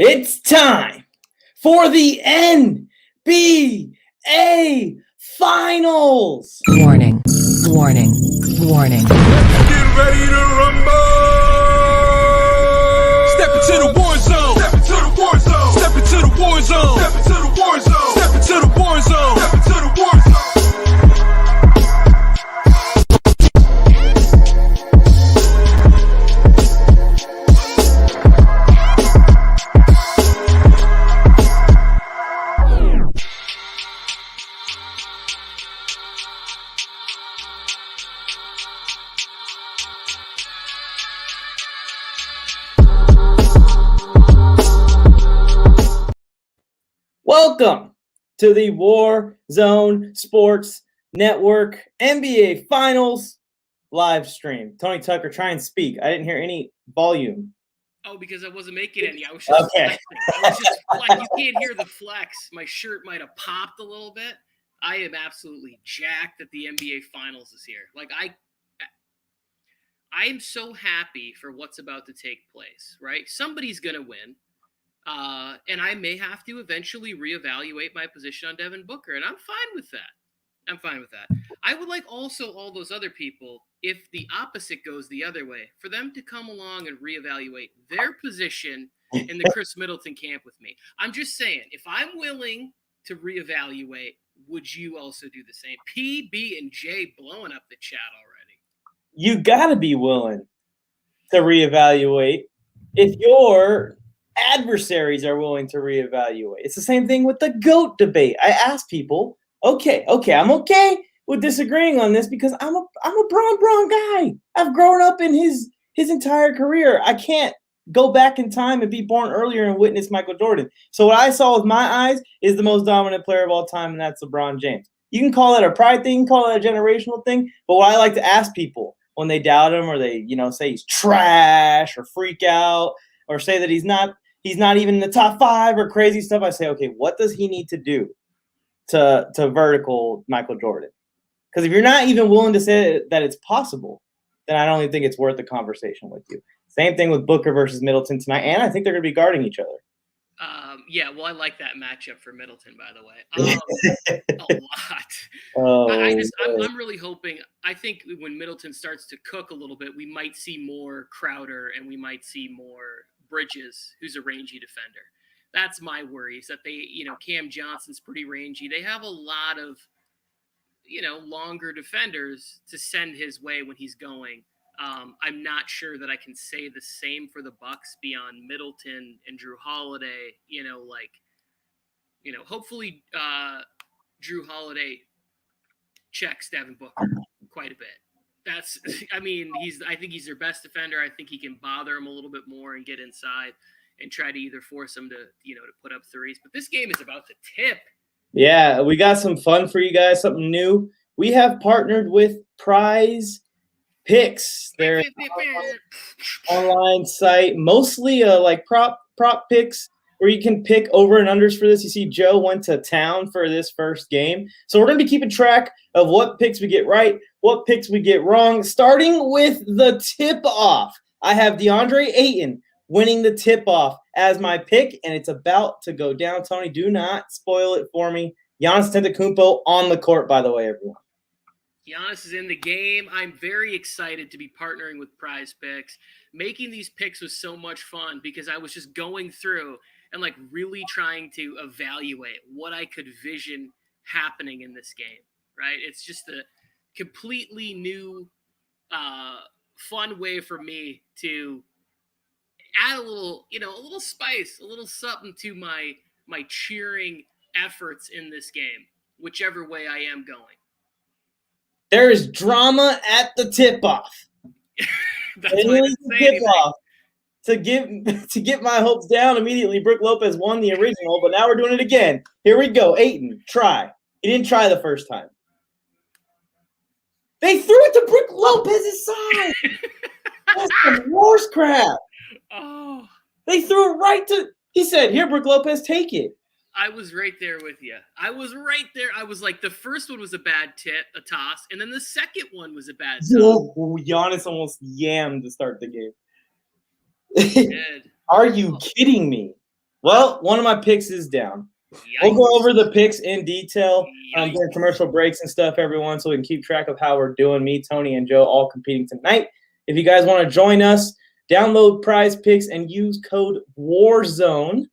It's time for the NBA Finals. Warning, warning, warning. Let's get ready to rumble. Step into the war zone. Step into the war zone. Step into the war zone. Step into the war zone. Step into the war zone. Step into the war zone. Welcome to the War Zone Sports Network NBA Finals live stream. Tony Tucker, try and speak. I didn't hear any volume. Oh, because I wasn't making any. I was just flexing. I was just like, you can't hear the flex. My shirt might have popped a little bit. I am absolutely jacked that the NBA Finals is here. Like I am so happy for what's about to take place, right? Somebody's going to win. And I may have to eventually reevaluate my position on Devin Booker, and I'm fine with that. I would like also all those other people, if the opposite goes the other way, for them to come along and reevaluate their position in the Khris Middleton camp with me. I'm just saying, if I'm willing to reevaluate, would you also do the same? P, B, and J blowing up the chat already. You got to be willing to reevaluate if your adversaries are willing to reevaluate. It's the same thing with the GOAT debate. I ask people, okay, I'm okay with disagreeing on this because I'm a Bron guy. I've grown up in his entire career. I can't go back in time and be born earlier and witness Michael Jordan. So what I saw with my eyes is the most dominant player of all time, and that's LeBron James. You can call it a pride thing, call it a generational thing, but what I like to ask people when they doubt him or they, say he's trash or freak out or say that he's not even in the top 5 or crazy stuff, I say, okay, what does he need to do to vertical Michael Jordan? Because if you're not even willing to say that it's possible, then I don't even think it's worth the conversation with you. Same thing with Booker versus Middleton tonight, and I think they're going to be guarding each other. Yeah, well, I like that matchup for Middleton, by the way. A lot. I'm really hoping. I think when Middleton starts to cook a little bit, we might see more Crowder and we might see more Bridges, who's a rangy defender. That's my worry, is that they, Cam Johnson's pretty rangy. They have a lot of, longer defenders to send his way when he's going. I'm not sure that I can say the same for the Bucks beyond Middleton and Drew Holiday. Hopefully Drew Holiday checks Devin Booker quite a bit. I think he's their best defender. I think he can bother him a little bit more and get inside and try to either force him to put up threes. But this game is about to tip. Yeah, we got some fun for you guys, something new. We have partnered with Prize Picks. They're an online site, mostly like prop picks, where you can pick over and unders for this. You see Joe went to town for this first game. So we're going to be keeping track of what picks we get right, what picks we get wrong, starting with the tip-off. I have DeAndre Ayton winning the tip-off as my pick, and it's about to go down. Tony, do not spoil it for me. Giannis Antetokounmpo on the court, by the way, everyone. Giannis is in the game. I'm very excited to be partnering with Prize Picks. Making these picks was so much fun because I was just going through and really trying to evaluate what I could vision happening in this game, right? It's just a completely new, fun way for me to add a little spice, a little something to my cheering efforts in this game, whichever way I am going. There is drama at the tip-off. That's why I didn't say anything. To get my hopes down immediately, Brook Lopez won the original, but now we're doing it again. Here we go. Ayton, try. He didn't try the first time. They threw it to Brook Lopez's side. That's the worst crap. Oh. They threw it right to – he said, here, Brook Lopez, take it. I was right there with you. I was right there. I was like, the first one was a bad a toss, and then the second one was a bad toss. Oh, Giannis almost yammed to start the game. Are you kidding me? Well, one of my picks is down. Yikes. We'll go over the picks in detail Yikes. during commercial breaks and stuff, everyone, so we can keep track of how we're doing. Me, Tony, and Joe all competing tonight. If you guys want to join us, download Prize Picks and use code WARZONE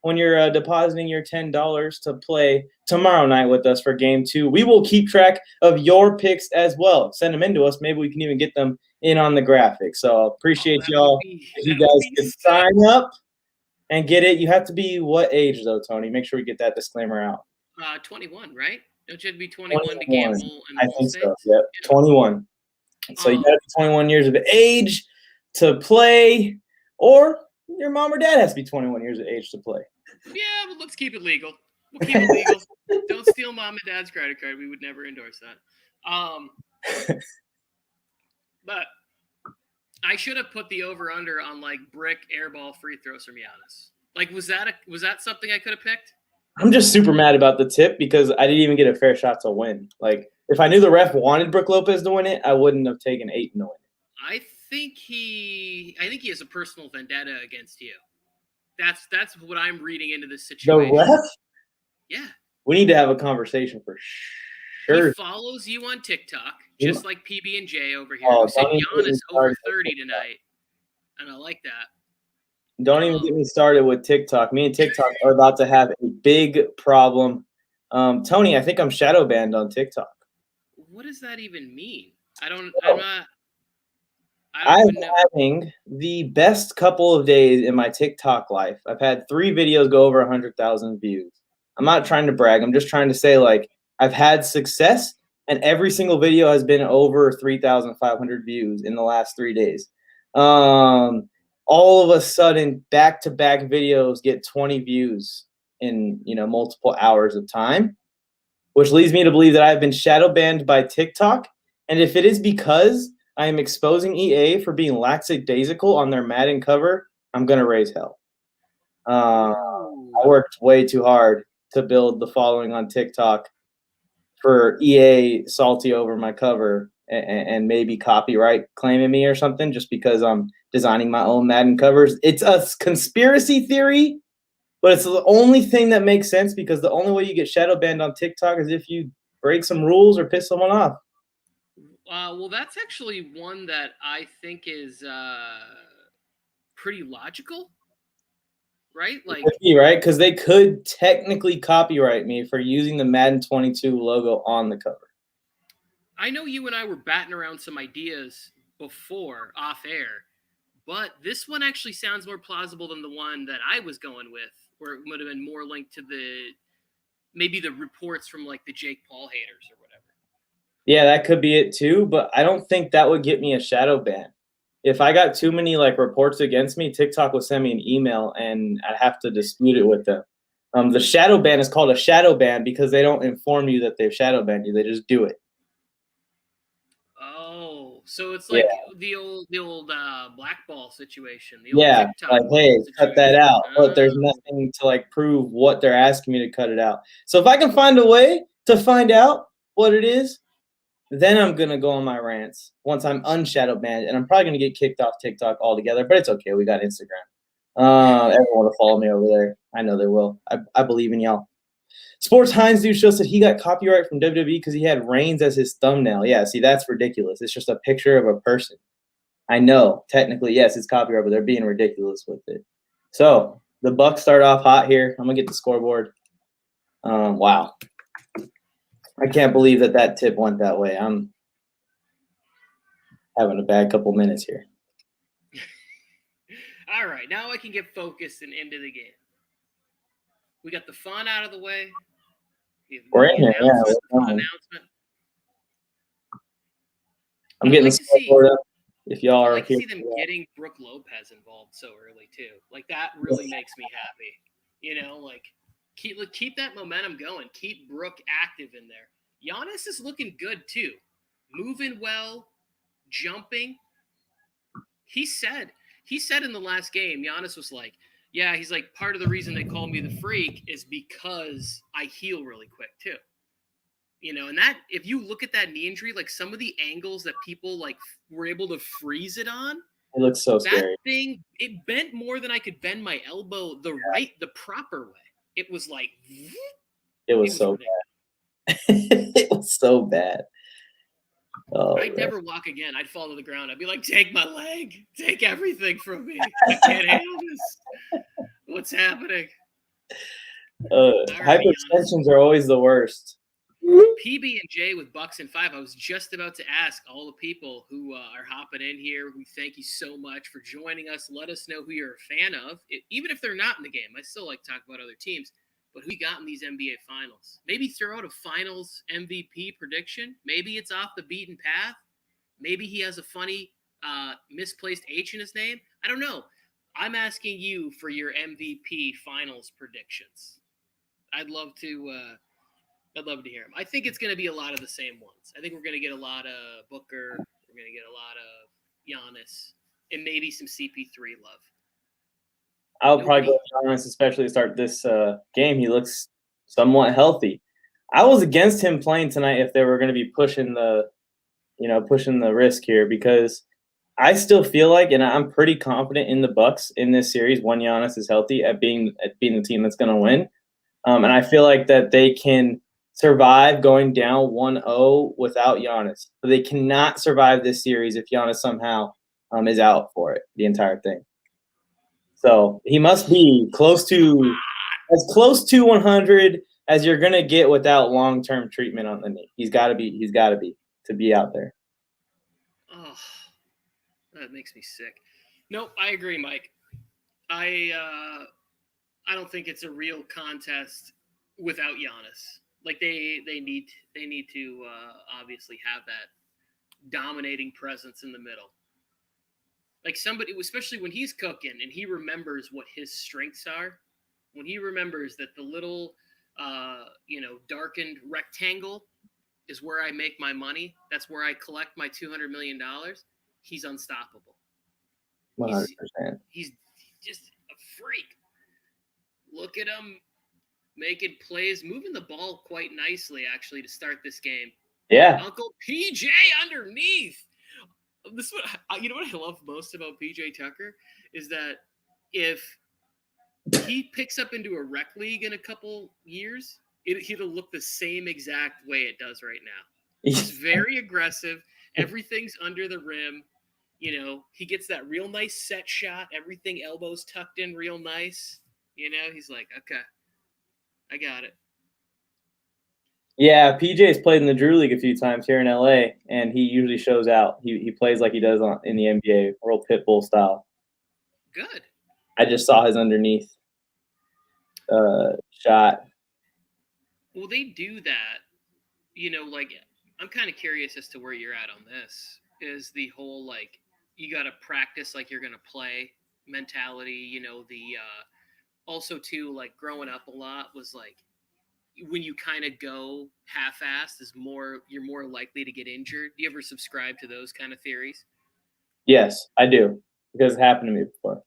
when you're depositing your $10 to play tomorrow night with us for Game 2. We will keep track of your picks as well. Send them in to us. Maybe we can even get them in on the graphic. So appreciate y'all. If you guys can sign up and get it. You have to be what age, though, Tony? Make sure we get that disclaimer out. 21, right? Don't you have to be 21 to gamble in I all think states? so, yep. 21. So you got to be 21 years of age to play, or your mom or dad has to be 21 years of age to play. Yeah, but let's keep it legal. We'll keep it legal. Don't steal mom and dad's credit card. We would never endorse that. But I should have put the over/under on like brick airball free throws from Giannis. Like, was that something I could have picked? I'm just super mad about the tip because I didn't even get a fair shot to win. Like, if I knew the ref wanted Brook Lopez to win it, I wouldn't have taken 8 to win it. I think he has a personal vendetta against you. That's what I'm reading into this situation. The ref? Yeah. We need to have a conversation for sure. He follows you on TikTok, just like PB&J over here. Oh, Who said Giannis over 30 tonight, and I like that. Don't even get me started with TikTok. Me and TikTok are about to have a big problem. Tony, I think I'm shadow banned on TikTok. What does that even mean? I'm having the best couple of days in my TikTok life. I've had 3 videos go over 100,000 views. I'm not trying to brag. I'm just trying to say, like, I've had success, and every single video has been over 3,500 views in the last 3 days. All of a sudden, back-to-back videos get 20 views in, multiple hours of time, which leads me to believe that I've been shadow banned by TikTok. And if it is because I am exposing EA for being lackadaisical on their Madden cover, I'm going to raise hell. I worked way too hard to build the following on TikTok for EA salty over my cover and maybe copyright claiming me or something just because I'm designing my own Madden covers. It's a conspiracy theory, but it's the only thing that makes sense because the only way you get shadow banned on TikTok is if you break some rules or piss someone off. Well, that's actually one that I think is pretty logical, right? Like, right? Because they could technically copyright me for using the Madden 22 logo on the cover. I know you and I were batting around some ideas before off air, but this one actually sounds more plausible than the one that I was going with, where it would have been more linked to maybe the reports from like the Jake Paul haters or whatever. Yeah, that could be it too, but I don't think that would get me a shadow ban. If I got too many like reports against me, TikTok would send me an email and I'd have to dispute it with them. The shadow ban is called a shadow ban because they don't inform you that they've shadow banned you. They just do it. Oh, so it's like the old blackball situation. The old TikTok like, hey, situation. cut that out. But there's nothing to like prove what they're asking me to cut it out. So if I can find a way to find out what it is, then I'm going to go on my rants once I'm unshadow banned, and I'm probably going to get kicked off TikTok altogether, but it's okay. We got Instagram. Everyone will follow me over there. I know they will. I believe in y'all. Sports Heinz dude show said he got copyright from WWE because he had Reigns as his thumbnail. Yeah, see, that's ridiculous. It's just a picture of a person. I know, technically, yes, it's copyright, but they're being ridiculous with it. So the Bucks start off hot here. I'm going to get the scoreboard. Wow. I can't believe that tip went that way. I'm having a bad couple minutes here. All right, now I can get focused and into the game. We got the fun out of the way. We're in here, yeah. Announcement. I'm getting the scoreboard up. If y'all are here, I see them getting Brook Lopez involved so early too. Like that really makes me happy. Like keep that momentum going. Keep Brook active in there. Giannis is looking good too, moving well, jumping. He said in the last game, Giannis was like, yeah, he's like, part of the reason they call me the freak is because I heal really quick too. And that, if you look at that knee injury, like some of the angles that people like were able to freeze it on, It looks so that scary. thing, it bent more than I could bend my elbow the proper way. It was like, it was so bad. It was so bad. Oh, I'd never walk again. I'd fall to the ground. I'd be like, take my leg. Take everything from me. I can't handle this. What's happening? Hyperextensions are always the worst. PB&J with Bucks and 5. I was just about to ask all the people who are hopping in here. We thank you so much for joining us. Let us know who you're a fan of. Even if they're not in the game, I still like to talk about other teams. But who you got in these NBA finals? Maybe throw out a finals MVP prediction. Maybe it's off the beaten path. Maybe he has a funny misplaced H in his name. I don't know. I'm asking you for your MVP finals predictions. I'd love to hear them. I think it's going to be a lot of the same ones. I think we're going to get a lot of Booker. We're going to get a lot of Giannis, and maybe some CP3 love. I'll probably go with Giannis, especially to start this game. He looks somewhat healthy. I was against him playing tonight if they were going to be pushing the risk here, because I still feel like, and I'm pretty confident in the Bucks in this series when Giannis is healthy at being the team that's going to win. And I feel like that they can survive going down 1-0 without Giannis. But they cannot survive this series if Giannis somehow is out for it, the entire thing. So he must be as close to 100 as you're gonna get without long-term treatment on the knee. He's got to be to be out there. Oh, that makes me sick. Nope, I agree, Mike. I don't think it's a real contest without Giannis. Like they need to obviously have that dominating presence in the middle. Like somebody, especially when he's cooking and he remembers what his strengths are, when he remembers that the little, darkened rectangle is where I make my money, that's where I collect my $200 million, he's unstoppable. 100%. He's just a freak. Look at him making plays, moving the ball quite nicely, actually, to start this game. Yeah. Uncle PJ underneath. This is what I love most about PJ Tucker is that if he picks up into a rec league in a couple years, it'll look the same exact way it does right now. He's very aggressive. Everything's under the rim. He gets that real nice set shot. Everything elbows tucked in real nice. He's like, okay, I got it. Yeah, PJ's played in the Drew League a few times here in LA, and he usually shows out. He plays like he does in the NBA, real pit bull style. Good. I just saw his underneath shot. Well, they do that. I'm kind of curious as to where you're at on this. Is the whole, you got to practice like you're going to play mentality, also too, growing up a lot was when you kind of go half-assed you're more likely to get injured. Do you ever subscribe to those kind of theories? Yes, I do, because it happened to me before,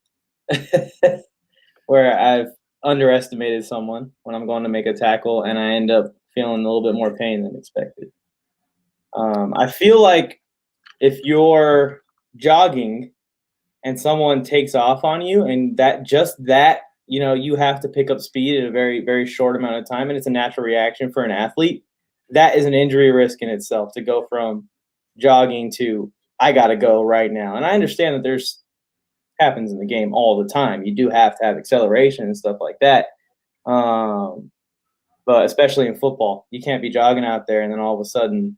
where I've underestimated someone when I'm going to make a tackle, and I end up feeling a little bit more pain than expected. I feel like if you're jogging and someone takes off on you, and you have to pick up speed in a very, very short amount of time, and it's a natural reaction for an athlete, that is an injury risk in itself to go from jogging to I got to go right now. And I understand that there's happens in the game all the time. You do have to have acceleration and stuff like that. But especially in football, you can't be jogging out there and then all of a sudden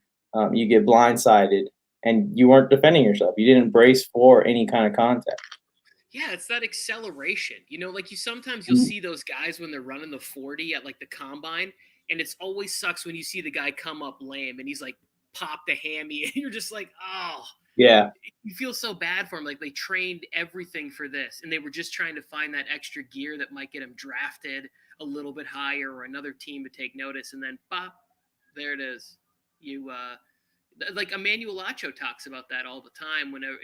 you get blindsided and you weren't defending yourself. You didn't brace for any kind of contact. Yeah, it's that acceleration. Sometimes you'll see those guys when they're running the 40 at the combine, and it's always sucks when you see the guy come up lame and he's popped a hammy, and you're just like, oh. Yeah. You feel so bad for him. They trained everything for this, and they were just trying to find that extra gear that might get him drafted a little bit higher or another team to take notice, and then pop, there it is. You Emmanuel Acho talks about that all the time whenever,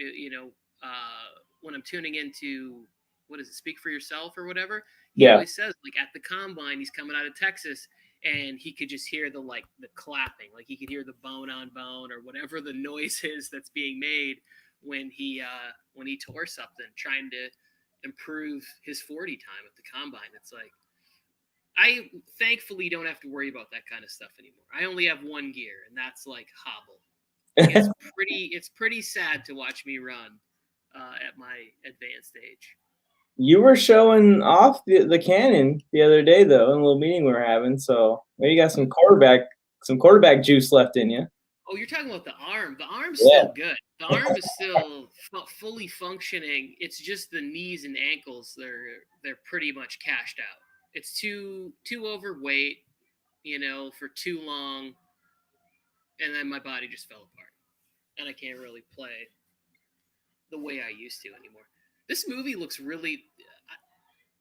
when I'm tuning into, what is it, Speak for Yourself or whatever, he always says, at the combine, he's coming out of Texas, and he could just hear the clapping, he could hear the bone on bone or whatever the noise is that's being made when he tore something trying to improve his 40 time at the combine. It's like, I thankfully don't have to worry about that kind of stuff anymore. I only have one gear, and that's like hobble. It's pretty sad to watch me run at my advanced age. You were showing off the cannon the other day, though, in a little meeting we were having. So maybe you got some quarterback juice left in you. Oh, you're talking about the arm. The arm's still good. The arm is still fully functioning. It's just the knees and ankles. They're pretty much cashed out. It's too overweight, for too long, and then my body just fell apart, and I can't really play the way I used to anymore. This movie looks really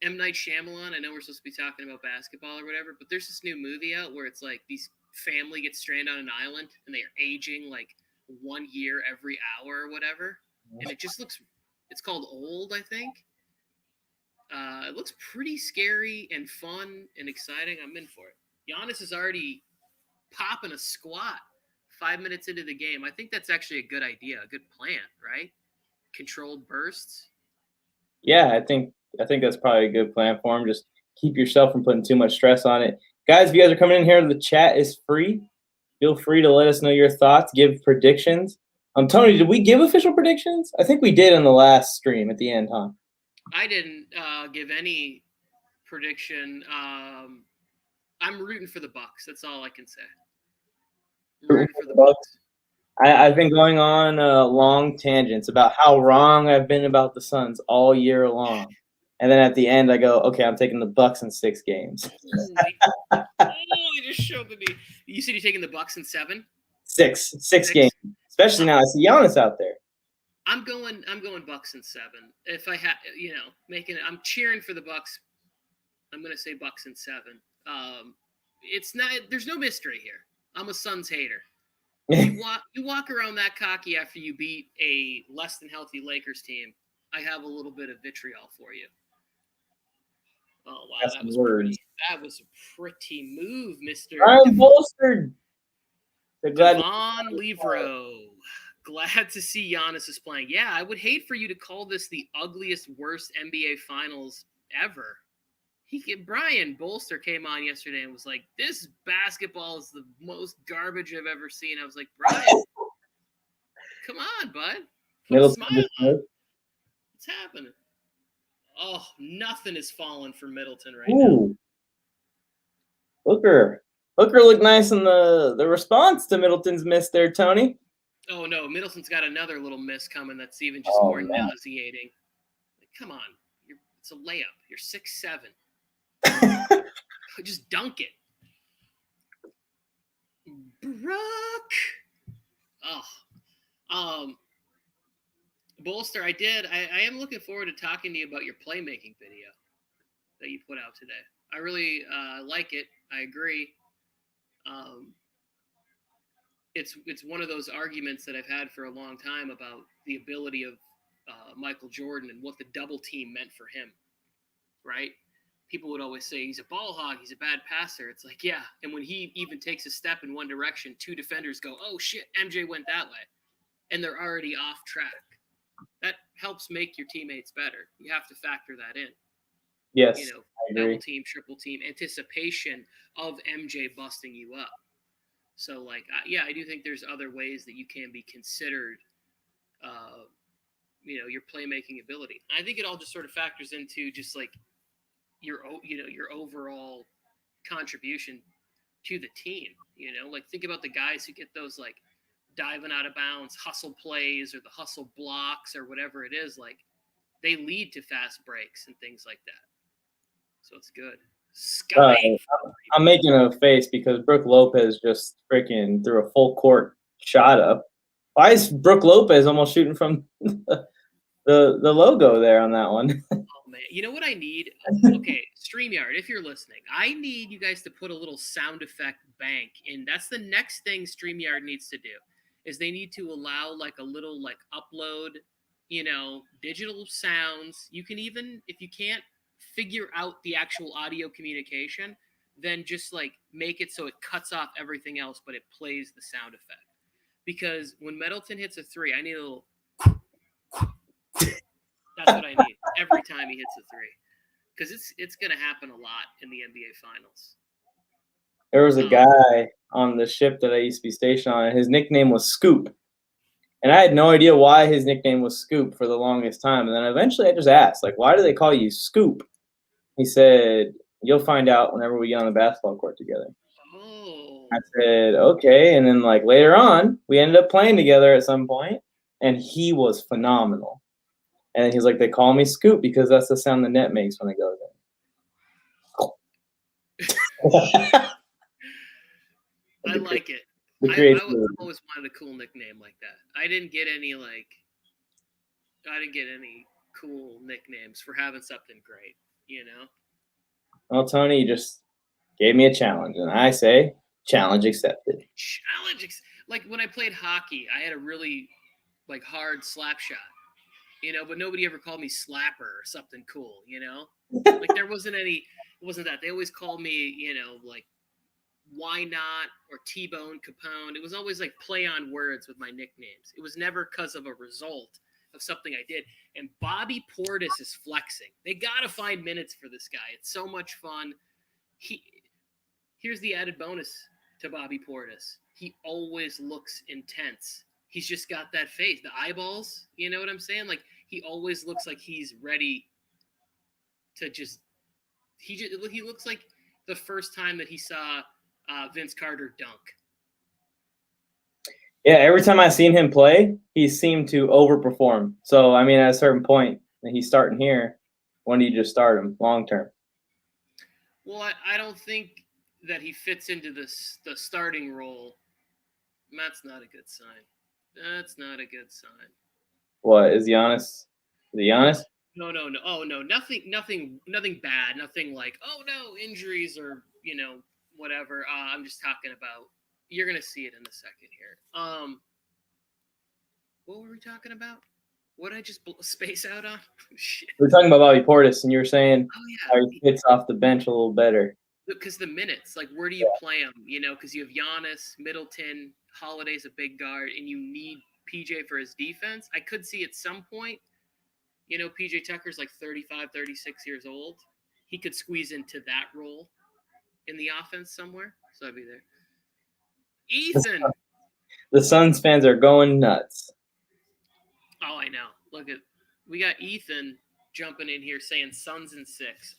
M. Night Shyamalan. I know we're supposed to be talking about basketball or whatever, but there's this new movie out where it's like these family gets stranded on an island and they are aging like 1 year every hour or whatever, and it just looks. It's called Old, I think. It looks pretty scary and fun and exciting. I'm in for it. Giannis is already popping a squat 5 minutes into the game. I think that's actually a good idea, a good plan, right? Controlled bursts. Yeah, I think that's probably a good plan for him. Just keep yourself from putting too much stress on it. Guys, if you guys are coming in here, the chat is free. Feel free to let us know your thoughts, give predictions. Tony, did we give official predictions? I think we did in the last stream at the end, huh? I didn't give any prediction. I'm rooting for the Bucks. That's all I can say. Rooting for the Bucks. I've been going on long tangents about how wrong I've been about the Suns all year long. And then at the end, I go, okay, I'm taking the Bucks in 6 games. They just showed me. You said you're taking the Bucks in 7? 6 games. Especially now I see Giannis out there. I'm going Bucks in 7. If I had, I'm cheering for the Bucks. I'm going to say Bucks in 7. It's not. There's no mystery here. I'm a Suns hater. You walk around that cocky after you beat a less than healthy Lakers team. I have a little bit of vitriol for you. Oh wow, that was a pretty move, Mr. I'm bolstered. Devon Livro. Glad to see Giannis is playing. Yeah, I would hate for you to call this the ugliest, worst NBA Finals ever. Brian Bolster came on yesterday and was like, "This basketball is the most garbage I've ever seen." I was like, "Brian, come on, bud. Put a smile on. What's happening?" Oh, nothing is falling for Middleton right now. Booker looked nice in the response to Middleton's miss there, Tony. Oh no, Middleton's got another little miss coming that's even just more nauseating. Like, come on, it's a layup. You're 6'7". Just dunk it, Brook. Bolster, I am looking forward to talking to you about your playmaking video that you put out today. I really like it. I agree. It's one of those arguments that I've had for a long time about the ability of Michael Jordan and what the double team meant for him, right? People would always say he's a ball hog, he's a bad passer. It's like, yeah, and when he even takes a step in one direction, 2 defenders go, oh shit, MJ went that way, and they're already off track. That helps make your teammates better. You have to factor that in. Yes, I agree. Double team, triple team, anticipation of MJ busting you up. So, like, I do think there's other ways that you can be considered, your playmaking ability. I think it all just sort of factors into just like your overall contribution to the team. Like think about the guys who get those like diving out of bounds hustle plays or the hustle blocks or whatever it is. Like they lead to fast breaks and things like that. So it's good. I'm making a face because Brook Lopez just freaking threw a full court shot up. Why is Brook Lopez almost shooting from the logo there on that one? Oh man, you know what I need? Okay, StreamYard, if you're listening, I need you guys to put a little sound effect bank in. That's the next thing StreamYard needs to do. Is they need to allow like a little like upload, digital sounds. You can even, if you can't figure out the actual audio communication, then just like make it so it cuts off everything else, but it plays the sound effect. Because when Middleton hits a 3, I need a little That's what I need every time he hits a three, because it's going to happen a lot in the NBA Finals. There was a guy on the ship that I used to be stationed on, and his nickname was Scoop. And I had no idea why his nickname was Scoop for the longest time. And then eventually I just asked, like, why do they call you Scoop? He said, you'll find out whenever we get on the basketball court together. Oh. I said, okay. And then, like, later on, we ended up playing together at some point, and he was phenomenal. And he's like, they call me Scoop because that's the sound the net makes when it goes in. I like it. I always wanted a cool nickname like that. I didn't get any cool nicknames for having something great, you know? Well, Tony, you just gave me a challenge, and I say challenge accepted. Like when I played hockey, I had a really like hard slap shot, you know, but nobody ever called me Slapper or something cool, you know? Like there wasn't that. They always called me, you know, like Why Not or T-Bone Capone. It was always like play on words with my nicknames. It was never because of a result of something I did. And Bobby Portis is flexing. They got to find minutes for this guy. It's so much fun. Here's the added bonus to Bobby Portis. He always looks intense. He's just got that face, the eyeballs. You know what I'm saying? Like he always looks like he's ready to he looks like the first time that he saw Vince Carter dunk. Yeah, every time I've seen him play, he seemed to overperform. So, I mean, at a certain point, and he's starting here, when do you just start him long term? Well, I don't think that he fits into the starting role. That's not a good sign. That's not a good sign. What is Giannis? Is it Giannis? No. Oh no, nothing bad. Nothing like, oh no, injuries or, you know, whatever. I'm just talking about, you're gonna see it in a second here. What were we talking about? What did I just space out on? Shit. We're talking about Bobby Portis, and you were saying how he fits off the bench a little better. Because the minutes, like, where do you play him? You know, because you have Giannis, Middleton, Holiday's a big guard, and you need PJ for his defense. I could see at some point, you know, PJ Tucker's like 35, 36 years old. He could squeeze into that role in the offense somewhere. So I'd be there. Ethan. The Suns fans are going nuts. Oh, I know. We got Ethan jumping in here saying Suns in 6.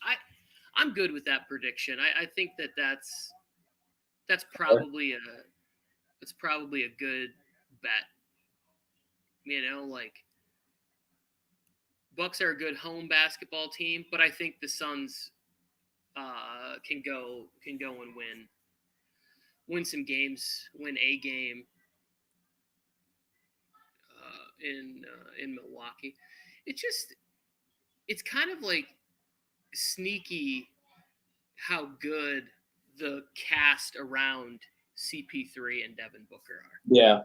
I'm good with that prediction. I think that's probably a good bet. You know, like Bucks are a good home basketball team, but I think the Suns can go and win some games, win a game in Milwaukee. It's kind of like sneaky how good the cast around CP3 and Devin Booker are. Yeah.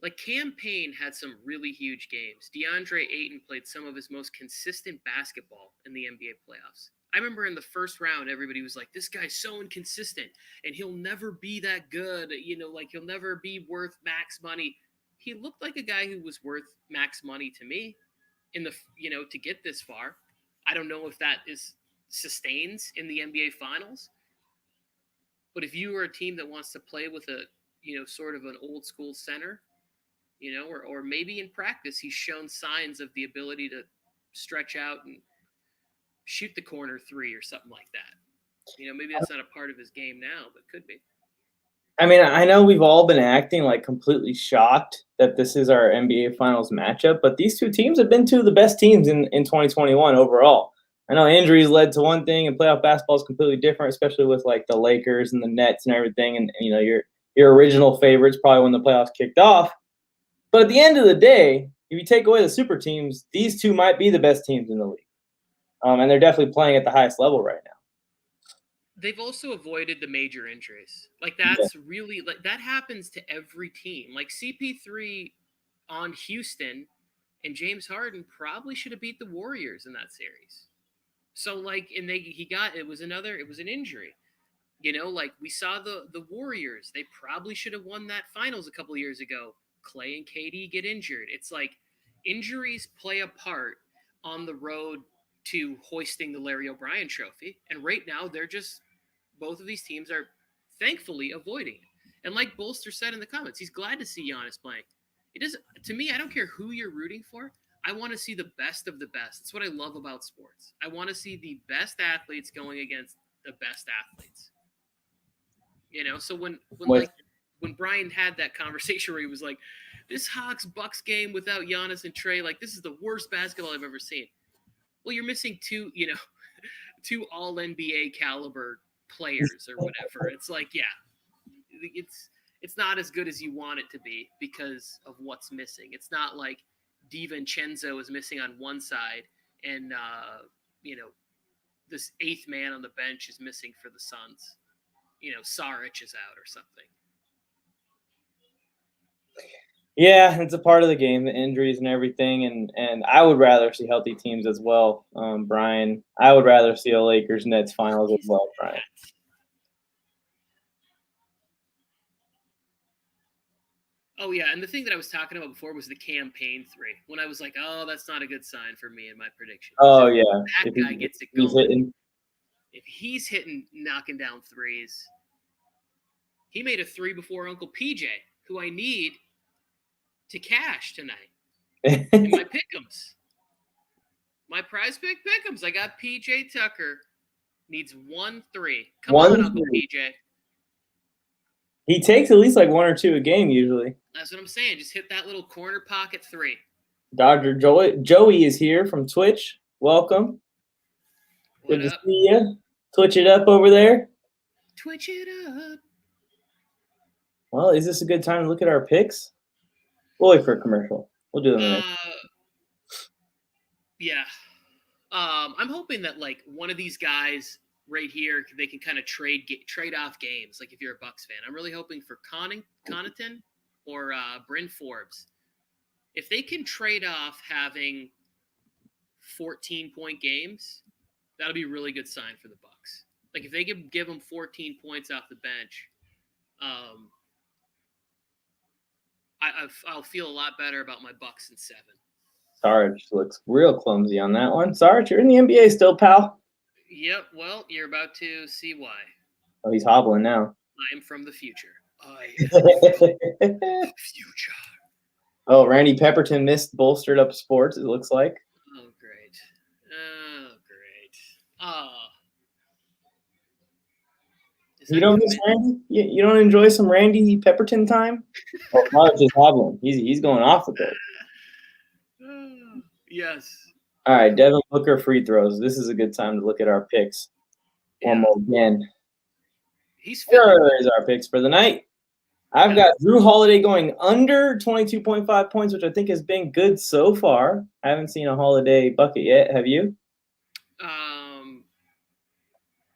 Like Cam Payne had some really huge games. DeAndre Ayton played some of his most consistent basketball in the NBA playoffs. I remember in the first round, everybody was like, this guy's so inconsistent and he'll never be that good. You know, like he'll never be worth max money. He looked like a guy who was worth max money to me to get this far. I don't know if that sustains in the NBA Finals. But if you are a team that wants to play with a, you know, sort of an old school center, you know, or maybe in practice, he's shown signs of the ability to stretch out and shoot the corner three or something like that. You know, maybe that's not a part of his game now, but could be. I mean, I know we've all been acting like completely shocked that this is our NBA Finals matchup, but these two teams have been two of the best teams in 2021 overall. I know injuries led to one thing, and playoff basketball is completely different, especially with like the Lakers and the Nets and everything. And you know, your original favorites probably when the playoffs kicked off. But at the end of the day, if you take away the super teams, these two might be the best teams in the league, and they're definitely playing at the highest level right now. They've also avoided the major injuries. Like that's really like that happens to every team. Like CP3 on Houston and James Harden probably should have beat the Warriors in that series. So like, and it was an injury. You know, like we saw the Warriors, they probably should have won that finals a couple of years ago. Clay and KD get injured. It's like injuries play a part on the road to hoisting the Larry O'Brien trophy. And right now, both of these teams are thankfully avoiding it. And like Bolster said in the comments, he's glad to see Giannis playing. To me, I don't care who you're rooting for. I want to see the best of the best. That's what I love about sports. I want to see the best athletes going against the best athletes. So when Brian had that conversation where he was like, this Hawks-Bucks game without Giannis and Trey, like, this is the worst basketball I've ever seen. Well, you're missing two all-NBA caliber players or whatever. It's like, yeah, it's not as good as you want it to be because of what's missing. It's not like DiVincenzo is missing on one side and, this eighth man on the bench is missing for the Suns. Saric is out or something. Yeah, it's a part of the game, the injuries and everything, and I would rather see healthy teams as well, Brian. I would rather see a Lakers-Nets finals as well, Brian. Oh, yeah, and the thing that I was talking about before was the campaign 3, when I was like, oh, that's not a good sign for me in my prediction. Oh, yeah. That guy gets it going. If he's knocking down threes, he made a 3 before Uncle PJ, who I need to cash tonight in my pick'ems. My prize pick pick'ems. I got PJ Tucker. Needs 1 3. Come on, Uncle PJ. He takes at least like 1 or 2 a game usually. That's what I'm saying. Just hit that little corner pocket 3. Dr. Joey is here from Twitch. Welcome. Good to see you. Twitch it up over there. Twitch it up. Well, is this a good time to look at our picks? We'll wait for a commercial. We'll do them. Yeah. I'm hoping that like one of these guys right here, they can kind of trade off games. Like if you're a Bucks fan, I'm really hoping for Connaughton or Bryn Forbes. If they can trade off having 14-point games, that'll be a really good sign for the Bucks. Like if they could give them 14 points off the bench, I'll feel a lot better about my Bucks in 7. Sarge looks real clumsy on that one. Sarge, you're in the NBA still, pal. Yep. Well, you're about to see why. Oh, he's hobbling now. I am from the future. I am from the future. Oh, Randy Pepperton missed bolstered up sports, it looks like. Oh, great. Oh, great. Oh. You don't miss Randy? You don't enjoy some Randy Pepperton time? Oh, Marge is hobbling. He's going off with it. Yes. All right, Devin Booker free throws. This is a good time to look at our picks. One more again. Here is our picks for the night. I've got Drew Holiday going under 22.5 points, which I think has been good so far. I haven't seen a Holiday bucket yet. Have you?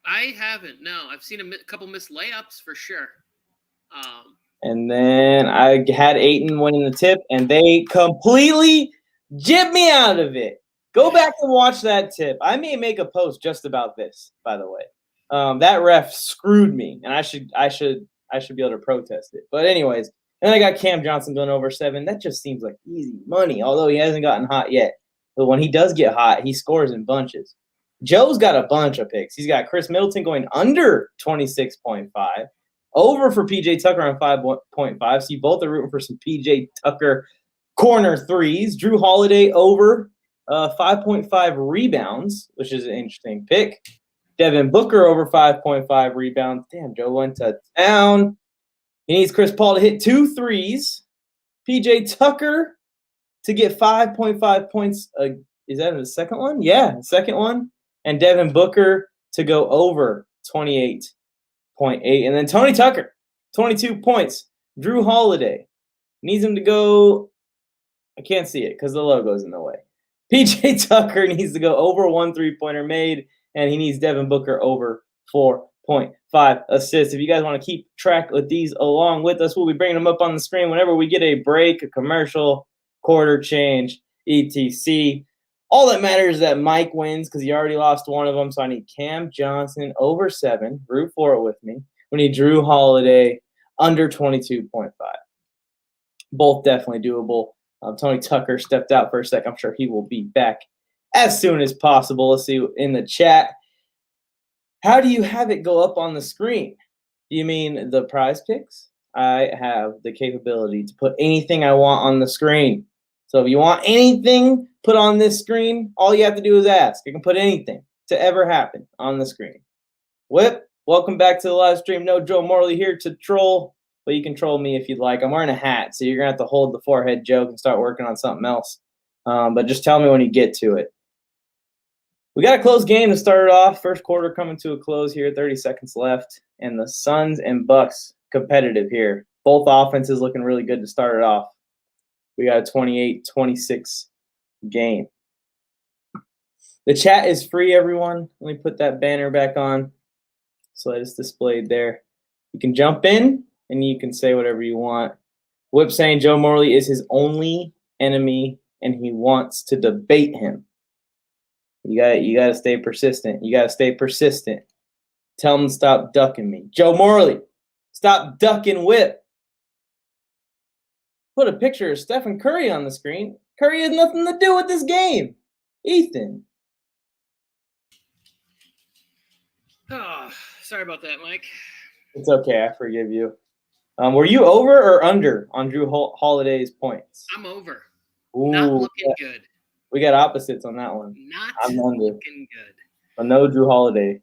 I haven't. No, I've seen a couple missed layups for sure. And then I had Ayton winning the tip, and they completely jibbed me out of it. Go back and watch that tip. I may make a post just about this, by the way. That ref screwed me, and I should be able to protest it. But anyways, and I got Cam Johnson going over 7. That just seems like easy money, although he hasn't gotten hot yet. But when he does get hot, he scores in bunches. Joe's got a bunch of picks. He's got Khris Middleton going under 26.5, over for PJ Tucker on 5.5. See, both are rooting for some PJ Tucker corner threes. Drew Holiday over 5.5 rebounds, which is an interesting pick. Devin Booker over 5.5 rebounds. Damn, Joe went to town. He needs Chris Paul to hit 2 threes. PJ Tucker to get 5.5 points. Is that the second one? Yeah, the second one. And Devin Booker to go over 28.8. And then Tony Tucker, 22 points. Drew Holiday needs him to go. I can't see it because the logo's in the way. PJ Tucker needs to go over 1 3-pointer made, and he needs Devin Booker over 4.5 assists. If you guys want to keep track of these along with us, we'll be bringing them up on the screen whenever we get a break, a commercial, quarter change, etc. All that matters is that Mike wins because he already lost one of them, so I need Cam Johnson over 7. Root for it with me. We need Drew Holiday under 22.5. Both definitely doable. Tony Tucker stepped out for a sec. I'm sure he will be back as soon as possible. Let's see in the chat. How do you have it go up on the screen? Do you mean the prize picks? I have the capability to put anything I want on the screen. So if you want anything put on this screen, all you have to do is ask. You can put anything to ever happen on the screen. Whip, welcome back to the live stream. No Joe Morley here to troll, but you can troll me if you'd like. I'm wearing a hat, so you're going to have to hold the forehead joke and start working on something else. But just tell me when you get to it. We got a close game to start it off. First quarter coming to a close here, 30 seconds left. And the Suns and Bucks competitive here. Both offenses looking really good to start it off. We got a 28-26 game. The chat is free, everyone. Let me put that banner back on so that it's displayed there. You can jump in and you can say whatever you want. Whip saying Joe Morley is his only enemy and he wants to debate him. You got to stay persistent. You got to stay persistent. Tell him to stop ducking me. Joe Morley, stop ducking Whip. Put a picture of Stephen Curry on the screen. Curry has nothing to do with this game. Ethan. Oh, sorry about that, Mike. It's okay. I forgive you. Were you over or under on Drew Holiday's points? I'm over. Ooh, Not looking good. We got opposites on that one. Not I'm under. looking good. But no Drew Holiday.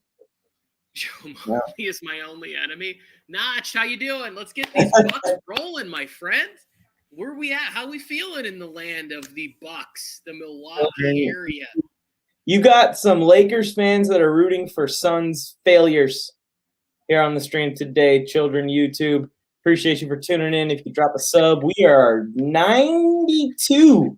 Joe Morley is my only enemy. Notch, how you doing? Let's get these Bucks rolling, my friend. Where we at? How we feeling in the land of the Bucks, the Milwaukee area? You got some Lakers fans that are rooting for Suns failures here on the stream today. Children, YouTube, appreciate you for tuning in. If you drop a sub, we are 92%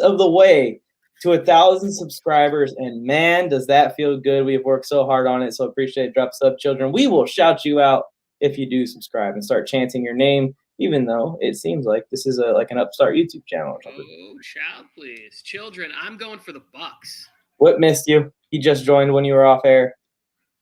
of the way to 1,000 subscribers, and man, does that feel good. We have worked so hard on it, so appreciate it. Drop a sub, children. We will shout you out if you do subscribe and start chanting your name, even though it seems like this is like an upstart YouTube channel or something. Oh, shout, please. Children, I'm going for the Bucks. What missed you? He just joined when you were off air.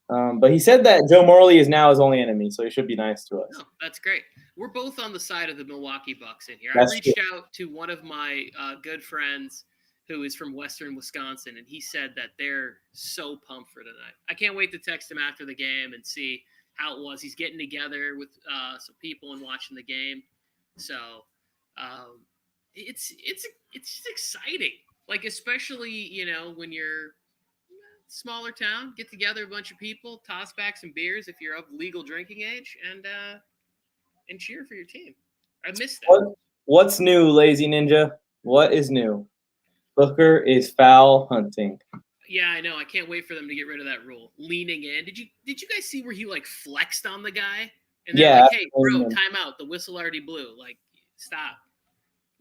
But he said that Joe Morley is now his only enemy, so he should be nice to us. Oh, that's great. We're both on the side of the Milwaukee Bucks in here. That's I reached out to one of my good friends who is from Western Wisconsin, and he said that they're so pumped for tonight. I can't wait to text him after the game and see how it was. He's getting together with some people and watching the game. So it's just exciting. Like, especially, you know, when you're smaller town, get together a bunch of people, toss back some beers if you're of legal drinking age, and cheer for your team. I missed that. What's new, Lazy Ninja? What is new? Booker is foul hunting. Yeah, I know. I can't wait for them to get rid of that rule. Leaning in. Did you guys see where he like flexed on the guy? And they're like, hey, bro, time out. The whistle already blew. Like, stop.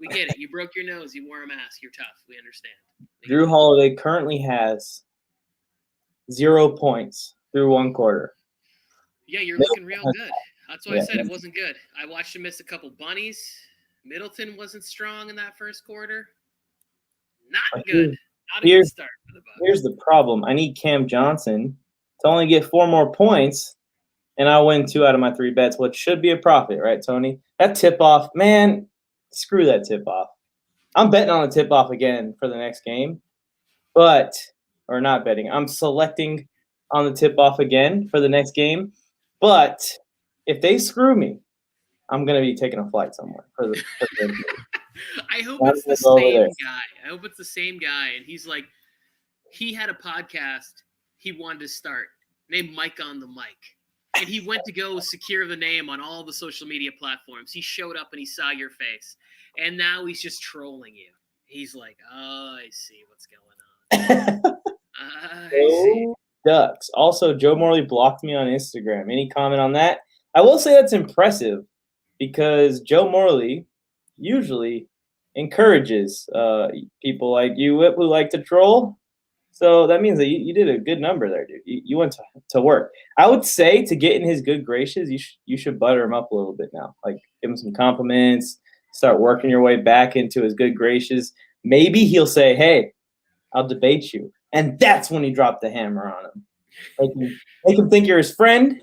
We get it. You broke your nose. You wore a mask. You're tough. We understand. Drew Holiday currently has 0 points through one quarter. Yeah, you're looking real good. That's why I said it wasn't good. I watched him miss a couple bunnies. Middleton wasn't strong in that first quarter. Not good. Not a good start for the Bucks. Here's the problem. I need Cam Johnson to only get 4 more points, and I win 2 out of my 3 bets, which should be a profit, right, Tony? That tip-off, man, screw that tip-off. I'm betting on a tip-off again for the next game, or not betting. I'm selecting on the tip-off again for the next game, but if they screw me, I'm going to be taking a flight somewhere for the I hope it's the same guy. I hope it's the same guy. And he's like, he had a podcast he wanted to start named Mike on the Mic. And he went to go secure the name on all the social media platforms. He showed up and he saw your face. And now he's just trolling you. He's like, oh, I see what's going on. I see. Ducks. Also, Joe Morley blocked me on Instagram. Any comment on that? I will say that's impressive because Joe Morley usually encourages people like you, Whip, who like to troll. So that means that you did a good number there, dude. You went to work. I would say to get in his good graces, you should butter him up a little bit now. Like, give him some compliments, start working your way back into his good graces. Maybe he'll say, hey, I'll debate you. And that's when you drop the hammer on him. Make him think you're his friend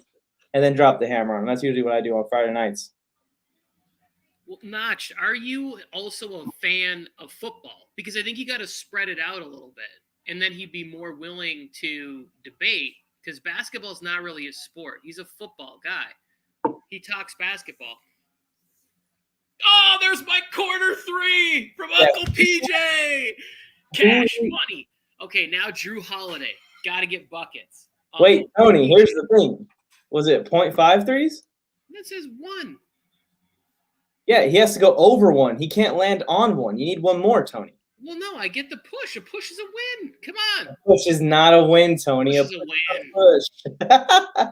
and then drop the hammer on him. That's usually what I do on Friday nights. Well, Notch, are you also a fan of football? Because I think you got to spread it out a little bit, and then he'd be more willing to debate. Because basketball's not really a sport. He's a football guy. He talks basketball. Oh, there's my corner three from Uncle PJ. Cash money. Okay, now Drew Holiday. Got to get buckets. Wait, Tony, here's the thing. Was it 0.5 threes? That says 1. Yeah, he has to go over 1. He can't land on 1. You need 1 more, Tony. Well, no, I get the push. A push is a win. Come on. A push is not a win, Tony. Push is a win. Push.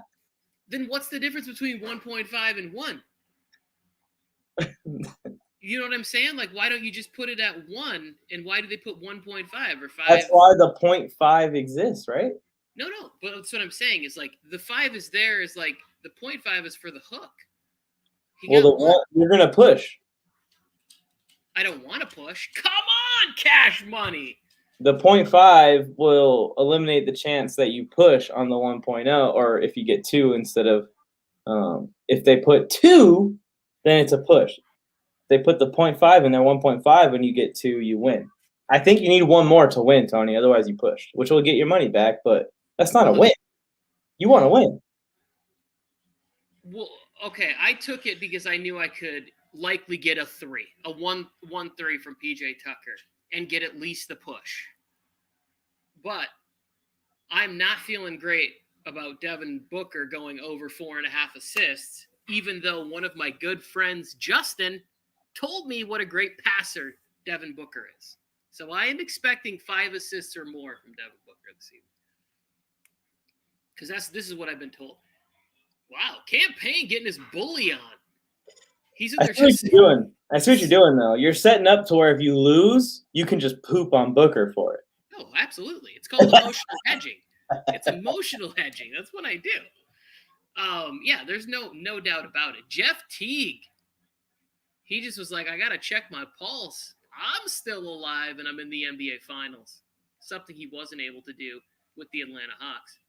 Then what's the difference between 1.5 and 1? You know what I'm saying? Like, why don't you just put it at 1? And why do they put 1.5 or 5? That's why the 0.5 exists, right? No. But that's what I'm saying is like the 5 is there is like the 0.5 is for the hook. Well, you're going to push. I don't want to push. Come on, Cash Money. The 0.5 will eliminate the chance that you push on the 1.0, or if you get 2 instead of if they put 2, then it's a push. If they put the 0.5 in there, 1.5, and you get 2, you win. I think you need 1 more to win, Tony. Otherwise, you push, which will get your money back, but that's not a win. You want to win. Well, okay, I took it because I knew I could likely get a 3, a 1-3 from PJ Tucker, and get at least the push. But I'm not feeling great about Devin Booker going over 4.5 assists, even though one of my good friends, Justin, told me what a great passer Devin Booker is. So I am expecting 5 assists or more from Devin Booker this evening. Because this is what I've been told. Wow, Campaign getting his bully on. He's in there just doing. I see what you're doing, though. You're setting up to where if you lose, you can just poop on Booker for it. Oh, absolutely. It's called emotional hedging. It's emotional hedging. That's what I do. Yeah, there's no doubt about it. Jeff Teague, he just was like, I got to check my pulse. I'm still alive, and I'm in the NBA Finals. Something he wasn't able to do with the Atlanta Hawks.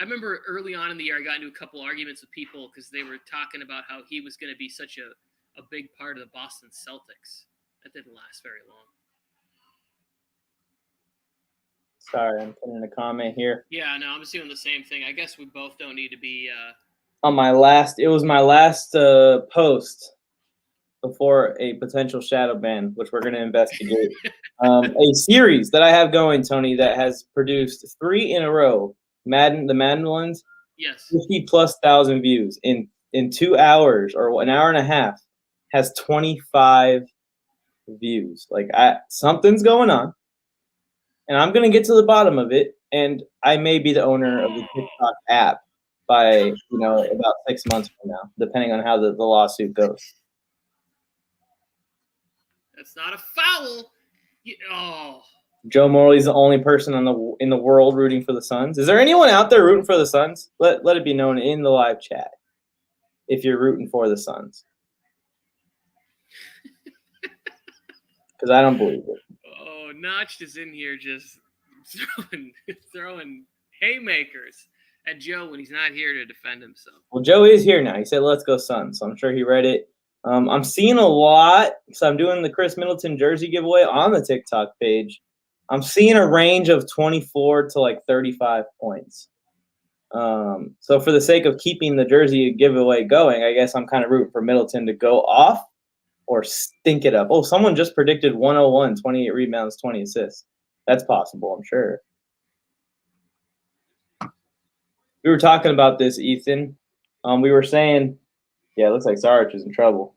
I remember early on in the year, I got into a couple arguments with people because they were talking about how he was going to be such a big part of the Boston Celtics. That didn't last very long. Sorry, I'm putting a comment here. Yeah, no, I'm just doing the same thing. I guess we both don't need to be. On my last, it was my last post before a potential shadow ban, which we're going to investigate. A series that I have going, Tony, that has produced 3 in a row. The Madden ones, yes, 50,000+ views in 2 hours or an hour and a half, has 25 views. Like something's going on, and I'm gonna get to the bottom of it. And I may be the owner of the TikTok app by about 6 months from now, depending on how the lawsuit goes. That's not a foul. Joe Morley's the only person in the world rooting for the Suns. Is there anyone out there rooting for the Suns? Let it be known in the live chat if you're rooting for the Suns. Because I don't believe it. Oh, Notch is in here just throwing haymakers at Joe when he's not here to defend himself. Well, Joe is here now. He said, let's go Suns. So I'm sure he read it. I'm seeing a lot. So I'm doing the Khris Middleton jersey giveaway on the TikTok page. I'm seeing a range of 24 to like 35 points. So for the sake of keeping the jersey giveaway going, I guess I'm kind of rooting for Middleton to go off or stink it up. Oh, someone just predicted 101, 28 rebounds, 20 assists. That's possible, I'm sure. We were talking about this, Ethan. We were saying, yeah, it looks like Sarich is in trouble.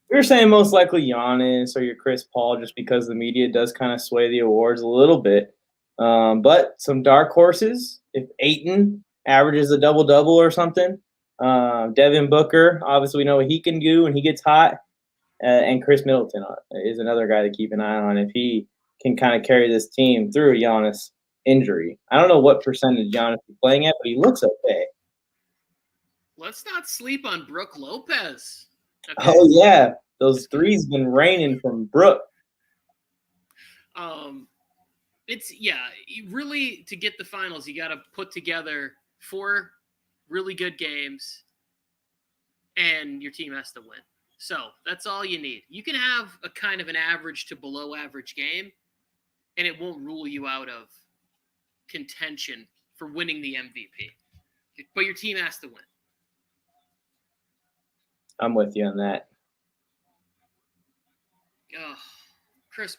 We were saying most likely Giannis or your Chris Paul, just because the media does kind of sway the awards a little bit. But some dark horses, if Ayton averages a double-double or something, Devin Booker, obviously we know what he can do when he gets hot, and Khris Middleton is another guy to keep an eye on if he can kind of carry this team through a Giannis injury. I don't know what percentage Giannis is playing at, but he looks okay. Let's not sleep on Brook Lopez. Okay. Oh, yeah. Those threes been raining from Brook. It's really to get the finals, you got to put together 4 really good games and your team has to win. So that's all you need. You can have a kind of an average to below average game, and it won't rule you out of contention for winning the MVP. But your team has to win. I'm with you on that. Oh, Chris.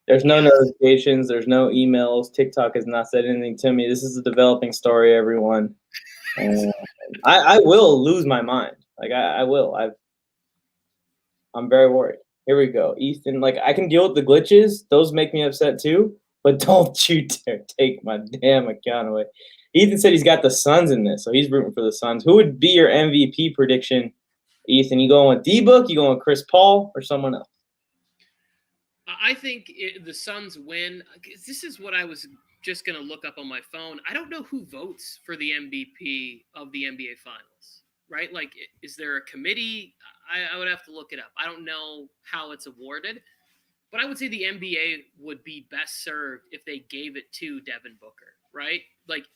There's no notifications. There's no emails. TikTok has not said anything to me. This is a developing story, everyone. I will lose my mind. Like I will. I'm very worried. Here we go, Ethan. Like I can deal with the glitches; those make me upset too. But don't you dare take my damn account away. Ethan said he's got the Suns in this, so he's rooting for the Suns. Who would be your MVP prediction, Ethan? You going with D-Book? You going with Chris Paul or someone else? I think the Suns win. This is what I was just going to look up on my phone. I don't know who votes for the MVP of the NBA Finals, right? Like, is there a committee? I would have to look it up. I don't know how it's awarded, but I would say the NBA would be best served if they gave it to Devin Booker, right? Like,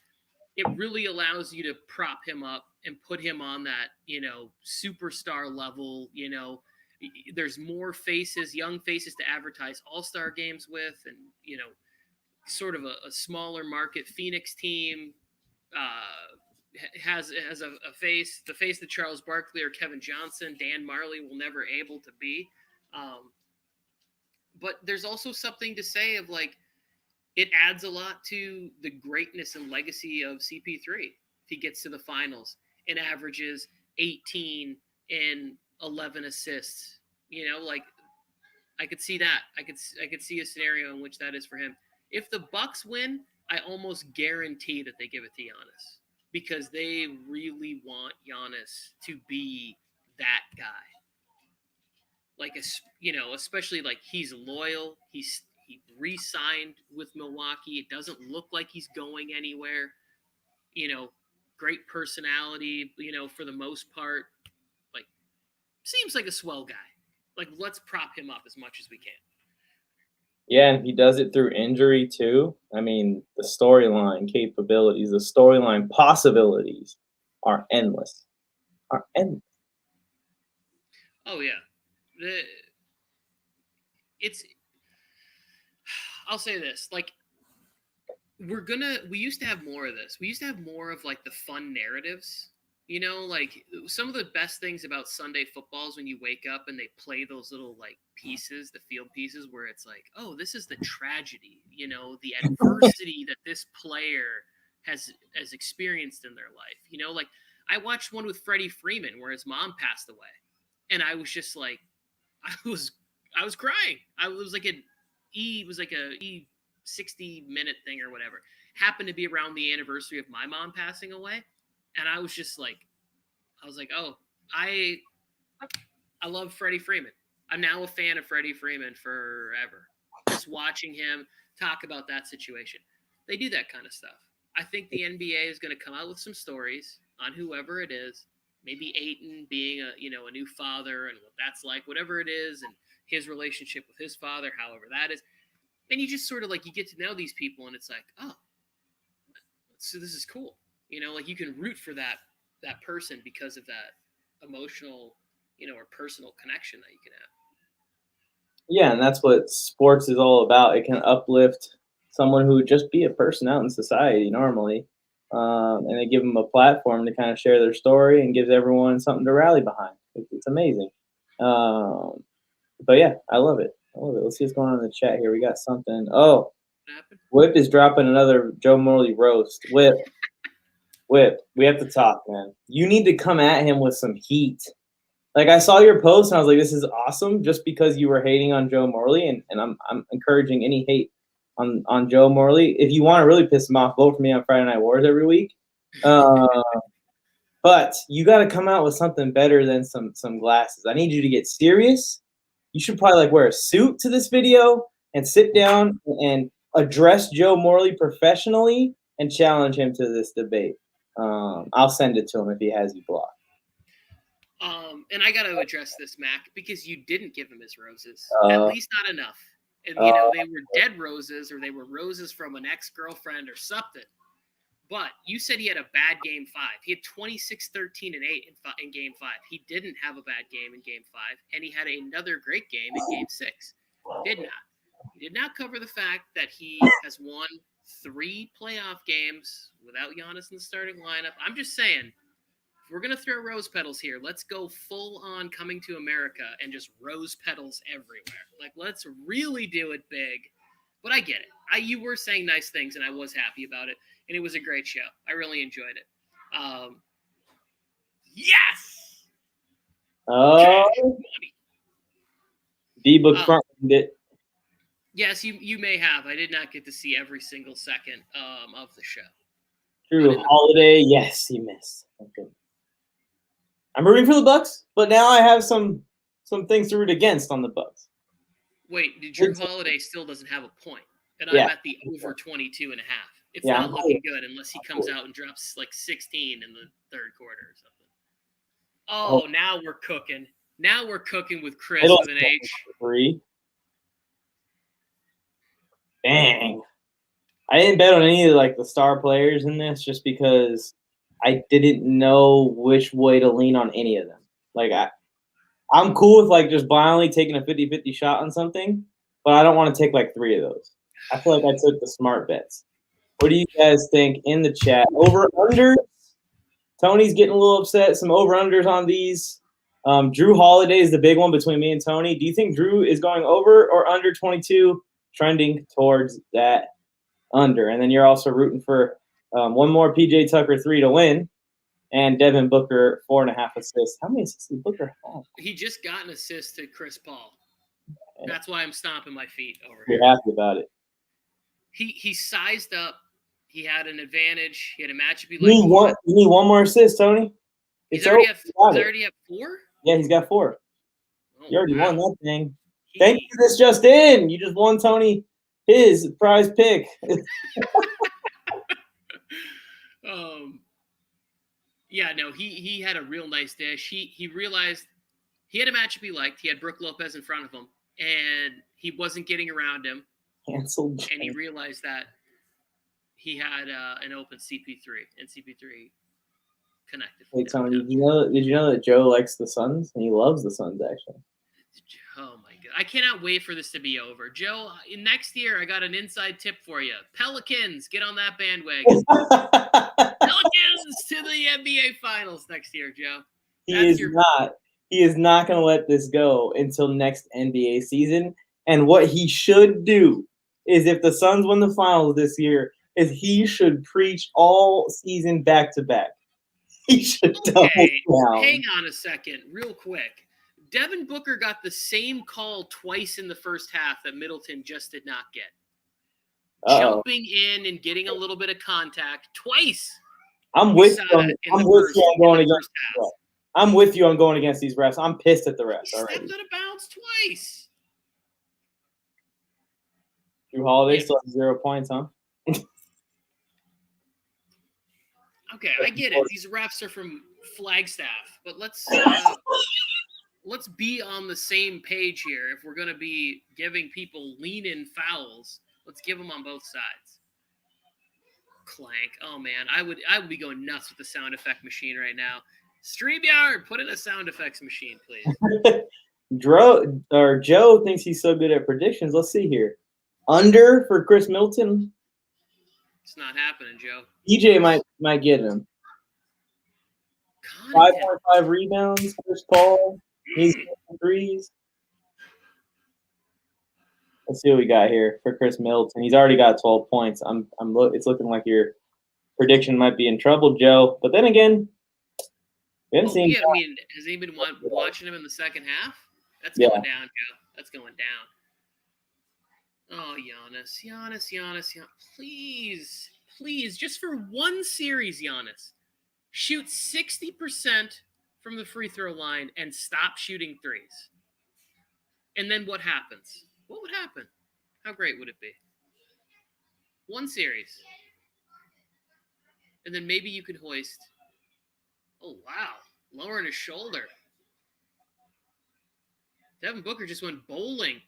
it really allows you to prop him up and put him on that, superstar level. There's more faces, young faces to advertise all-star games with, and, sort of a smaller market Phoenix team has a face, the face that Charles Barkley or Kevin Johnson, Dan Marley will never able to be. But there's also something to say of like, it adds a lot to the greatness and legacy of CP3. If he gets to the finals and averages 18 and 11 assists, like I could see that. I could see a scenario in which that is for him. If the Bucks win, I almost guarantee that they give it to Giannis because they really want Giannis to be that guy. Like, especially like he's loyal. He re-signed with Milwaukee. It doesn't look like he's going anywhere. Great personality, for the most part. Like, seems like a swell guy. Like, let's prop him up as much as we can. Yeah, and he does it through injury too. I mean, the storyline capabilities, the storyline possibilities are endless. Oh yeah. I'll say this, like, we used to have more of this. We used to have more of like the fun narratives, like some of the best things about Sunday football is when you wake up and they play those little like pieces, the field pieces where it's like, oh, this is the tragedy, the adversity that this player has experienced in their life. Like I watched one with Freddie Freeman where his mom passed away and I was just like, I was crying. It was like a 60-minute thing or whatever. Happened to be around the anniversary of my mom passing away. And I was just like, oh, I love Freddie Freeman. I'm now a fan of Freddie Freeman forever. Just watching him talk about that situation. They do that kind of stuff. I think the NBA is going to come out with some stories on whoever it is. Maybe Ayton being a new father and what that's like, whatever it is, and his relationship with his father, however that is. And you just sort of like, you get to know these people and it's like, oh, so this is cool. Like you can root for that person because of that emotional, or personal connection that you can have. Yeah, and that's what sports is all about. It can uplift someone who would just be a person out in society normally. And they give them a platform to kind of share their story and gives everyone something to rally behind. It's amazing. But yeah, I love it. Let's see what's going on in the chat here. We got something. Oh, Whip is dropping another Joe Morley roast. Whip, we have to talk, man. You need to come at him with some heat. Like I saw your post and I was like, this is awesome just because you were hating on Joe Morley, and I'm encouraging any hate on Joe Morley. If you want to really piss him off, vote for me on Friday Night Wars every week. But you got to come out with something better than some glasses. I need you to get serious. You should probably like wear a suit to this video and sit down and address Joe Morley professionally and challenge him to this debate. I'll send it to him if he has you blocked. And I got to address this, Mac, because you didn't give him his roses. At least not enough. And, you know, they were dead roses or they were roses from an ex-girlfriend or something. But you said he had a bad game 5. He had 26, 13, and 8 in game 5. He didn't have a bad game in game 5, and he had another great game in game 6. Did not. He did not cover the fact that he has won 3 playoff games without Giannis in the starting lineup. I'm just saying, if we're going to throw rose petals here, let's go full on Coming to America and just rose petals everywhere. Like, let's really do it big. But I get it. You were saying nice things, and I was happy about it. And it was a great show. I really enjoyed it. Yes! D-Book fronted it. Yes, you may have. I did not get to see every single second of the show. Drew Holiday, yes, he missed. Okay. I'm rooting for the Bucks, but now I have some things to root against on the Bucks. Wait, Drew Holiday still doesn't have a point. And I'm at the over 22.5. It's not looking good unless he comes out and drops like 16 in the third quarter or something. Oh, now we're cooking. Now we're cooking with Khris with an H. 3. Dang. I didn't bet on any of like the star players in this just because I didn't know which way to lean on any of them. Like I'm cool with like just blindly taking a 50-50 shot on something, but I don't want to take like 3 of those. I feel like I took the smart bets. What do you guys think in the chat? Over-unders? Tony's getting a little upset. Some over-unders on these. Drew Holiday is the big one between me and Tony. Do you think Drew is going over or under 22? Trending towards that under. And then you're also rooting for one more PJ Tucker 3 to win. And Devin Booker 4.5 assists. How many assists did Booker have? He just got an assist to Chris Paul. That's why I'm stomping my feet over You're here. happy about it. He sized up. He had an advantage. He had a matchup. You need one more assist, Tony. He's already at 4? Yeah, he's got 4. Oh, You already won that thing. Thank you. This just in. You just won Tony his prize pick. Yeah, no, he had a real nice dish. He realized he had a matchup he liked. He had Brook Lopez in front of him, and he wasn't getting around him. Canceled. And he realized that he had an open CP3, and CP3 connected. Hey, Tony, did you know that Joe likes the Suns? And he loves the Suns, actually. Oh, my God. I cannot wait for this to be over. Joe, next year, I got an inside tip for you. Pelicans, get on that bandwagon. Pelicans to the NBA Finals next year, Joe. He is not going to let this go until next NBA season. And what he should do is if the Suns win the Finals this year, is he should preach all season back-to-back. He should double down. Hang on a second, real quick. Devin Booker got the same call twice in the first half that Middleton just did not get. Jumping in and getting a little bit of contact twice. I'm with you on going against these refs. I'm pissed at the refs already. Stepped out of bounds twice. Drew Holiday still has 0 points, huh? Okay, I get it. These refs are from Flagstaff, but let's be on the same page here. If we're going to be giving people lean-in fouls, let's give them on both sides. Clank. Oh, man. I would be going nuts with the sound effect machine right now. StreamYard, put in a sound effects machine, please. Joe thinks he's so good at predictions. Let's see here. Under for Khris Middleton. It's not happening, Joe. EJ might get him. 5.5 rebounds, Chris Paul. He's threes. Let's see what we got here for Khris Middleton. He's already got 12 points. It's looking like your prediction might be in trouble, Joe. But then again, we haven't seen. Yeah, I mean, has anyone been watching him in the second half? That's going down, Joe. That's going down. Oh, Giannis. Please, just for one series, Giannis, shoot 60% from the free throw line and stop shooting threes. And then what happens? What would happen? How great would it be? One series. And then maybe you could hoist. Oh, wow. Lowering his shoulder. Devin Booker just went bowling.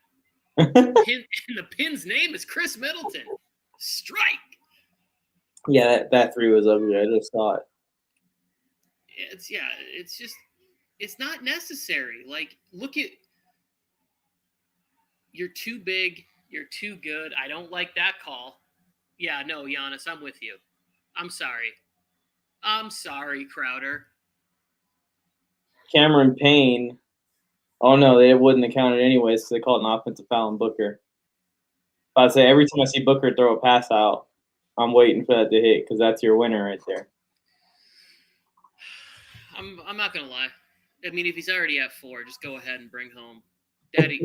And the pin's name is Khris Middleton. Strike. Yeah, that three was ugly. I just saw it. It's not necessary. Like, look at, you're too big, you're too good. I don't like that call. Yeah, no, Giannis, I'm with you. I'm sorry, Crowder. Cameron Payne. Oh no, they wouldn't have counted anyways because they called an offensive foul on Booker. I'd say every time I see Booker throw a pass out, I'm waiting for that to hit because that's your winner right there. I'm not gonna lie. I mean, if he's already at 4, just go ahead and bring home Daddy.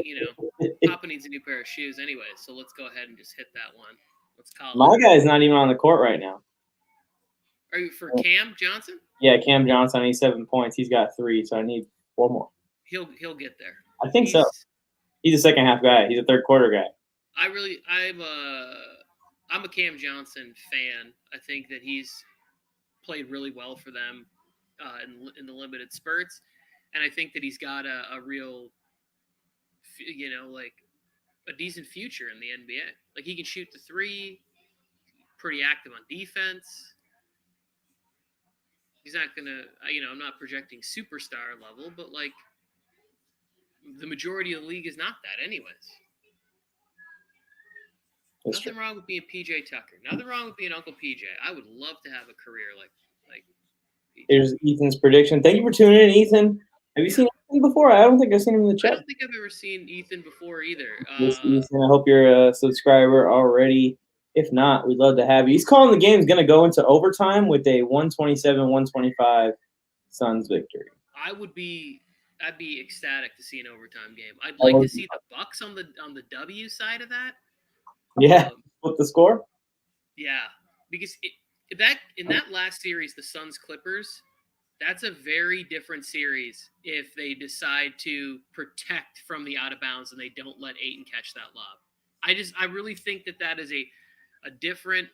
Papa needs a new pair of shoes anyway, so let's go ahead and just hit that one. Let's call My it. guy's not even on the court right now. Are you for Cam Johnson? Yeah, Cam Johnson. I need 7 points. He's got 3, so I need 4 more. He'll get there. I think so. He's a second half guy. He's a third quarter guy. I'm a Cam Johnson fan. I think that he's played really well for them in the limited spurts, and I think that he's got a real, like a decent future in the NBA. Like, he can shoot the 3, pretty active on defense. He's not gonna, I'm not projecting superstar level, but like the majority of the league is not that anyways. Nothing wrong with being PJ Tucker. Nothing wrong with being Uncle PJ. I would love to have a career like PJ. Here's Ethan's prediction. Thank you for tuning in, Ethan. Have you seen Ethan before? I don't think I've seen him in the chat. I don't think I've ever seen Ethan before either. Yes, Ethan, I hope you're a subscriber already. If not, we'd love to have you. He's calling the game's going to go into overtime with a 127-125 Suns victory. I'd be ecstatic to see an overtime game. I'd like to see the Bucks on the W side of that. Yeah, with the score? Yeah, because in that last series, the Suns-Clippers, that's a very different series if they decide to protect from the out of bounds and they don't let Ayton catch that lob. I really think that is a different,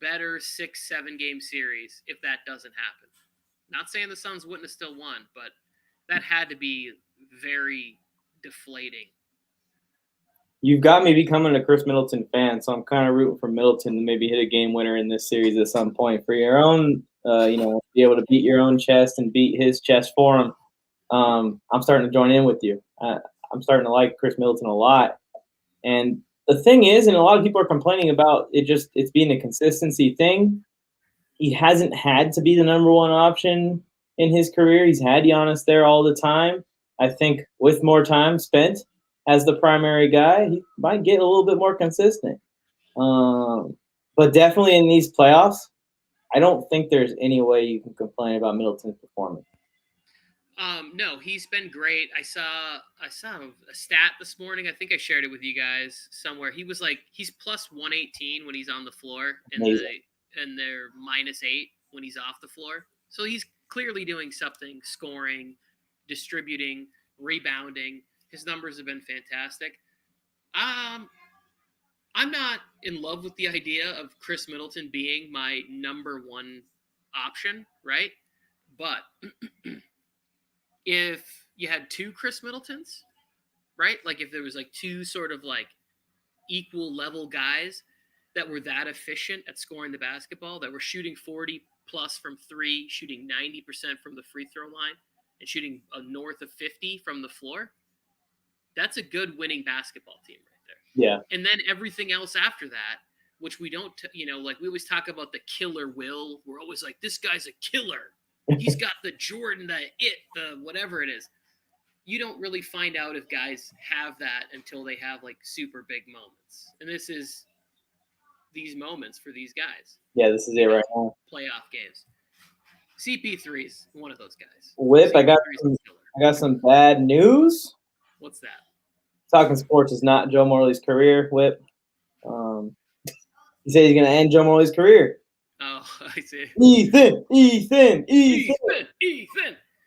better 6-7 game series if that doesn't happen. Not saying the Suns wouldn't have still won, but that had to be very deflating. You've got me becoming a Khris Middleton fan, so I'm kind of rooting for Middleton to maybe hit a game winner in this series at some point for your own, be able to beat your own chest and beat his chest for him. I'm starting to join in with you. I'm starting to like Khris Middleton a lot. And the thing is, and a lot of people are complaining about it's being a consistency thing. He hasn't had to be the number one option in his career. He's had Giannis there all the time. I think with more time spent as the primary guy, he might get a little bit more consistent. But definitely in these playoffs, I don't think there's any way you can complain about Middleton's performance. No, he's been great. I saw a stat this morning. I think I shared it with you guys somewhere. He's plus 118 when he's on the floor, and they're -8 when he's off the floor. So he's clearly doing something, scoring, distributing, rebounding. His numbers have been fantastic. I'm not in love with the idea of Khris Middleton being my number one option, right? But if you had 2 Khris Middletons, right? Like if there was like 2 sort of like equal level guys that were that efficient at scoring the basketball, that were shooting 40 plus from 3, shooting 90% from the free throw line, and shooting north of 50 from the floor, that's a good winning basketball team right there. Yeah. And then everything else after that, which we don't, like we always talk about the killer will. We're always like, this guy's a killer. He's got the Jordan, the whatever it is. You don't really find out if guys have that until they have like super big moments. And this is these moments for these guys. Yeah, this is it right now. Playoff games. CP3's one of those guys. Whip, I got some bad news. What's that? Talking sports is not Joe Morley's career, Whip. He said he's going to end Joe Morley's career. Oh, I see. Ethan.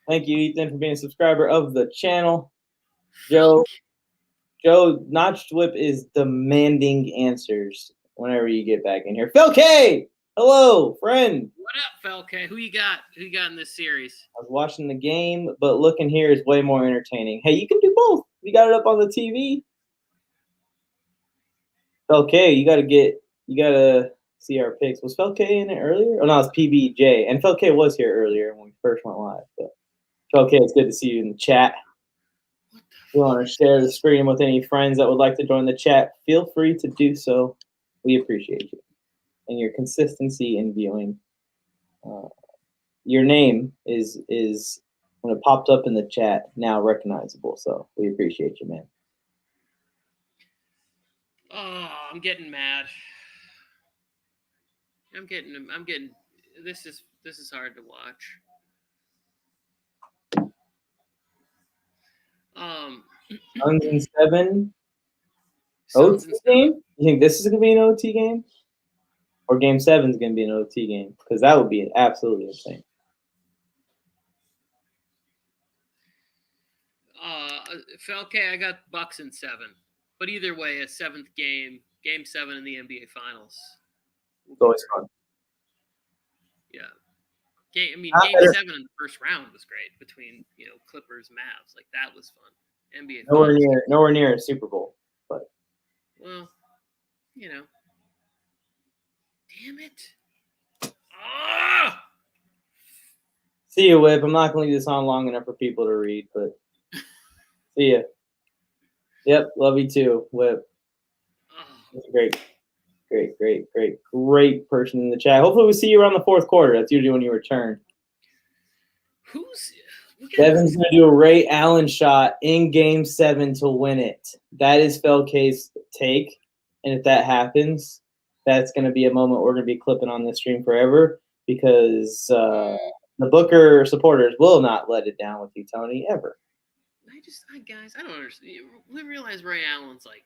Thank you, Ethan, for being a subscriber of the channel. Joe Notched Whip is demanding answers whenever you get back in here. Phil K! Hello, friend. What up, Phil K? Who you got? Who you got in this series? I was watching the game, but looking here is way more entertaining. Hey, you can do both. You got it up on the TV. Felke, you gotta see our picks. Was Felke in it earlier? Oh no, it's PBJ. And Felke was here earlier when we first went live. But Felke, it's good to see you in the chat. If you want to share the screen with any friends that would like to join the chat, feel free to do so. We appreciate you and your consistency in viewing. Your name is when it popped up in the chat now recognizable. So we appreciate you, man. Oh, I'm getting mad. I'm getting. This is hard to watch. Suns in 7. OT game? You think this is gonna be an OT game? Or game 7 is gonna be an OT game? Because that would be absolutely insane. Felke, I got Bucks in 7. But either way, a 7th game 7 in the NBA Finals. It's always fun. Yeah. Game 7 in the first round was great between Clippers, Mavs. Like that was fun. NBA nowhere near a Super Bowl, but well, damn it. Ah! See you, Whip. I'm not gonna leave this on long enough for people to read, but see ya. Yep, love you too, Whip. That's a great person in the chat. Hopefully we see you around the fourth quarter. That's usually when you return. Devin's going to do a Ray Allen shot in game 7 to win it. That is Felke's take. And if that happens, that's going to be a moment we're going to be clipping on this stream forever because the Booker supporters will not let it down with you, Tony, ever. Guys, I don't understand. We realize Ray Allen's like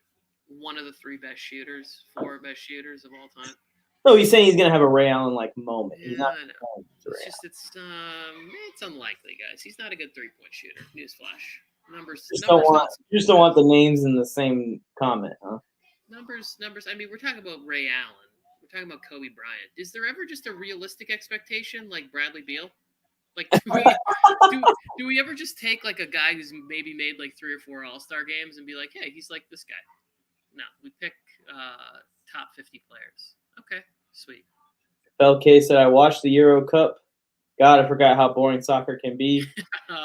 one of the 4 best shooters of all time. No, he's saying he's gonna have a Ray Allen like moment. He's not. I know. It's unlikely, guys. He's not a good 3-point shooter. Newsflash. Numbers. You just don't want the names in the same comment, huh? Numbers. I mean, we're talking about Ray Allen. We're talking about Kobe Bryant. Is there ever just a realistic expectation like Bradley Beal? Like, do we ever just take like a guy who's maybe made like 3 or 4 All-Star games and be like, hey, he's like this guy? No, we pick top 50 players. Okay, sweet. Felke said, I watched the Euro Cup. God, I forgot how boring soccer can be.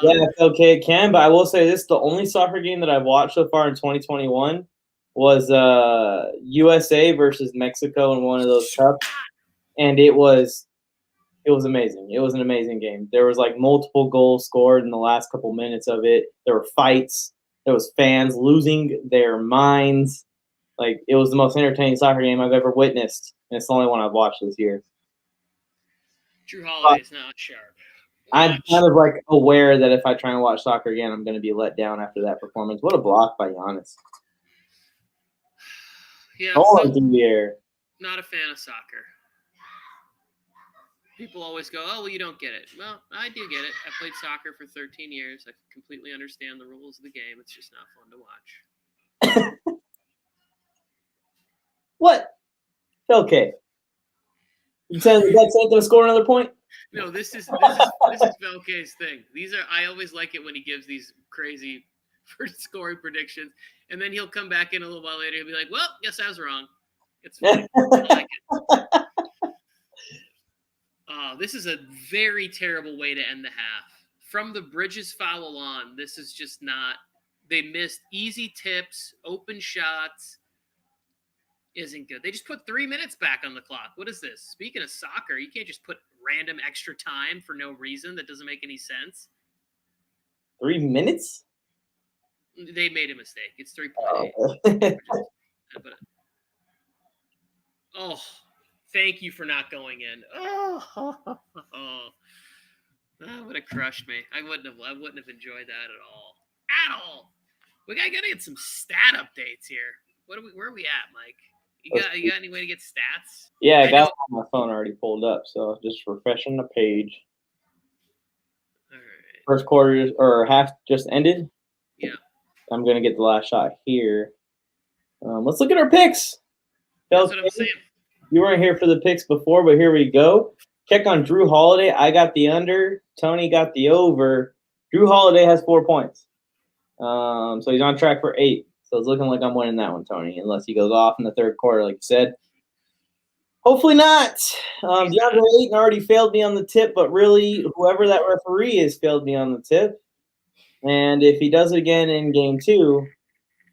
Yeah, Felke, it can, but I will say this, the only soccer game that I've watched so far in 2021 was USA versus Mexico in one of those cups, and it was amazing. It was an amazing game. There was like multiple goals scored in the last couple minutes of it. There were fights. There was fans losing their minds. Like, it was the most entertaining soccer game I've ever witnessed, and it's the only one I've watched this year. Drew Holiday's not sharp. I'm kind of like aware that if I try and watch soccer again, I'm going to be let down after that performance. What a block by Giannis. Yeah, in the air. Not a fan of soccer. People always go, oh, well, you don't get it. Well, I do get it. I played soccer for 13 years. I completely understand the rules of the game. It's just not fun to watch. What? Okay. You saying that's going to score another point? No, this is Velke's thing. I always like it when he gives these crazy first scoring predictions, and then he'll come back in a little while later and be like, well, guess I was wrong. It's fine. I like it. This is a very terrible way to end the half. From the Bridges foul on, this is just not – they missed easy tips, open shots. Isn't good. They just put 3 minutes back on the clock. What is this? Speaking of soccer, you can't just put random extra time for no reason. That doesn't make any sense. 3 minutes? They made a mistake. It's 3.8. Oh, thank you for not going in. That would have crushed me. I wouldn't have enjoyed that at all. At all. We gotta get some stat updates here. Where are we at, Mike? You got any way to get stats? Yeah, I got my phone already pulled up, so just refreshing the page. All right. First quarter or half just ended. Yeah. I'm gonna get the last shot here. Let's look at our picks. That's what I'm saying. You weren't here for the picks before, but here we go. Check on Drew Holiday. I got the under. Tony got the over. Drew Holiday has 4 points. So he's on track for 8. So it's looking like I'm winning that one, Tony, unless he goes off in the third quarter, like you said. Hopefully not. DeAndre Ayton already failed me on the tip, but really, whoever that referee is failed me on the tip. And if he does it again in game 2,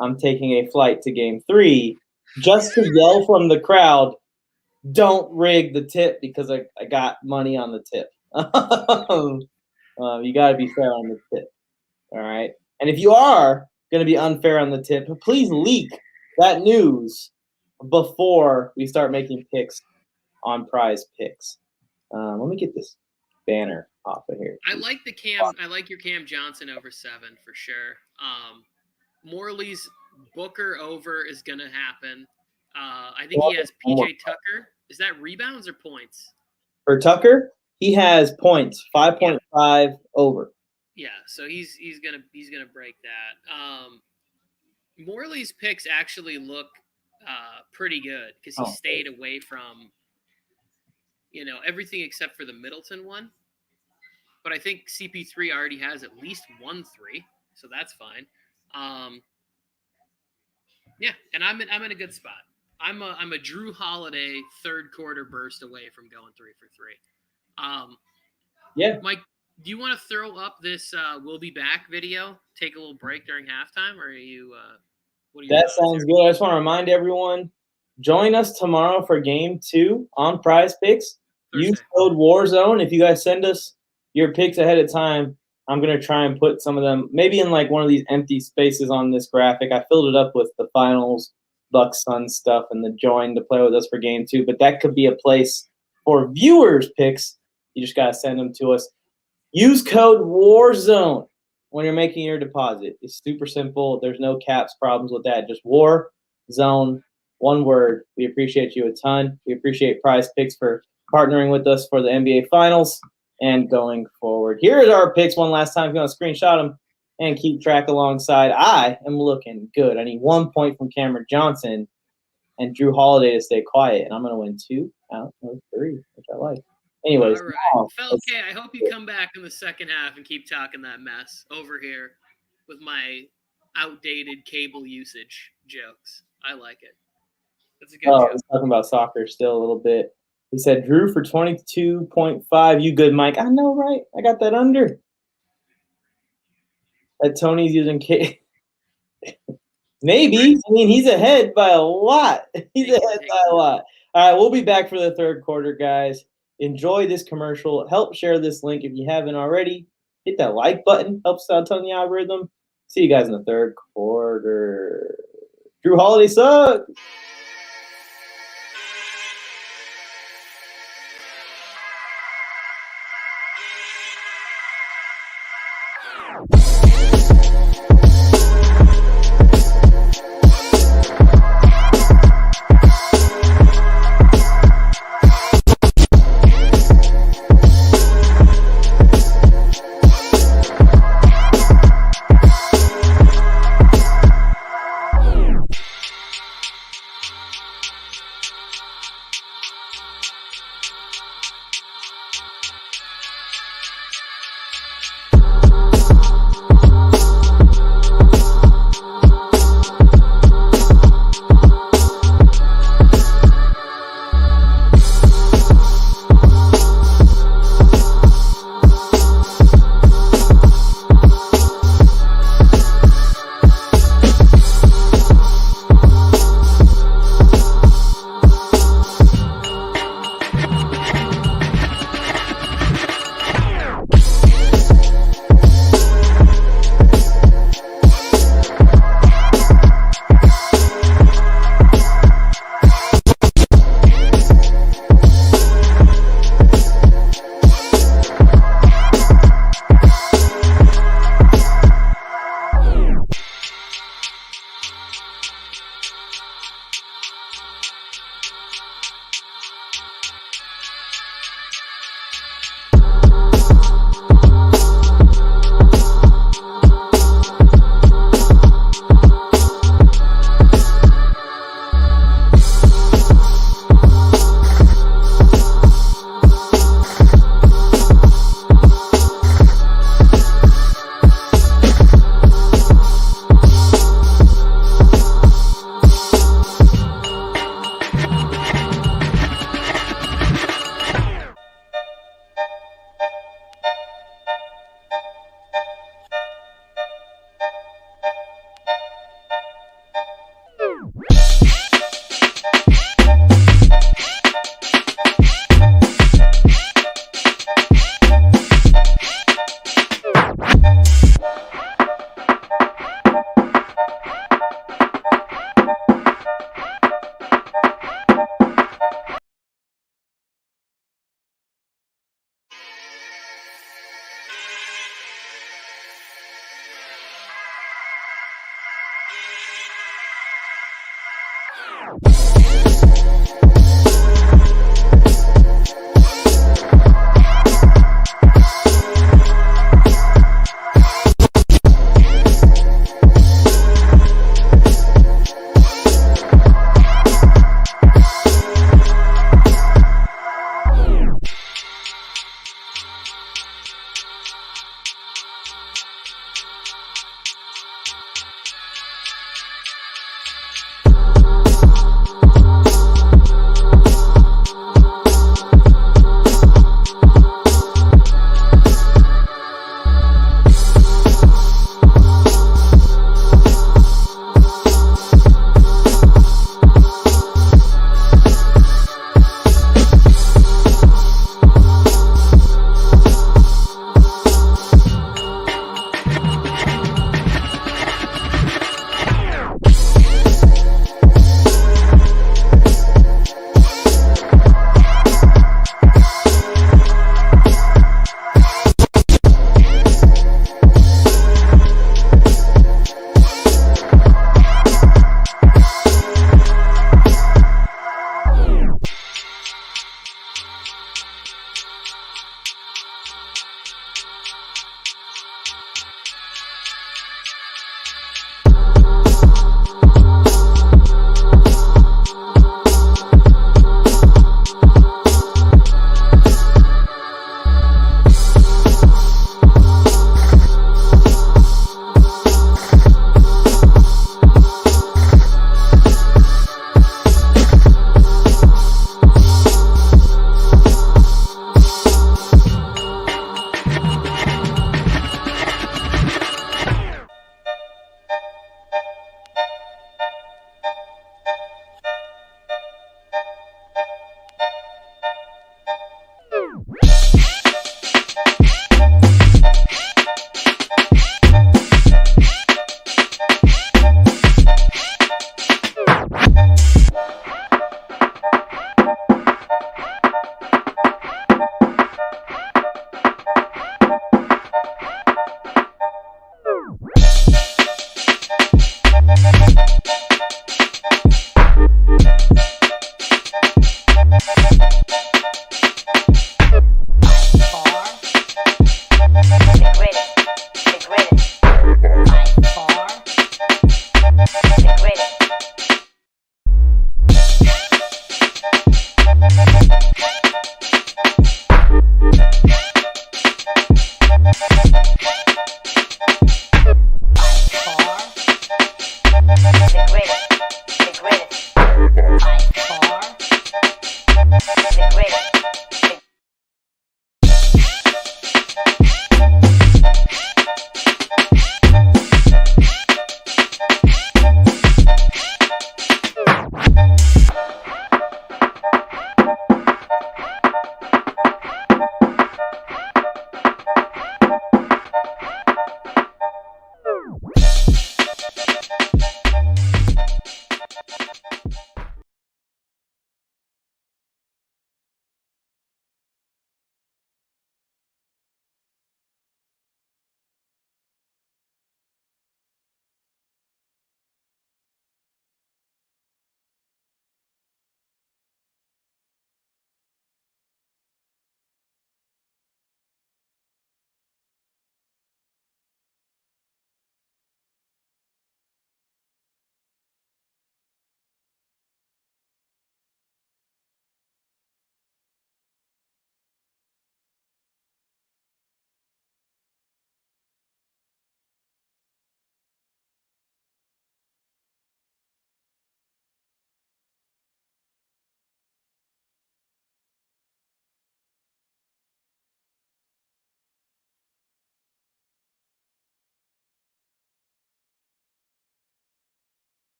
I'm taking a flight to game 3 just to yell from the crowd, don't rig the tip because I got money on the tip. You got to be fair on the tip. All right. And if you are going to be unfair on the tip, please leak that news before we start making picks on Prize Picks. Let me get this banner off of here. I like your Cam Johnson over 7 for sure. Morley's Booker over is going to happen. I think he has PJ Tucker. Is that rebounds or points? For Tucker, he has points, 5.5 over. Yeah, so he's gonna break that. Morley's picks actually look pretty good because he stayed away from everything except for the Middleton one. But I think CP3 already has at least 1 3, so that's fine. Yeah, and I'm in a good spot. I'm a Drew Holiday third quarter burst away from going 3 for 3. Yeah, Mike, do you want to throw up this "We'll Be Back" video? Take a little break during halftime, or are you? That sounds good. I just want to remind everyone: join us tomorrow for Game 2 on Prize Picks. Thursday. Use code Warzone. If you guys send us your picks ahead of time, I'm gonna try and put some of them maybe in like one of these empty spaces on this graphic. I filled it up with the finals, Bucks, Suns stuff, and the join to play with us for Game 2. But that could be a place for viewers' picks. You just gotta send them to us. Use code Warzone when you're making your deposit. It's super simple. There's no caps problems with that. Just Warzone, one word. We appreciate you a ton. We appreciate Prize Picks for partnering with us for the NBA Finals and going forward. Here are our picks one last time. If you want to screenshot them and keep track alongside, I am looking good. I need 1 point from Cameron Johnson and Drew Holiday to stay quiet, and I'm going to win 2 out of 3, which I like. Anyways, all right. Felke, I hope you come back in the second half and keep talking that mess over here with my outdated cable usage jokes. I like it. That's a good joke. He's talking about soccer still a little bit. He said, Drew for 22.5. You good, Mike? I know, right? I got that under. That Tony's using Maybe. I mean, he's ahead by a lot. He's ahead by a lot. All right, we'll be back for the third quarter, guys. Enjoy this commercial. Help share this link if you haven't already. Hit that like button. Helps out on the algorithm. See you guys in the third quarter. Drew Holiday sucks.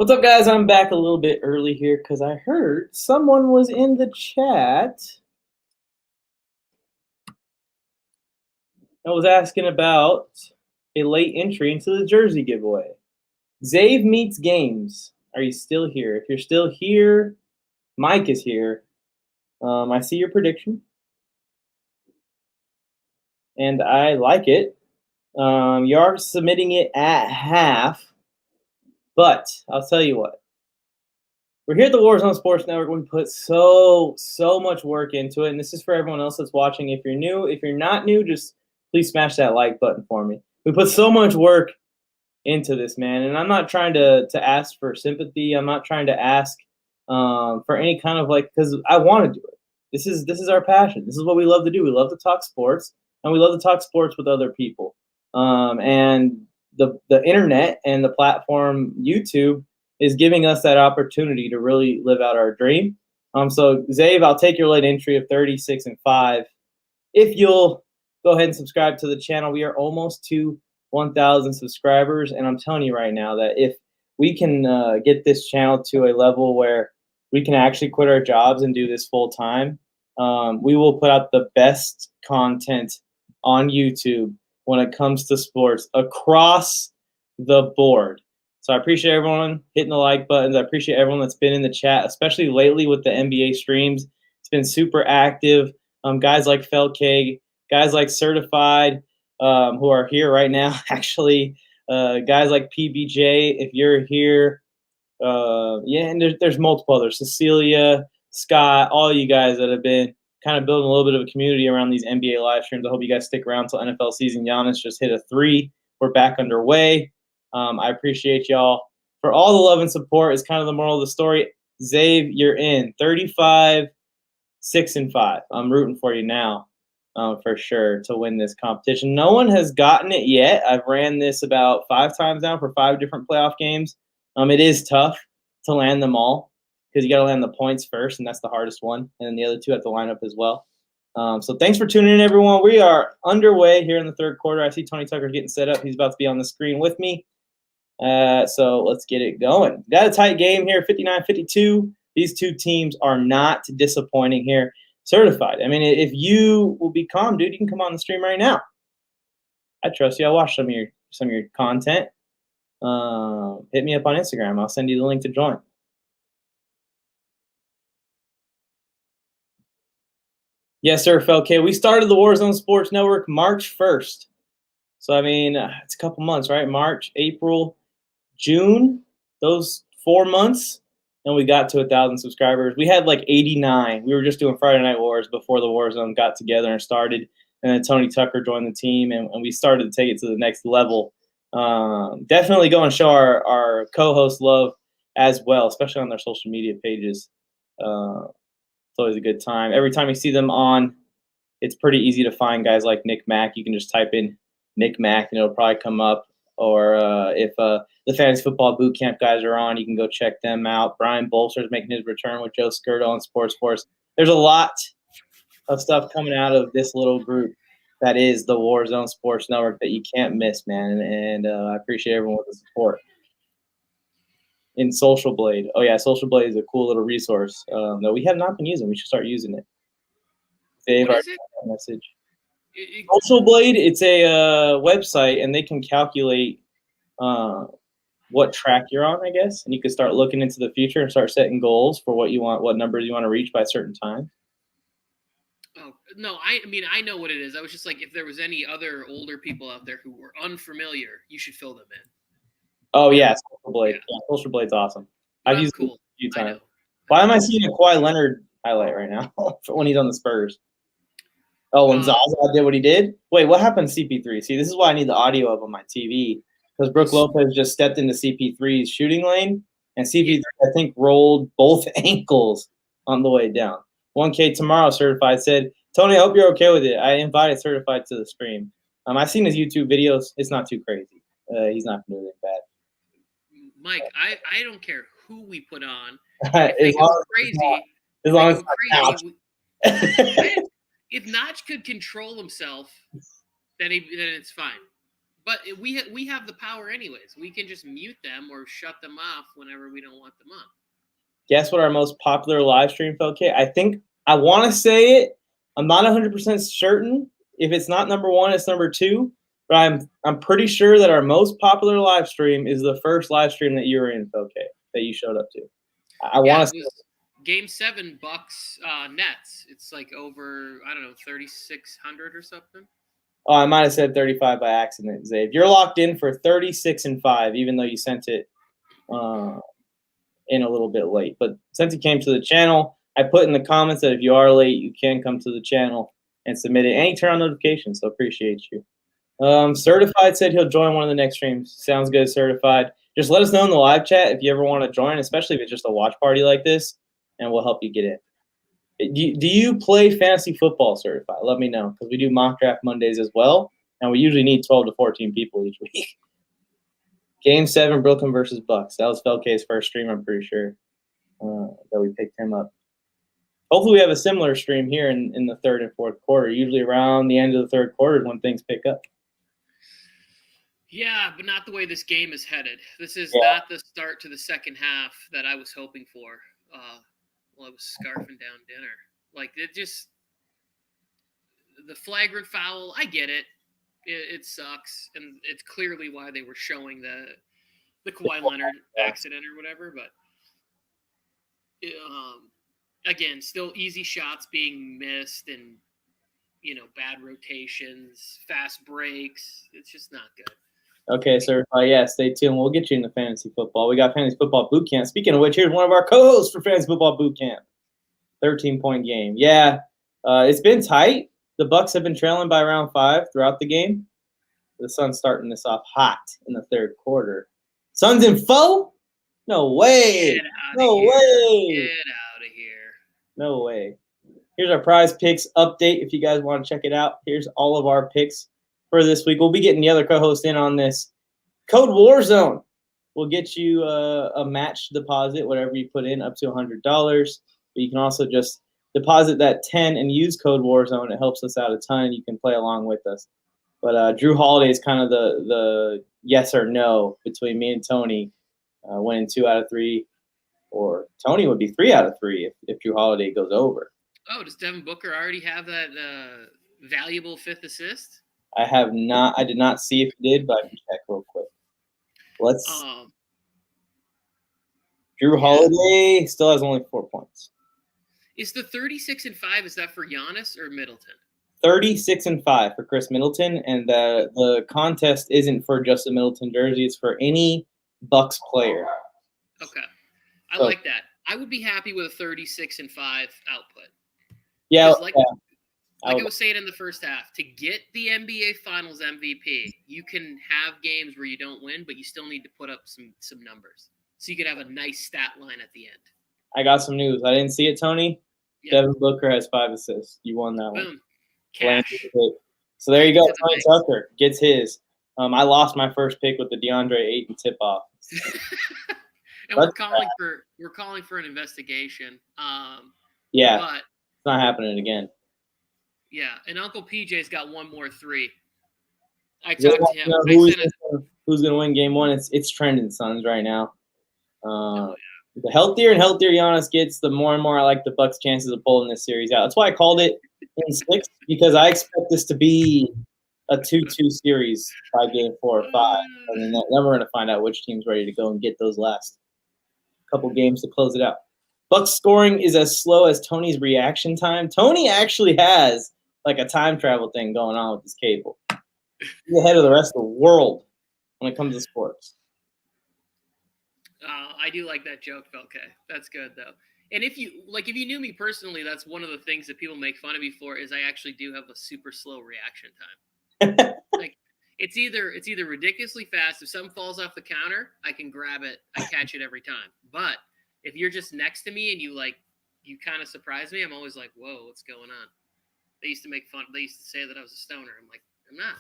What's up, guys? I'm back a little bit early here because I heard someone was in the chat. I was asking about a late entry into the jersey giveaway. Zave Meets Games. Are you still here? If you're still here, Mike is here. I see your prediction, and I like it. You are submitting it at half, but I'll tell you what. We're here at the Warzone Sports Network. We put so much work into it, and this is for everyone else that's watching. If you're new, if you're not new, just please smash that like button for me. We put so much work into this, man, and I'm not trying to ask for sympathy. I'm not trying to ask for any kind of because I want to do it. This is our passion. This is what we love to do. We love to talk sports, and we love to talk sports with other people. And the internet and the platform YouTube is giving us that opportunity to really live out our dream. So Zave, I'll take your late entry of 36-5. If you'll go ahead and subscribe to the channel, we are almost to 1,000 subscribers, and I'm telling you right now that if we can get this channel to a level where we can actually quit our jobs and do this full time, we will put out the best content on YouTube when it comes to sports across the board. So I appreciate everyone hitting the like buttons. I appreciate everyone that's been in the chat, especially lately with the NBA streams. It's been super active. Guys like Felkeg, guys like Certified, who are here right now, actually. Guys like PBJ, if you're here. And there's multiple others. Cecilia, Scott, all you guys that have been kind of building a little bit of a community around these NBA live streams. I hope you guys stick around till NFL season. Giannis just hit a 3. We're back underway. I appreciate y'all for all the love and support. Is kind of the moral of the story. Zave, you're in 35-6-5. I'm rooting for you now, for sure, to win this competition. No one has gotten it yet. I've ran this about 5 times now for 5 different playoff games. It is tough to land them all because you got to land the points first, and that's the hardest one. And then the other 2 have to line up as well. So thanks for tuning in, everyone. We are underway here in the third quarter. I see Tony Tucker getting set up. He's about to be on the screen with me. So let's get it going. Got a tight game here, 59-52. These 2 teams are not disappointing here. Certified. I mean, if you will be calm, dude, you can come on the stream right now. I trust you. I'll watch some of your content. Hit me up on Instagram. I'll send you the link to join. Yes, sir, Felk. We started the Warzone Sports Network March 1st. So, I mean, it's a couple months, right? March, April, June, those 4 months, and we got to 1,000 subscribers. We had like 89. We were just doing Friday Night Wars before the Warzone got together and started. And then Tony Tucker joined the team, and we started to take it to the next level. Definitely go and show our co-host love as well, especially on their social media pages. It's always a good time. Every time you see them on, it's pretty easy to find guys like Nick Mack. You can just type in Nick Mack, and it'll probably come up. Or if the Fantasy Football Boot Camp guys are on, you can go check them out. Brian Bolster is making his return with Joe Skirtle on Sports Force. There's a lot of stuff coming out of this little group that is the Warzone Sports Network that you can't miss, man. And I appreciate everyone with the support. In Social Blade. Oh, yeah, Social Blade is a cool little resource that we have not been using. We should start using it. Save what our is it? message. Social Blade, it's a website, and they can calculate what track you're on, I guess. And you can start looking into the future and start setting goals for what you want, what numbers you want to reach by a certain time. Oh, no, I mean, I know what it is. I was just like, if there was any other older people out there who were unfamiliar, you should fill them in. Oh, yeah, Social Blade. Yeah, Social Blade's awesome. I've used it a few times. Why am I seeing a Kawhi Leonard highlight right now when he's on the Spurs? Oh, when Zaza did what he did? Wait, what happened to CP3? See, this is why I need the audio up on my TV, because Brook Lopez just stepped into CP3's shooting lane, and CP3, I think, rolled both ankles on the way down. 1K Tomorrow Certified said, Tony, I hope you're okay with it. I invited Certified to the stream. I've seen his YouTube videos. It's not too crazy. He's not doing anything bad. Mike, I don't care who we put on. As long as it's crazy. If Notch could control himself, then it's fine. But we have the power anyways. We can just mute them or shut them off whenever we don't want them on. Guess what our most popular live stream, okay? I want to say it. I'm not 100% certain. If it's not number 1, it's number 2. But I'm pretty sure that our most popular live stream is the first live stream that you were in, okay, that you showed up to. I want to say Game 7 Bucks Nets. It's like over, I don't know, 3,600 or something. Oh, I might have said 35 by accident, Zay. If you're locked in for 36-5, even though you sent it in a little bit late. But since it came to the channel, I put in the comments that if you are late, you can come to the channel and submit it. And you turn on notifications, so appreciate you. Certified said he'll join one of the next streams. Sounds good, Certified. Just let us know in the live chat if you ever want to join, especially if it's just a watch party like this, and we'll help you get in. Do you play fantasy football, Certified? Let me know, because we do mock draft Mondays as well, and we usually need 12 to 14 people each week. Game 7, Brooklyn versus Bucks. That was Felke's first stream, I'm pretty sure, that we picked him up. Hopefully we have a similar stream here in the third and fourth quarter. Usually around the end of the third quarter is when things pick up. Yeah, but not the way this game is headed. This is not the start to the second half that I was hoping for. While I was scarfing down dinner. Like, it just – the flagrant foul, I get it. It sucks, and it's clearly why they were showing the Kawhi Leonard accident or whatever. But, again, still easy shots being missed and, bad rotations, fast breaks. It's just not good. Okay, sir. Stay tuned. We'll get you into fantasy football. We got fantasy football boot camp. Speaking of which, here's one of our co-hosts for fantasy football boot camp. 13-point game. Yeah, it's been tight. The Bucks have been trailing by around 5 throughout the game. The Suns starting this off hot in the third quarter. Suns in 4? No way. No way. Get out of here. No way. Here's our prize picks update if you guys want to check it out. Here's all of our picks for this week. We'll be getting the other co-host in on this. Code Warzone will get you a match deposit, whatever you put in, up to $100. But you can also just deposit that 10 and use code Warzone. It helps us out a ton. You can play along with us. But Drew Holiday is kind of the yes or no between me and Tony, winning 2 out of 3. Or Tony would be 3 out of 3 if Drew Holiday goes over. Oh, does Devin Booker already have that valuable 5th assist? I have not. I did not see if he did, but I can check real quick. Drew Holiday still has only 4 points. Is the 36-5, is that for Giannis or Middleton? 36-5 for Khris Middleton, and the contest isn't for just a Middleton jersey. It's for any Bucks player. Okay. I like that. I would be happy with a 36-5 output. Yeah. I was saying in the first half, to get the NBA Finals MVP, you can have games where you don't win, but you still need to put up some numbers. So you could have a nice stat line at the end. I got some news. I didn't see it, Tony. Yep. Devin Booker has 5 assists. You won that one. Boom. Cash. So there you go. Tony Tucker gets his. I lost my first pick with the DeAndre Ayton tip-off. And we're calling for an investigation. Yeah, but it's not happening again. Yeah, and Uncle PJ's got 1 more 3. I talked to him. Who's going to win game 1? It's trending Suns right now. The healthier and healthier Giannis gets, the more and more I like the Bucks' chances of pulling this series out. That's why I called it in 6, because I expect this to be a 2-2 series by game 4 or 5. And then we're going to find out which team's ready to go and get those last couple games to close it out. Bucks scoring is as slow as Tony's reaction time. Tony actually has like a time travel thing going on with his cable. He's ahead of the rest of the world when it comes to sports. I do like that joke, Felke. That's good though. And if you knew me personally, that's one of the things that people make fun of me for is I actually do have a super slow reaction time. Like it's either ridiculously fast. If something falls off the counter, I can grab it. I catch it every time. But if you're just next to me and you kind of surprise me, I'm always like, whoa, what's going on? They used to make fun. They used to say that I was a stoner. I'm like, I'm not.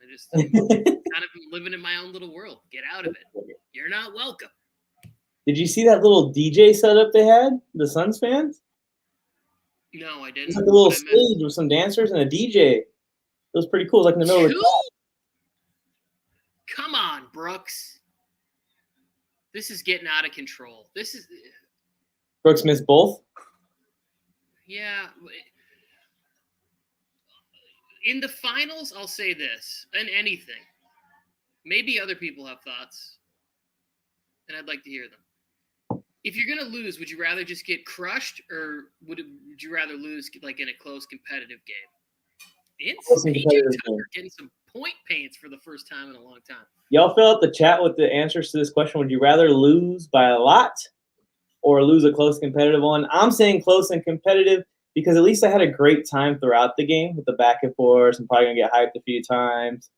I just kind of living in my own little world. Get out of it. You're not welcome. Did you see that little DJ setup they had, the Suns fans? No, I didn't. It's like a little stage with some dancers and a DJ. It was pretty cool. It was like in the middle of the crowd. This is getting out of control. This is Brooks missed both. Yeah. In the finals, I'll say this, and anything. Maybe other people have thoughts, and I'd like to hear them. If you're going to lose, would you rather just get crushed, or would you rather lose like in a close competitive game? It's PJ Tucker getting some point paints for the first time in a long time. Y'all fill out the chat with the answers to this question. Would you rather lose by a lot or lose a close competitive one? I'm saying close and competitive because at least I had a great time throughout the game with the back and forth. I'm probably going to get hyped a few times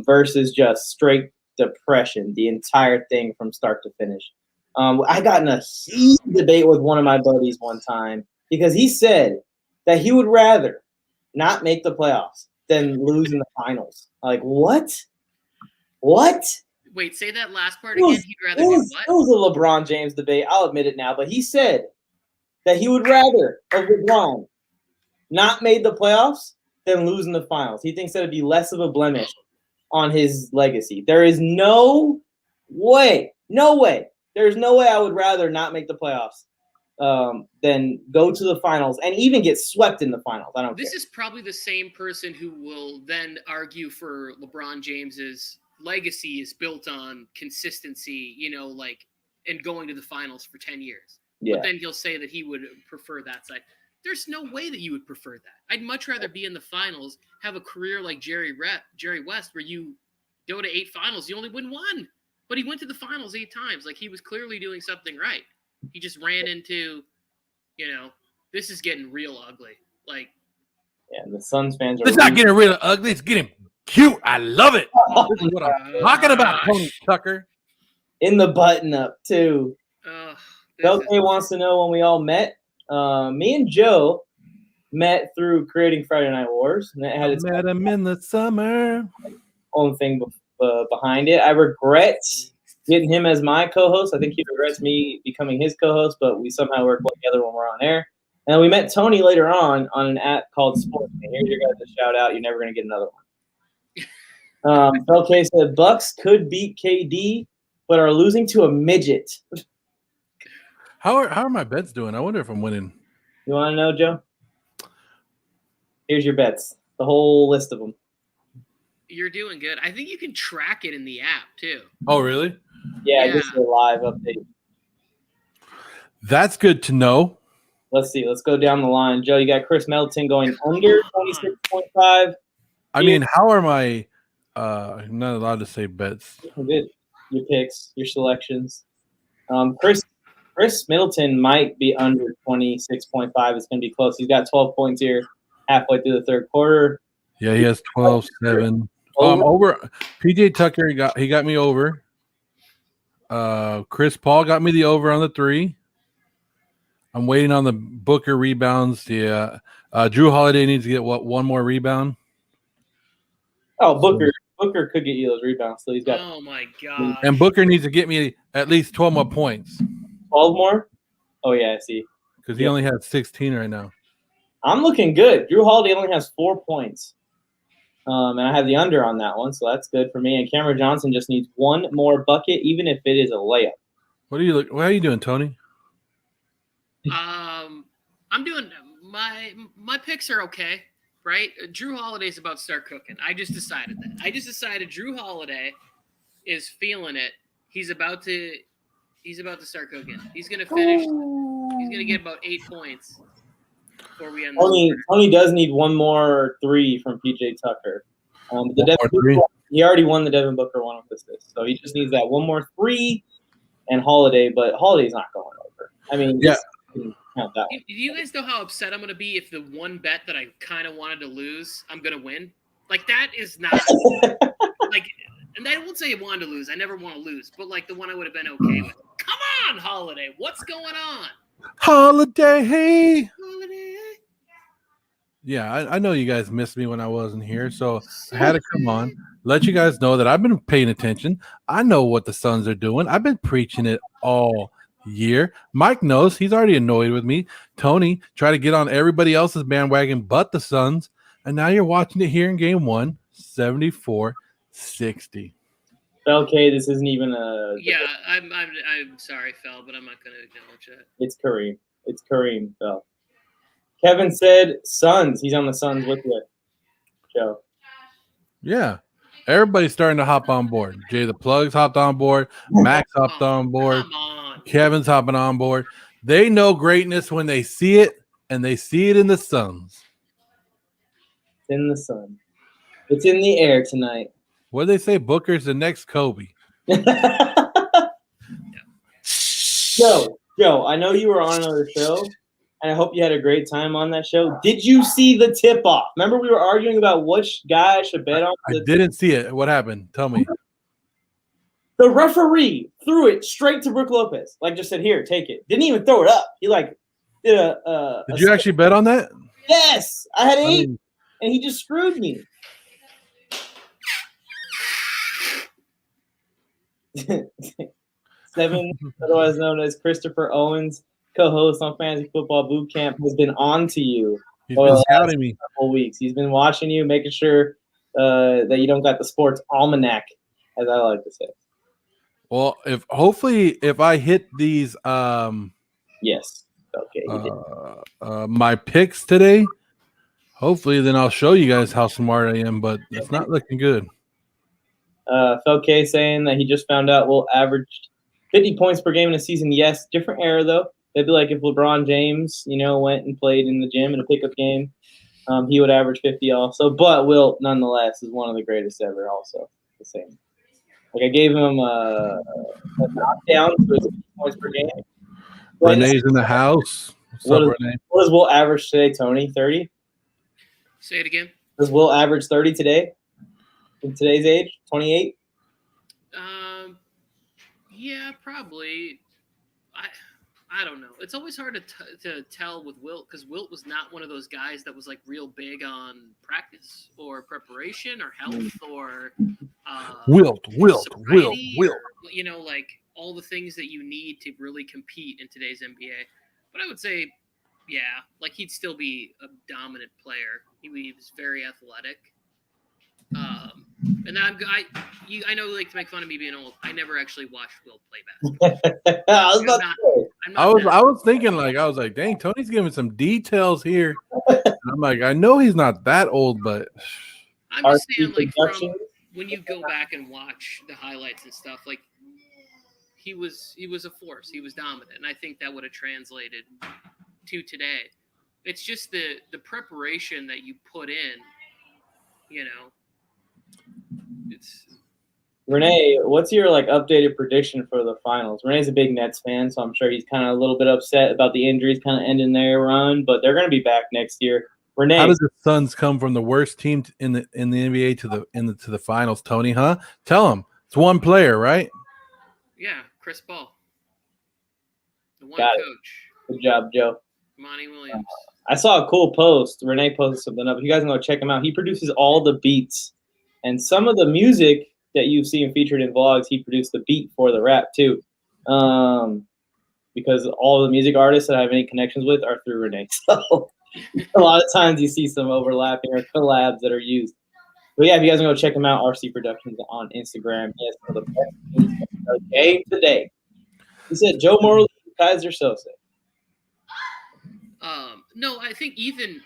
versus just straight depression, the entire thing from start to finish. I got in a huge debate with one of my buddies one time because he said that he would rather not make the playoffs than lose in the finals. Like, what? What? Wait, say that last part again. He'd rather do what? It was a LeBron James debate. I'll admit it now. But he said that he would rather of LeBron not made the playoffs than lose in the finals. He thinks that it'd be less of a blemish on his legacy. There is no way. There's no way I would rather not make the playoffs than go to the finals and even get swept in the finals. I don't care. This is probably the same person who will then argue for LeBron James's legacy is built on consistency, and going to the finals for 10 years. Yeah. But then he'll say that he would prefer that side. There's no way that you would prefer that. I'd much rather be in the finals, have a career like Jerry West, where you go to 8 finals, you only win 1. But he went to the finals 8 times. Like, he was clearly doing something right. He just ran into, this is getting real ugly. Like, yeah, the Suns fans are. It's not getting real ugly. It's getting cute. I love it. This is what I'm talking about, Tony Tucker. In the button-up, too. Belkay wants to know when we all met. Me and Joe met through creating Friday Night Wars. And it had met him in the summer. Own thing behind it. I regret getting him as my co-host. I think he regrets me becoming his co-host, but we somehow work well together when we're on air. And we met Tony later on an app called Sports. And here's your guys' shout out. You're never going to get another one. Belkay said Bucks could beat KD, but are losing to a midget. How are my bets doing? I wonder if I'm winning. You want to know, Joe? Here's your bets. The whole list of them. You're doing good. I think you can track it in the app, too. Oh, really? Yeah. This is a live update. That's good to know. Let's see. Let's go down the line. Joe, you got Khris Middleton going under 26.5. I mean, how are my I'm not allowed to say bets. Good. Your picks, your selections. Khris Middleton might be under 26.5. It's going to be close. He's got 12 points here halfway through the third quarter. Yeah, he has 12-7. Over. PJ Tucker, he got me over. Chris Paul got me the over on the 3. I'm waiting on the Booker rebounds. Yeah. Drew Holiday needs to get one more rebound. Oh, Booker could get you those rebounds. So he's got. Oh my god. And Booker needs to get me at least 12 more points. 12 more? Oh yeah, I see. Because he only has 16 right now. I'm looking good. Drew Holiday only has 4 points. And I have the under on that one, so that's good for me. And Cameron Johnson just needs one more bucket, even if it is a layup. What are you doing, Tony? I'm doing my picks are okay, right? Drew Holiday's about to start cooking. I just decided that. I just decided Drew Holiday is feeling it. He's about to start cooking. He's gonna finish. He's gonna get about 8 points before we end. Tony does need one more 3 from PJ Tucker. He already won the Devin Booker one with this, so he just needs that one more 3 and Holiday. But Holiday's not going over. I mean, yeah. Do you guys know how upset I'm going to be if the one bet that I kind of wanted to lose, I'm going to win? Like, that is not like, and I won't say I wanted to lose. I never want to lose, but like the one I would have been okay with. Come on, Holiday. What's going on? Holiday. Yeah, I know you guys missed me when I wasn't here, so I had to come on, let you guys know that I've been paying attention. I know what the Suns are doing. I've been preaching it all year. Mike knows. He's already annoyed with me. Tony tried to get on everybody else's bandwagon but the Suns, and now you're watching it here in game 1, 74-60. Okay, this isn't even a. Yeah, I'm sorry, Fel, but I'm not going to acknowledge that. It's Kareem. It's Kareem, Fel. Kevin said Suns. He's on the Suns with you, Joe. Yeah. Everybody's starting to hop on board. Jay the Plugs hopped on board. Max hopped on board. Come on. Kevin's hopping on board. They know greatness when they see it, and they see it in the Suns. It's in the sun. It's in the air tonight. What do they say? Booker's the next Kobe. Joe, I know you were on another show, and I hope you had a great time on that show. Did you see the tip-off? Remember we were arguing about which guy I should bet on? I didn't see it. What happened? Tell me. The referee threw it straight to Brook Lopez. Like, just said, here, take it. Didn't even throw it up. He, like, did a Did you actually bet on that? Yes. I had 8, and he just screwed me. Seven, otherwise known as Christopher Owens, co-host on Fantasy Football Boot Camp, has been on to you. He's been scouting me. Couple weeks. He's been watching you, making sure that you don't got the sports almanac, as I like to say. Well, hopefully if I hit these yes. Okay. My picks today, hopefully then I'll show you guys how smart I am, but it's not looking good. Phil K saying that he just found out we'll average 50 points per game in a season. Yes, different era though. It'd be like if LeBron James, went and played in the gym in a pickup game, he would average 50 also. But Wilt, nonetheless, is one of the greatest ever. Also, the same. Like I gave him a knockdown for his 50 points per game. Renee's in the house. What does Wilt average today, Tony? 30? Say it again. Does Wilt average 30 today? In today's age, 28? Yeah, probably. I don't know. It's always hard to tell with Wilt because Wilt was not one of those guys that was like real big on practice or preparation or health or Wilt. Or, like all the things that you need to really compete in today's NBA. But I would say, yeah, like he'd still be a dominant player. He was very athletic. And I know like to make fun of me being old. I never actually watched Wilt play basketball. I was thinking I was like, dang, Tony's giving some details here. And I'm like, I know he's not that old, but I'm just saying, like, from when you go back and watch the highlights and stuff, like he was a force. He was dominant, and I think that would have translated to today. It's just the preparation that you put in, It's Renee, what's your updated prediction for the finals? Renee's a big Nets fan, so I'm sure he's kind of a little bit upset about the injuries kind of ending their run, but they're going to be back next year. Renee, how does the Suns come from the worst team in the NBA to the finals, Tony? Huh? Tell him it's one player, right? Yeah, Chris Paul, the one Got coach. It. Good job, Joe. Monty Williams. I saw a cool post. Renee posted something up. If you guys want to check him out, he produces all the beats. And some of the music that you've seen featured in vlogs, he produced the beat for the rap too. Because all the music artists that I have any connections with are through Renee. So a lot of times you see some overlapping or collabs that are used. But yeah, if you guys want to go check him out, RC Productions on Instagram. He has one of the best game today. He said Joe Morley, Kaiser Sose. No, I think even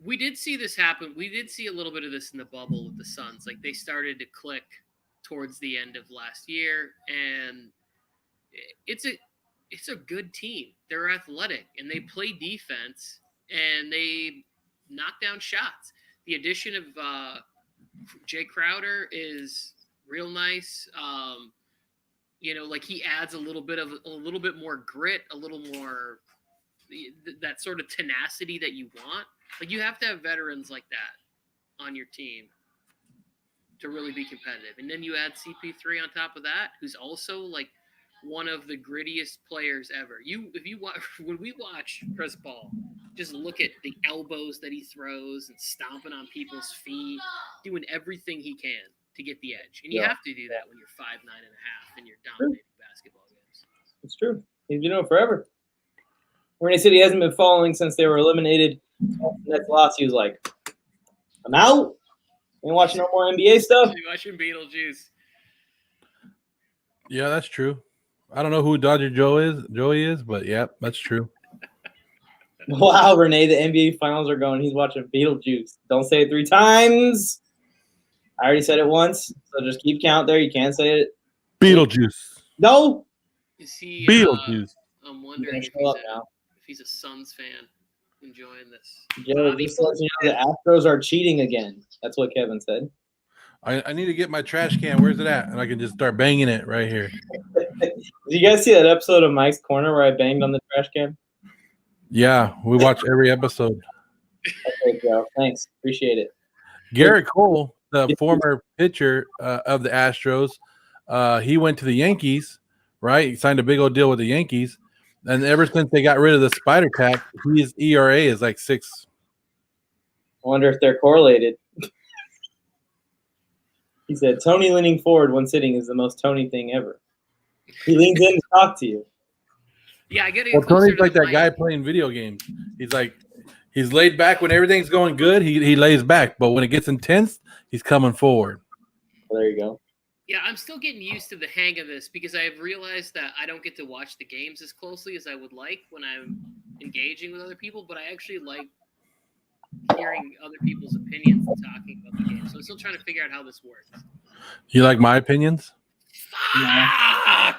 we did see this happen. We did see a little bit of this in the bubble with the Suns. Like they started to click towards the end of last year, and it's a good team. They're athletic and they play defense and they knock down shots. The addition of Jay Crowder is real nice. Like he adds a little bit more grit, a little more that sort of tenacity that you want. Like you have to have veterans like that on your team to really be competitive. And then you add CP3 on top of that, who's also like one of the grittiest players ever. When we watch Chris Paul, just look at the elbows that he throws and stomping on people's feet, doing everything he can to get the edge. And you have to do that when you're 5'9.5" and you're dominating basketball games. It's true. He's been doing it forever. Renee said he hasn't been following since they were eliminated. That's lost. He was like, I'm out. Ain't watching no more NBA stuff. You're watching Beetlejuice. Yeah, that's true. I don't know who Dodger Joey is, but yeah, that's true. Wow, Renee, the NBA Finals are going. He's watching Beetlejuice. Don't say it 3 times. I already said it once, so just keep count there. You can't say it. Beetlejuice. No. Is he? Beetlejuice. I'm wondering if he's a Suns fan enjoying this. Joe, just to let you know, the Astros are cheating again. That's what Kevin said. I need to get my trash can. Where's it at? And I can just start banging it right here. Did you guys see that episode of Mike's Corner where I banged on the trash can? Yeah, we watch every episode. Okay, Joe. Thanks. Appreciate it. Garrett Cole, the former pitcher of the Astros, he went to the Yankees, right? He signed a big old deal with the Yankees. And ever since they got rid of the spider tack, his ERA is like 6. I wonder if they're correlated. He said, Tony leaning forward when sitting is the most Tony thing ever. He leans in to talk to you. Yeah, I get it. Well, Tony's like that guy playing video games. He's laid back when everything's going good. He lays back, but when it gets intense, he's coming forward. Well, there you go. Yeah, I'm still getting used to the hang of this because I've realized that I don't get to watch the games as closely as I would like when I'm engaging with other people, but I actually like hearing other people's opinions and talking about the game. So I'm still trying to figure out how this works. You like my opinions? Fuck! I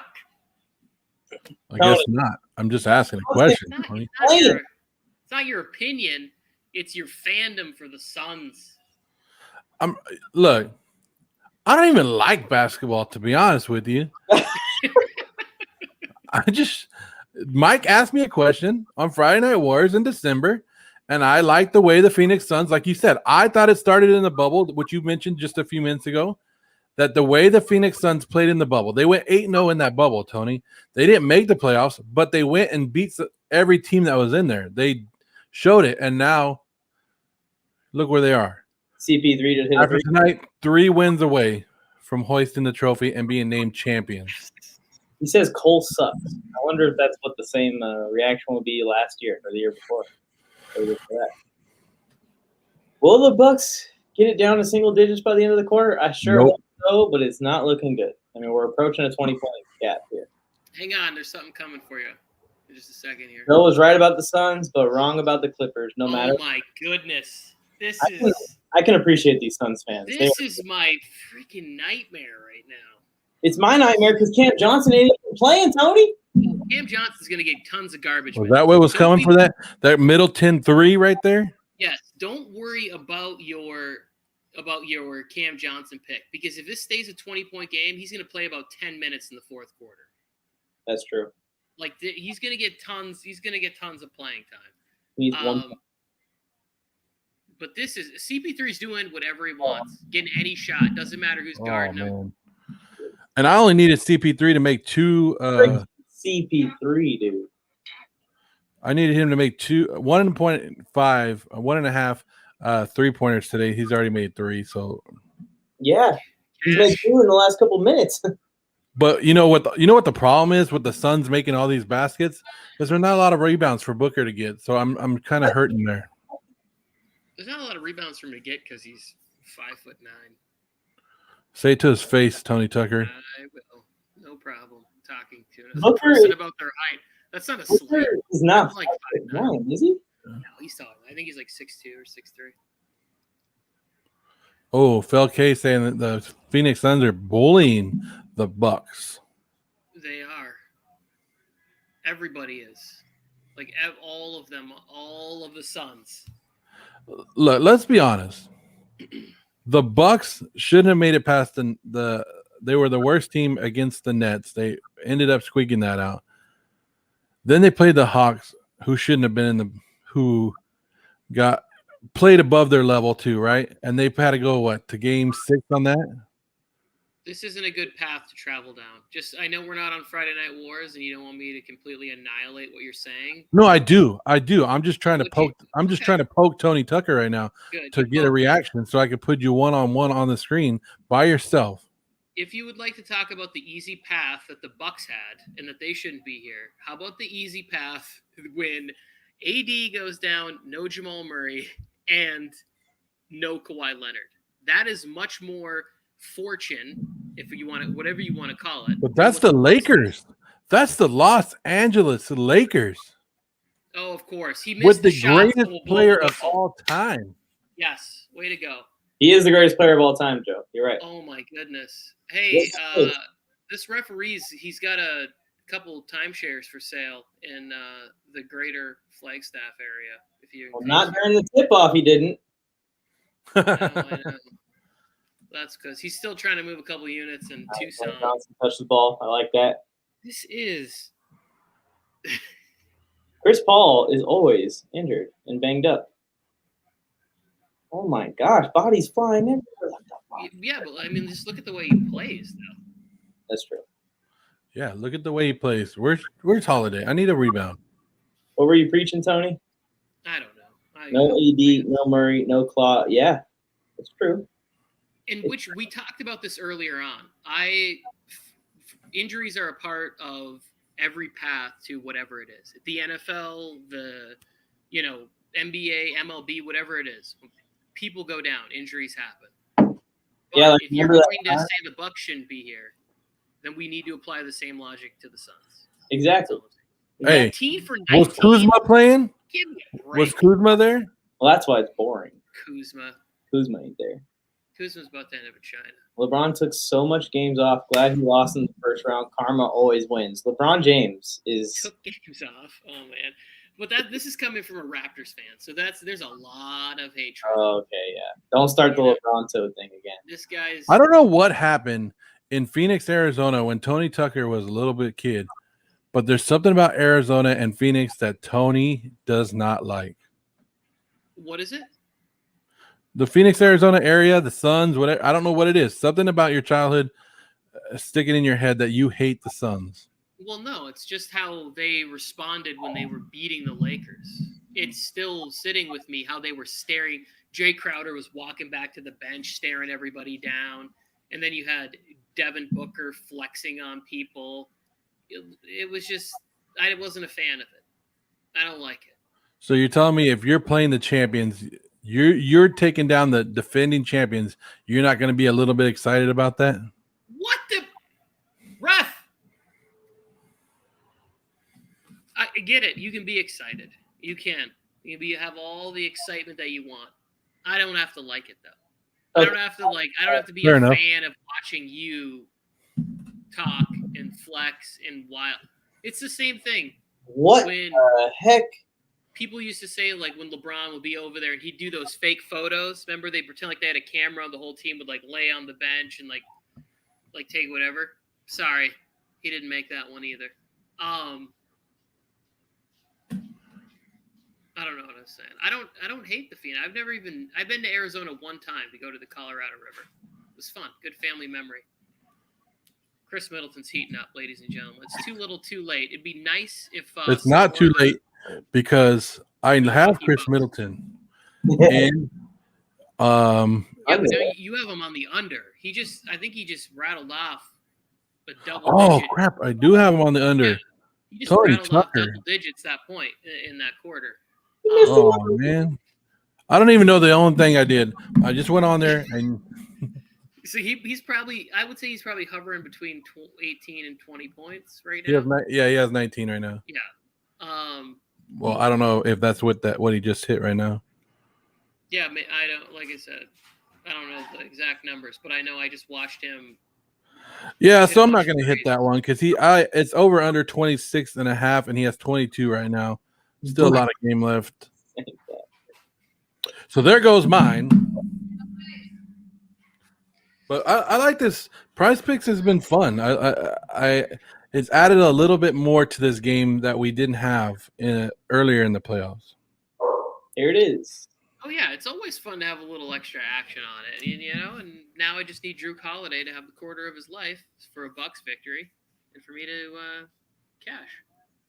guess not. I'm just asking a question. It's not your opinion. It's your fandom for the Suns. Look, I don't even like basketball, to be honest with you. Mike asked me a question on Friday Night Wars in December, and I like the way the Phoenix Suns, like you said, I thought it started in the bubble, which you mentioned just a few minutes ago, that the way the Phoenix Suns played in the bubble, they went 8-0 in that bubble, Tony. They didn't make the playoffs, but they went and beat every team that was in there. They showed it, and now look where they are. CP3 just hit after tonight, 3 wins away from hoisting the trophy and being named champions. He says Cole sucks. I wonder if that's what the same reaction would be last year or the year before. Will the Bucks get it down to single digits by the end of the quarter? I hope so, but it's not looking good. I mean, we're approaching a 20-point gap here. Hang on, there's something coming for you. In just a second here. Bill was right about the Suns, but wrong about the Clippers. No matter. Oh my goodness, I can appreciate these Suns fans. This is my freaking nightmare right now. It's my nightmare because Cam Johnson ain't even playing, Tony. Cam Johnson's going to get tons of garbage. Was that what was coming for that Middleton 3 right there? Yes. Don't worry about your Cam Johnson pick because if this stays a 20-point game, he's going to play about 10 minutes in the fourth quarter. That's true. Like he's going to get tons. He's going to get tons of playing time. He's one. But this is CP3's doing whatever he wants, getting any shot. Doesn't matter who's guarding him. And I only needed CP3 to make 2. CP3, dude. I needed him to make 1.5, 1.5 3-pointers today. He's already made 3. So yeah, he's made 2 in the last couple minutes. But you know what the problem is with the Suns making all these baskets is there's not a lot of rebounds for Booker to get. So I'm kind of hurting there. There's not a lot of rebounds for him to get because he's 5'9". Say it to his face, Tony Tucker. I will. No problem. Talking to him. Booker About their height. That's not a slam. He's not like 5'9", is he? No, he's taller. I think he's like 6'2" or 6'3". Oh, Phil K saying that the Phoenix Suns are bullying the Bucks. They are. Everybody is. Like all of them, all of the Suns. Look, let's be honest. The Bucks shouldn't have made it past the. They were the worst team against the Nets. They ended up squeaking that out. Then they played the Hawks, who shouldn't have been who got played above their level too, right? And they had to go to game 6 on that. This isn't a good path to travel down. I know we're not on Friday Night Wars, and you don't want me to completely annihilate what you're saying. No, I do. I'm just trying to poke. I'm just trying to poke Tony Tucker right now to get a reaction, so I could put you one-on-one on the screen by yourself. If you would like to talk about the easy path that the Bucks had and that they shouldn't be here, how about the easy path when AD goes down, no Jamal Murray, and no Kawhi Leonard? That is much more fortune if you want it, whatever you want to call it. But that's the Lakers. That's the Los Angeles Lakers. Oh, of course. He missed With the shot, greatest so we'll blow player the of whistle. all time. Yes, way to go. He is the greatest player of all time, Joe. You're right. Oh my goodness. Hey, Yes, this referee's he's got a couple timeshares for sale in the greater Flagstaff area. If you not during the tip-off, he didn't. I know. That's because he's still trying to move a couple units in Tucson. Johnson touched the ball. I like that. This is Chris Paul is always injured and banged up. Oh my gosh, body's flying in. yeah, but I mean, just look at the way he plays, though. That's true. Yeah, look at the way he plays. Where's Holiday? I need a rebound. What were you preaching, Tony? I don't know. No AD, no Murray, no Claw. Yeah, that's true. In which we talked about this earlier on. Injuries are a part of every path to whatever it is. The NFL, the NBA, MLB, whatever it is. People go down, injuries happen. But Yeah, if you're going to say the Bucks shouldn't be here, then we need to apply the same logic to the Suns. Exactly. Hey, 19 for 19. was Kuzma playing? Give me a break. Was Kuzma there? Well, that's why it's boring. Kuzma Kuzma ain't there. Kuzma's about to end up in China. LeBron took so much games off. Glad he lost in the first round. Karma always wins. LeBron James is Took games off. Oh man. But this is coming from a Raptors fan, so there's a lot of hatred. okay. Yeah, don't start the LeBron toe thing again. This guy's. I don't know what happened in Phoenix, Arizona when Tony Tucker was a little bit kid, but there's something about Arizona and Phoenix that Tony does not like. What is it? The Phoenix, Arizona area, the Suns, whatever. I don't know what it is. Something about your childhood sticking in your head that you hate the Suns. Well, no, it's just how they responded when they were beating the Lakers. It's still sitting with me how they were staring. Jay Crowder was walking back to the bench, staring everybody down. And then you had Devin Booker flexing on people. It was just, I wasn't a fan of it. I don't like it. So you're telling me if you're playing the champions, you're taking down the defending champions, you're not going to be a little bit excited about that? What the ref? I get it. You can be excited. You can. You have all the excitement that you want. I don't have to like it though. I don't have to be Fair a enough. fan of watching you talk and flex and wild. It's the same thing. What When the heck? people used to say, like, when LeBron would be over there and he'd do those fake photos. Remember, they pretend like they had a camera, and the whole team would like lay on the bench and like take whatever. Sorry, he didn't make that one either. I don't know what I was saying. I don't hate the Phoenix. I've been to Arizona one time to go to the Colorado River. It was fun. Good family memory. Khris Middleton's heating up, ladies and gentlemen. It's too little, too late. It'd be nice if It's not too late because I have Khris Middleton. And Yeah, but no, you have him on the under. I think he just rattled off a double. oh digit. crap, I do have him on the under. Yeah, he just Tony rattled off Tucker. double digits that point in that quarter. Oh man, I don't even know the only thing I did. I just went on there and So he's probably, I would say he's probably hovering between 18 and 20 points right he now. has, he has 19 right now. Yeah. Well, I don't know if that's what he just hit right now. Yeah, I don't, like I said, I don't know the exact numbers, but I know I just watched him. Yeah, so I'm not going to hit that one because it's over under 26 and a half, and he has 22 right now. Still a lot of game left. So there goes mine. But I like this. Prize Picks has been fun. It's added a little bit more to this game that we didn't have earlier in the playoffs. Here it is. Oh yeah, it's always fun to have a little extra action on it, and now I just need Drew Holiday to have the quarter of his life for a Bucks victory, and for me to cash.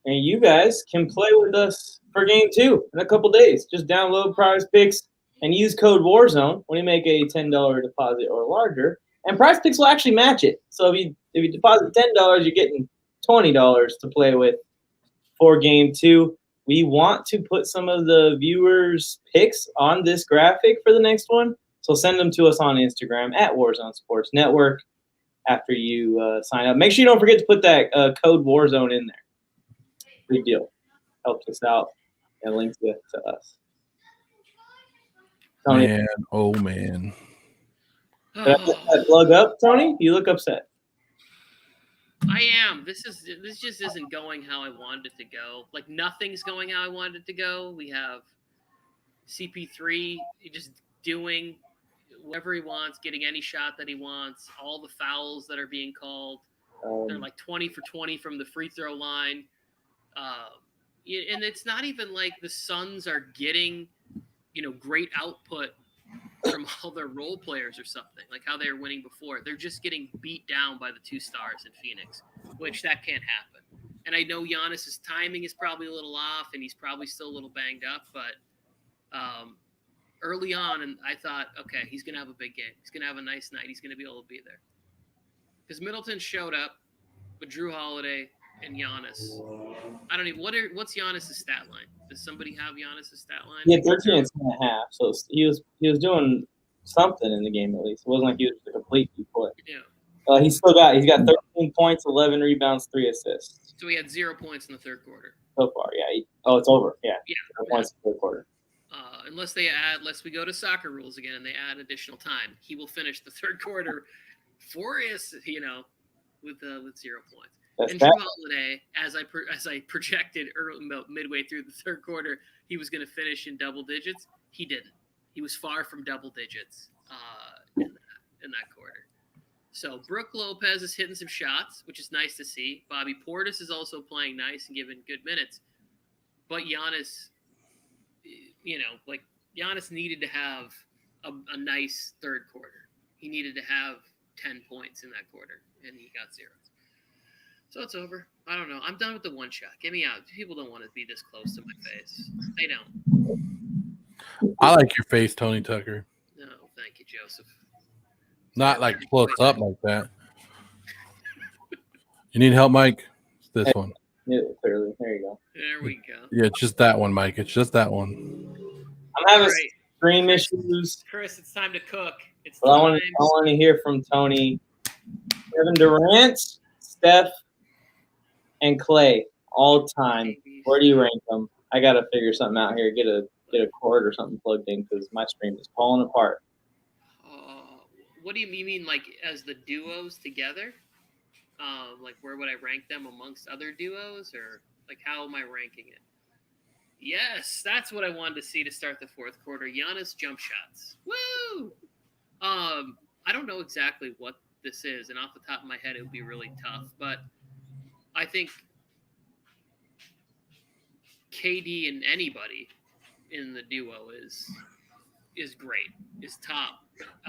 And you guys can play with us for game 2 in a couple days. Just download Prize Picks and use code WARZONE when you make a $10 deposit or larger. And Prize Picks will actually match it. So if you deposit $10, you're getting $20 to play with for game 2. We want to put some of the viewers' picks on this graphic for the next one. So send them to us on Instagram at Warzone Sports Network. after you sign up. Make sure you don't forget to put that code Warzone in there. Big deal. Helps us out and links it to us. Tony, Man, oh man. did I get that plug up, Tony? You look upset. I am. This just isn't going how I wanted it to go. Like nothing's going how I wanted it to go. We have CP3 just doing whatever he wants, getting any shot that he wants. All the fouls that are being called, they're like 20 for 20 from the free throw line. And it's not even like the Suns are getting, great output from all their role players or something, like how they were winning before. They're just getting beat down by the 2 stars in Phoenix, which that can't happen. And I know Giannis's timing is probably a little off, and he's probably still a little banged up, but early on, and I thought, okay, he's going to have a big game. He's going to have a nice night. He's going to be able to be there. Because Middleton showed up with Drew Holiday and Giannis. I don't even. What's Giannis's stat line? Does somebody have Giannis's stat line? Yeah, 13 and a half. So he was doing something in the game at least. It wasn't like he was a complete play. Yeah. He's got 13 points, 11 rebounds, 3 assists. So he had 0 points in the third quarter. So far, yeah. It's over. Yeah. 0 points in the third quarter. Unless we go to soccer rules again and they add additional time, he will finish the third quarter with 0 points. That's and Drew Holiday, as I projected midway through the third quarter, he was going to finish in double digits. He didn't. He was far from double digits in that quarter. So Brook Lopez is hitting some shots, which is nice to see. Bobby Portis is also playing nice and giving good minutes. But Giannis, Giannis needed to have a nice third quarter. He needed to have 10 points in that quarter, and he got 0. So it's over. I don't know. I'm done with the one shot. Get me out. People don't want to be this close to my face. They don't. I like your face, Tony Tucker. No, thank you, Joseph. Not like close up like that. You need help, Mike? It's this one. Yeah, clearly. There you go. There we go. Yeah, it's just that one, Mike. It's just that one. I'm having stream issues. Chris, it's time to cook. It's I want to hear from Tony. Kevin Durant, Steph, and Clay all time. Where do you rank them? I got to figure something out here. Get a cord or something plugged in because my stream is falling apart. What do you mean, like as the duos together? Like where would I rank them amongst other duos, or like how am I ranking it? Yes, that's what I wanted to see to start the fourth quarter. Giannis jump shots. Woo! I don't know exactly what this is, and off the top of my head, it would be really tough. But I think KD and anybody in the duo is great. Is top,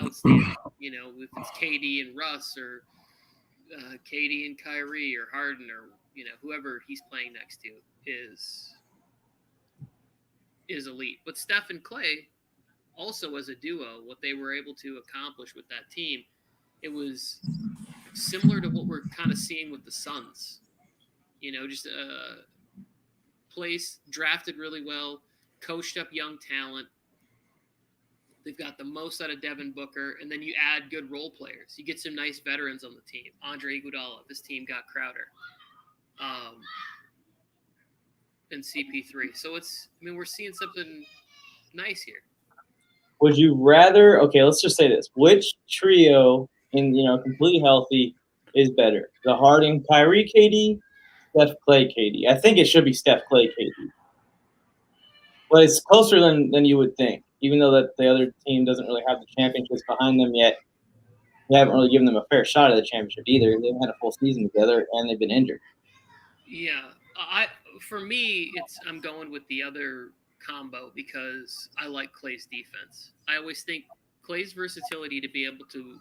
outstanding. If it's KD and Russ or KD and Kyrie or Harden or whoever he's playing next to is elite. But Steph and Clay, also as a duo, what they were able to accomplish with that team, it was similar to what we're kind of seeing with the Suns. Just place drafted really well, coached up young talent. They've got the most out of Devin Booker, and then you add good role players. You get some nice veterans on the team. Andre Iguodala. This team got Crowder. And CP3. So we're seeing something nice here. Would you rather? Okay, let's just say this: which trio, completely healthy, is better? The Harden, Kyrie, KD, Steph, Clay, KD. I think it should be Steph, Clay, KD, but it's closer than you would think. Even though that the other team doesn't really have the championships behind them yet, they haven't really given them a fair shot at the championship either. They've had a full season together, and they've been injured. Yeah, for me, I'm going with the other combo because I like Clay's defense. I always think Clay's versatility to be able to,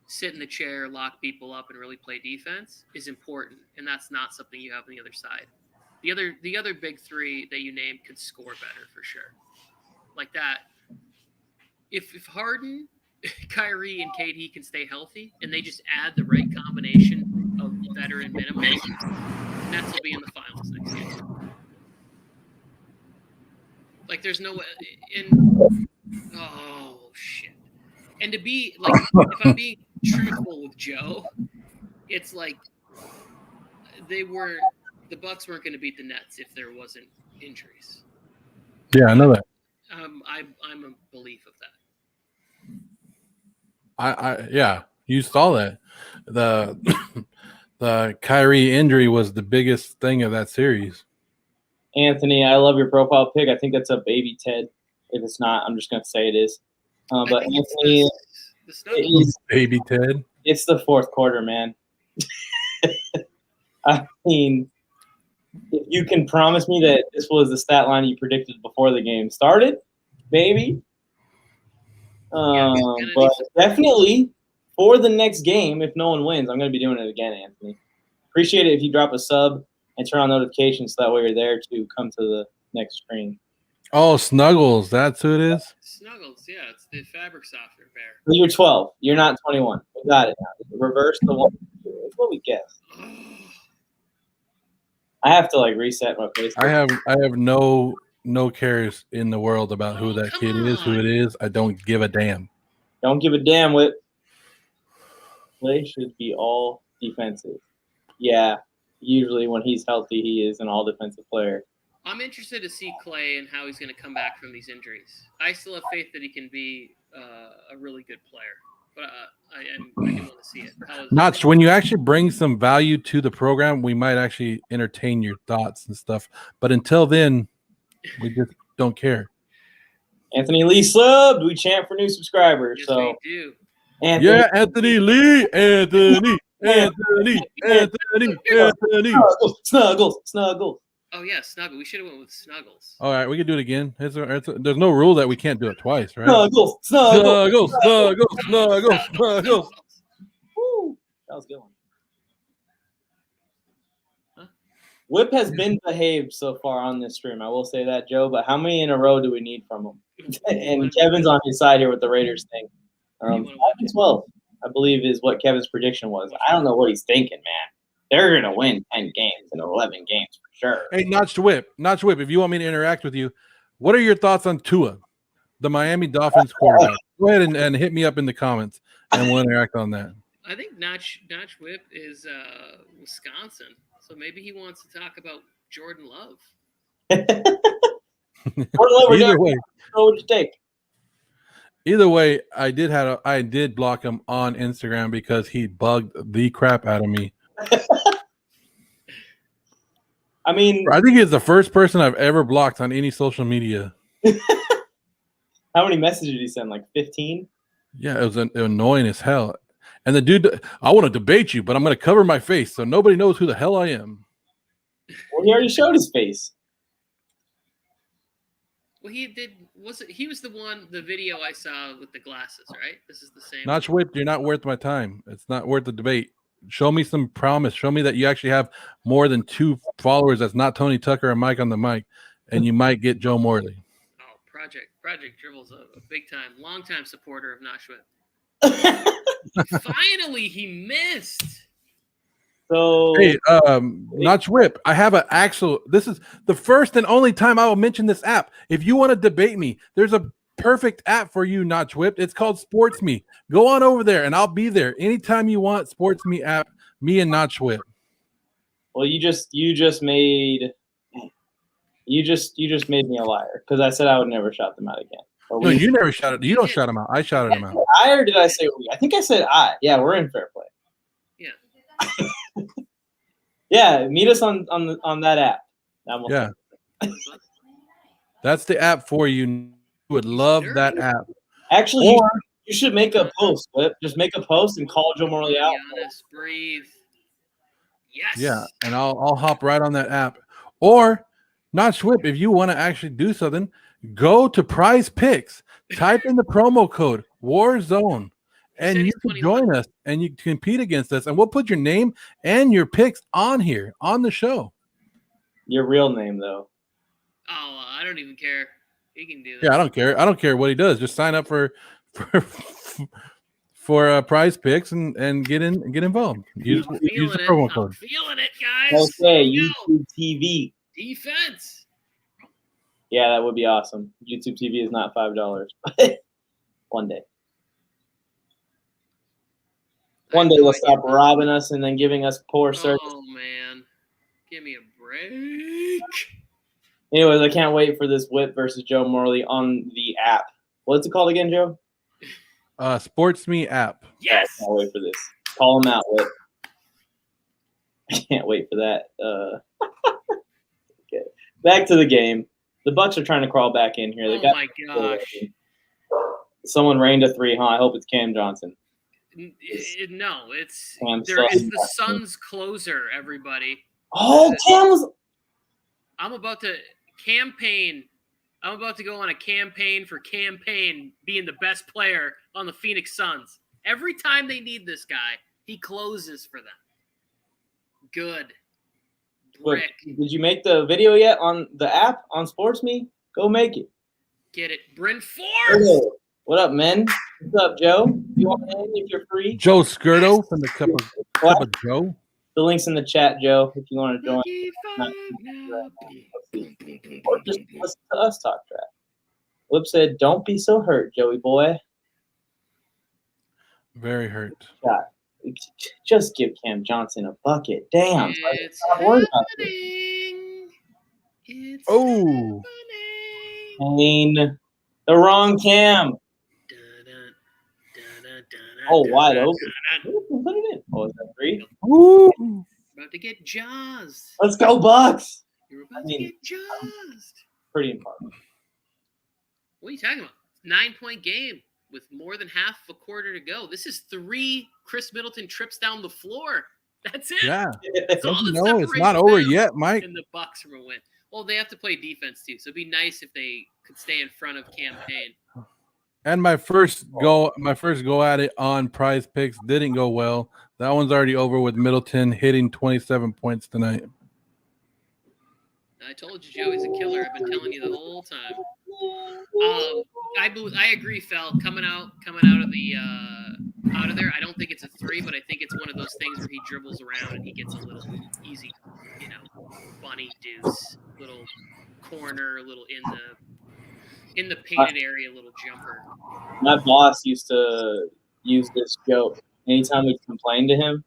sit in the chair, lock people up, and really play defense is important, and that's not something you have on the other side. The other big three that you named could score better for sure. Like that, if Harden, Kyrie, and KD can stay healthy and they just add the right combination of veteran minimums, Nets will be in the finals next year. Like there's no way. Oh shit! And to be like, if I'm being truthful with Joe. It's like the Bucks weren't going to beat the Nets if there wasn't injuries. Yeah, I know that. I'm a belief of that. Yeah, you saw that. The the Kyrie injury was the biggest thing of that series. Anthony, I love your profile pic. I think that's a baby Ted. If it's not, I'm just going to say it is. But Anthony, baby Ted. It's the fourth quarter, man. I mean, if you can promise me that this was the stat line you predicted before the game started, maybe. But definitely for the next game, if no one wins, I'm going to be doing it again, Anthony. Appreciate it if you drop a sub and turn on notifications so that way you're there to come to the next stream. Oh, Snuggles. That's who it is? Snuggles, yeah. It's the fabric softener bear. You're 12. You're not 21. We got it now. Reverse the one. That's what we guess. I have to reset my face. I have no cares in the world about who that kid is, who it is. I don't give a damn. Don't give a damn what play should be all defensive. Yeah, usually when he's healthy, he is an all defensive player. I'm interested to see Clay and how he's going to come back from these injuries. I still have faith that he can be a really good player, but I do want to see it. Notch, when you actually bring some value to the program, we might actually entertain your thoughts and stuff. But until then, we just don't care. Anthony Lee subbed. We chant for new subscribers. Yes, so we do. Anthony Lee, Anthony. Snuggles. Oh yeah, Snuggle. We should have went with Snuggles. All right, we can do it again. There's no rule that we can't do it twice, right? Snuggles. Snuggles. Woo, that was a good one. Huh? Whip has been behaved so far on this stream. I will say that, Joe. But how many in a row do we need from him? And Kevin's on his side here with the Raiders thing. 5-12, I believe, is what Kevin's prediction was. I don't know what he's thinking, man. They're going to win 10 games and 11 games for sure. Hey, Notch Whip, if you want me to interact with you, what are your thoughts on Tua, the Miami Dolphins quarterback? Go ahead and hit me up in the comments, and we'll interact on that. I think Notch Whip is Wisconsin, so maybe he wants to talk about Jordan Love. Either way, what would you take? Either way, I did block him on Instagram because he bugged the crap out of me. I mean, I think he's the first person I've ever blocked on any social media. How many messages did he send? 15? Yeah, it was annoying as hell. And the dude, I want to debate you, but I'm going to cover my face so nobody knows who the hell I am. Well, he already showed his face. Well, he did. He was the video I saw with the glasses, right? This is the same. Notch Whip, you're not worth my time. It's not worth the debate. Show me some promise. Show me that you actually have more than 2 followers. That's not Tony Tucker and Mike on the mic, and you might get Joe Morley. Oh, Project Dribble's a big time, long time supporter of Notch Whip. Finally, he missed. So hey, Notch Whip, I have an actual. This is the first and only time I will mention this app. If you want to debate me, there's a perfect app for you, Notch Whip. It's called Sports Me. Go on over there, and I'll be there anytime you want. Sports Me app, me and Notch Whip. Well, you just made me a liar because I said I would never shout them out again. No, you never shouted. You don't shout them out. I shouted them out. I or did I say we? I think I said I. Yeah, we're in fair play. Yeah. Yeah, meet us on that app. Yeah. That's the app for you. Would love that app. Actually, you should make a post. Just make a post and call Joe Morley out. Giannis, breathe. Yes. Yeah, and I'll hop right on that app. Or Notch Whip, if you want to actually do something, go to Prize Picks, type in the promo code Warzone, and you can join us and you compete against us, and we'll put your name and your picks on here on the show. Your real name, though. Oh, I don't even care. He can do that. Yeah, I don't care. I don't care what he does. Just sign up for Prize Picks and get involved. Use the promo code. I'm feeling it, guys. Okay, YouTube TV. Defense. Yeah, that would be awesome. YouTube TV is not $5. One day. One day they'll stop robbing us and then giving us poor service. Oh, man. Give me a break. Anyways, I can't wait for this Whip versus Joe Morley on the app. What's it called again, Joe? Sports Me app. Yes. I can't wait for this. Call him out, Whip. I can't wait for that. Okay. Back to the game. The Bucks are trying to crawl back in here. Oh, my gosh. Someone rained a three, huh? I hope it's Cam Johnson. No, it's Cam the Suns closer, everybody. Oh, Cam was – I'm about to go on a campaign for campaign being the best player on the Phoenix Suns. Every time they need this guy, he closes for them. Good. Brick. Did you make the video yet on the app on Sports Me? Go make it. Get it. Bryn Forbes. Hello. What up, men? What's up, Joe? You want in if you're free? Joe Skirto from the Cup of Joe. The link's in the chat, Joe, if you want to join. Or just listen to us talk trash. Whip said, don't be so hurt, Joey boy. Very hurt. God, just give Cam Johnson a bucket. Damn. It's happening. It's oh. Pain. The wrong Cam. Oh, wide open. Put it in. Oh, is that three? Woo. About to get jazzed. Let's go, Bucks. You're about to get jazzed. Pretty important. What are you talking about? 9-point game with more than half a quarter to go. This is 3 Khris Middleton trips down the floor. That's it. Yeah. That's all that No, it's separates not over them yet, Mike. and the Bucks from a win. Well, they have to play defense too, so it'd be nice if they could stay in front of campaign. And my first go at it on Prize Picks didn't go well. That one's already over with Middleton hitting 27 points tonight. I told you Joey's a killer. I've been telling you the whole time. I agree, Fel. Coming out of there, I don't think it's a 3, but I think it's one of those things where he dribbles around and he gets a little easy, bunny deuce, little corner, a little in the painted area, little jumper. My boss used to use this joke. Anytime we'd complain to him,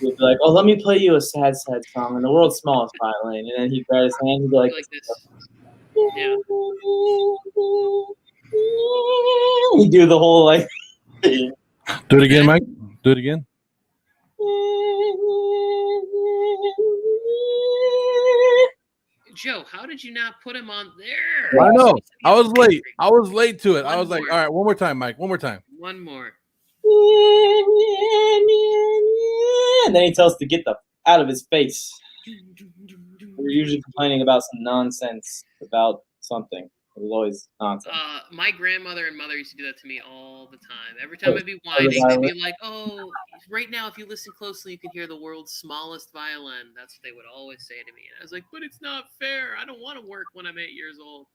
he'd be like, "Oh, let me play you a sad song in the world's smallest violin," and then he'd grab his hand and be like this. Yeah. He'd do the whole like. Do it again, Mike. Do it again. Joe, how did you not put him on there? I know. I was late. I was late to it. I was like, all right, one more time, Mike. One more time. One more. And then he tells us to get the out of his face. We're usually complaining about some nonsense about something. It was always nonsense. My grandmother and mother used to do that to me all the time. Every time I'd be whining, they'd be like, "Oh, right now, if you listen closely, you can hear the world's smallest violin." That's what they would always say to me. And I was like, "But it's not fair. I don't want to work when I'm 8 years old."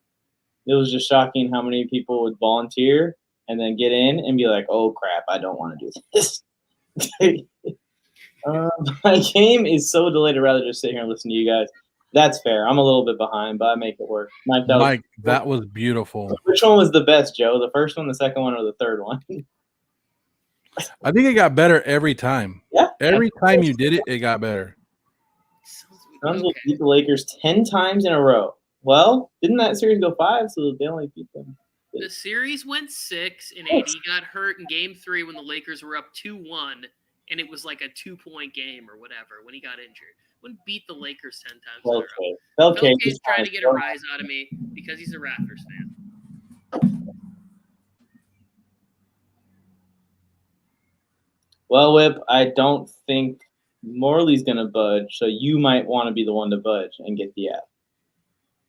It was just shocking how many people would volunteer and then get in and be like, "Oh crap, I don't want to do this." My game is so delayed. I'd rather just sit here and listen to you guys. That's fair. I'm a little bit behind, but I make it work. Mike, that was beautiful. Which one was the best, Joe? The first one, the second one, or the third one? I think it got better every time. Yeah. Every time you did it, it got better. Suns will beat the Lakers 10 times in a row. Well, didn't that series go 5? So they only beat them. The series went 6, and AD got hurt in Game 3 when the Lakers were up 2-1, and it was like a 2-point game or whatever when he got injured. Wouldn't beat the Lakers 10 times in a row. Felke's trying to get a rise out of me because he's a Raptors fan. Well, Whip, I don't think Morley's going to budge, so you might want to be the one to budge and get the app.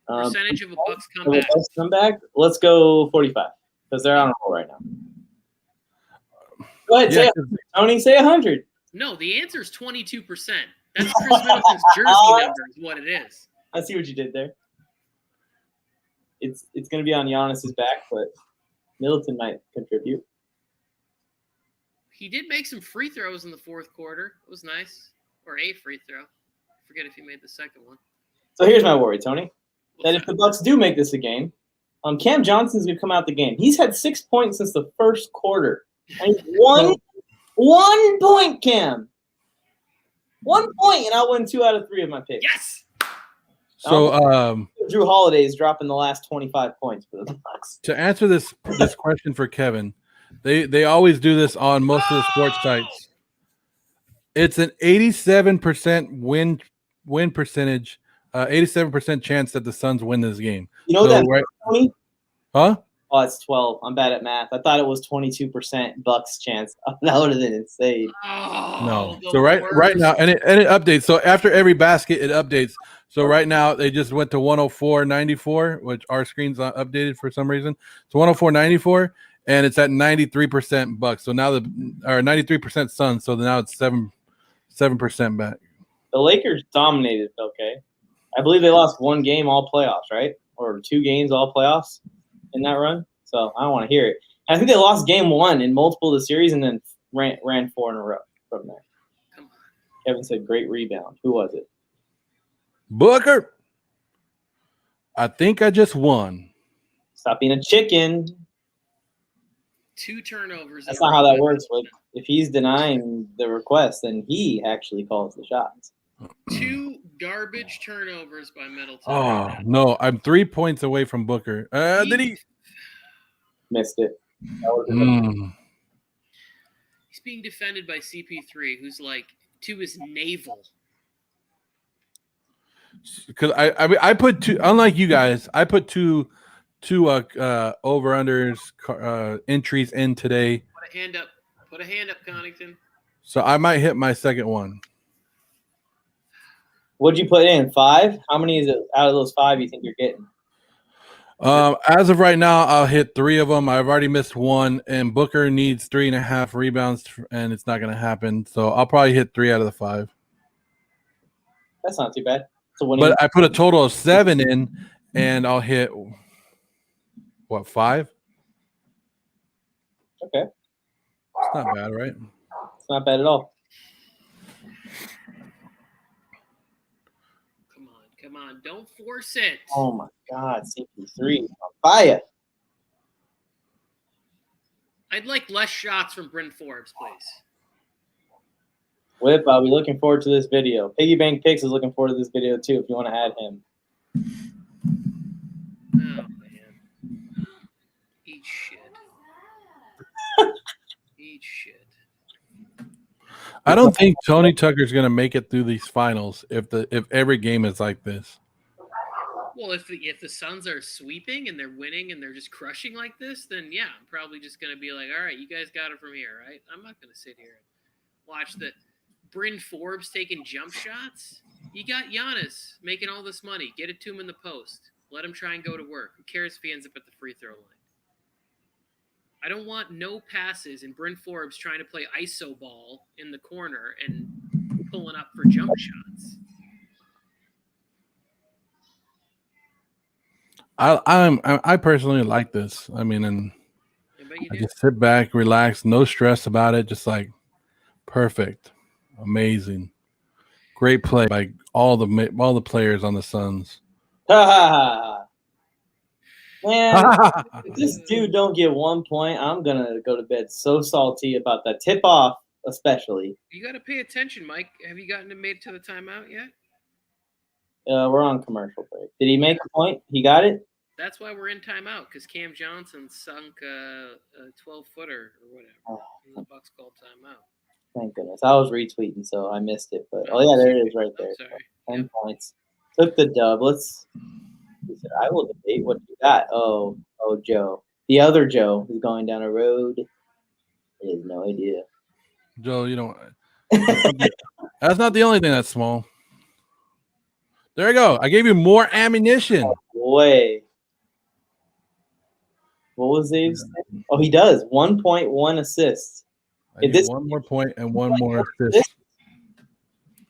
Percentage of a Bucks comeback. Comeback? Let's go 45 because they're on a roll right now. Go ahead, say 100. Tony, say 100. No, the answer is 22%. That's Khris Middleton's jersey number is what it is. I see what you did there. It's going to be on Giannis's back, but Middleton might contribute. He did make some free throws in the fourth quarter. It was nice. Or a free throw. I forget if he made the second one. So here's my worry, Tony. That if the Bucks do make this a game, Cam Johnson's going to come out the game. He's had 6 points since the first quarter. And he's 1 1 point, Cam. 1 point, and I'll win 2 out of 3 of my picks. Yes. So, Drew Holiday is dropping the last 25 points for the Bucks. to answer this question for Kevin, they always do this on most of the sports sites. It's an 87% win percentage, 87% chance that the Suns win this game. You know that, right? 20? Huh? Oh, it's 12. I'm bad at math. I thought it was 22% Bucks chance. That would have been insane. No. So right now, and it updates. So after every basket, it updates. So right now, they just went to 104.94, which our screen's not updated for some reason. So 104.94, and it's at 93% Bucks. So now 93% Suns. So now it's 7% back. The Lakers dominated. Okay, I believe they lost 1 game all playoffs, right? Or 2 games all playoffs in that run. So I don't want to hear it. I think they lost game 1 in multiple of the series and then ran 4 in a row from there. Come on. Kevin said great rebound. Who was it? Booker. I think I just won. Stop being a chicken. 2 turnovers. That's not how that works. But if he's denying the request, then he actually calls the shots. 2 garbage turnovers by Middleton. Oh, no. I'm 3 points away from Booker. Did he? Missed it. He's being defended by CP3, who's like to his navel. Because I put 2, unlike you guys, I put two over-unders entries in today. Put a hand up. Put a hand up, Connington. So I might hit my second one. What'd you put in? 5? How many is it out of those 5 you think you're getting? As of right now, I'll hit 3 of them. I've already missed 1, and Booker needs 3.5 rebounds, and it's not going to happen. So I'll probably hit 3 out of the 5. That's not too bad. So but I put a total of 7 in, and I'll hit, 5? Okay. It's not bad, right? It's not bad at all. Come on. Don't force it. Oh, my God. CP3 on fire. I'd like less shots from Bryn Forbes, please. Whip, I'll be looking forward to this video. Piggy Bank Picks is looking forward to this video, too, if you want to add him. Oh, man. Eat shit. Eat shit. I don't think Tony Tucker's going to make it through these finals if every game is like this. Well, if the Suns are sweeping and they're winning and they're just crushing like this, then yeah, I'm probably just going to be like, all right, you guys got it from here, right? I'm not going to sit here and watch the Bryn Forbes taking jump shots. You got Giannis making all this money. Get it to him in the post. Let him try and go to work. Who cares if he ends up at the free throw line? I don't want no passes and Bryn Forbes trying to play iso ball in the corner and pulling up for jump shots. I personally like this. I mean, and I just sit back, relax, no stress about it. Just like perfect, amazing, great play by all the players on the Suns. Man, if this dude don't get 1 point, I'm gonna go to bed so salty about that tip off, especially. You got to pay attention, Mike. Have you made it to the timeout yet? We're on commercial break. Did he make a point? He got it? That's why we're in timeout, because Cam Johnson sunk a 12-footer or whatever. And the Bucks called timeout. Thank goodness. I was retweeting, so I missed it. But there it is right there. 10 points. Took the dub. He said, I will debate what you got. Oh, Joe. The other Joe is going down a road. He has no idea. Joe, you don't. That's not the only thing that's small. There you go. I gave you more ammunition. Oh, boy. What was Zave's name? Oh, he does. 1.1 assists. I need 1 more point and 1 more assist.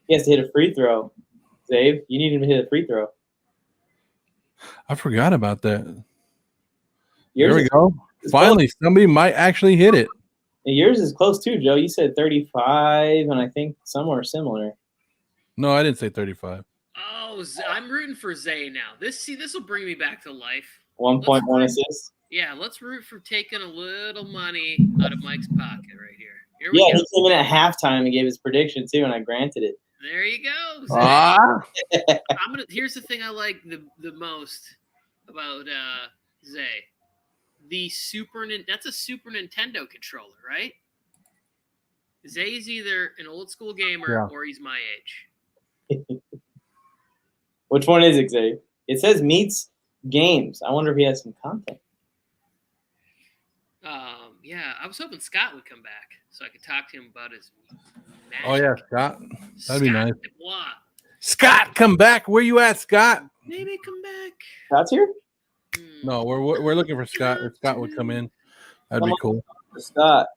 He has to hit a free throw. Zave, you need him to hit a free throw. I forgot about that. Yours there we go. Finally, somebody might actually hit it. And yours is close too, Joe. You said 35, and I think somewhere similar. No, I didn't say 35. Oh, I'm rooting for Zay now. This will bring me back to life. 1.1 assists. Yeah, let's root for taking a little money out of Mike's pocket right here. Here Yeah, we go. he came in at halftime and gave his prediction too, and I granted it. There you go. Ah, Here's the thing I like the most about Zay. That's a Super Nintendo controller, right? Zay's either an old school gamer or he's my age. Which one is it, Xavier? It says meets games. I wonder if he has some content. Yeah, I was hoping Scott would come back so I could talk to him about his magic. oh yeah, Scott. That'd be nice. Dubois. Scott, come back. Where you at, Scott? Maybe come back. Scott's here? No, we're looking for Scott. If Scott would come in, that'd be cool. Scott.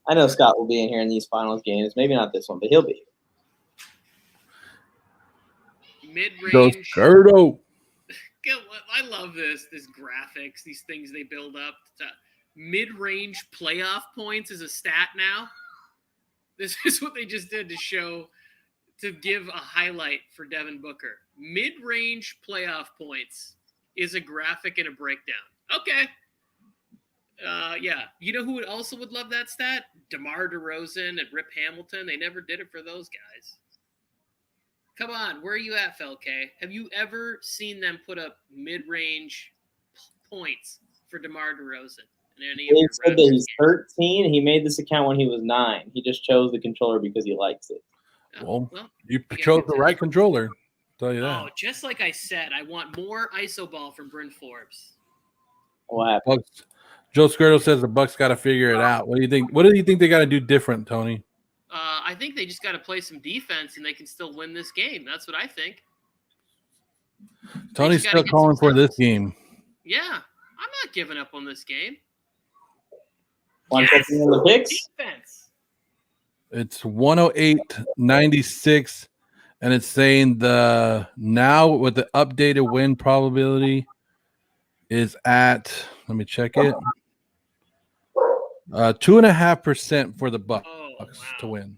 I know Scott will be in here in these finals games. Maybe not this one, but he'll be here. Mid-range. Gerdo. I love this graphics, these things they build up. Mid-range playoff points is a stat now. This is what they just did to give a highlight for Devin Booker. Mid-range playoff points is a graphic and a breakdown. Okay. Yeah. You know who would love that stat? DeMar DeRozan and Rip Hamilton. They never did it for those guys. Come on, where are you at, Felke? Have you ever seen them put up mid-range points for DeMar DeRozan? He said that he's 13. And he made this account when he was 9. He just chose the controller because he likes it. Well, you chose the right controller. I'll tell you that. Oh, just like I said, I want more ISO ball from Bryn Forbes. What happened? Joe Skirtle says the Bucks got to figure it out. What do you think? What do you think they got to do different, Tony? I think they just got to play some defense and they can still win this game. That's what I think. Tony's still calling for this game. Yeah, I'm not giving up on this game. Want to check in on the picks? Defense. It's 108.96, and it's saying the now with the updated win probability is at. Let me check it. 2.5% for the Bucks to win.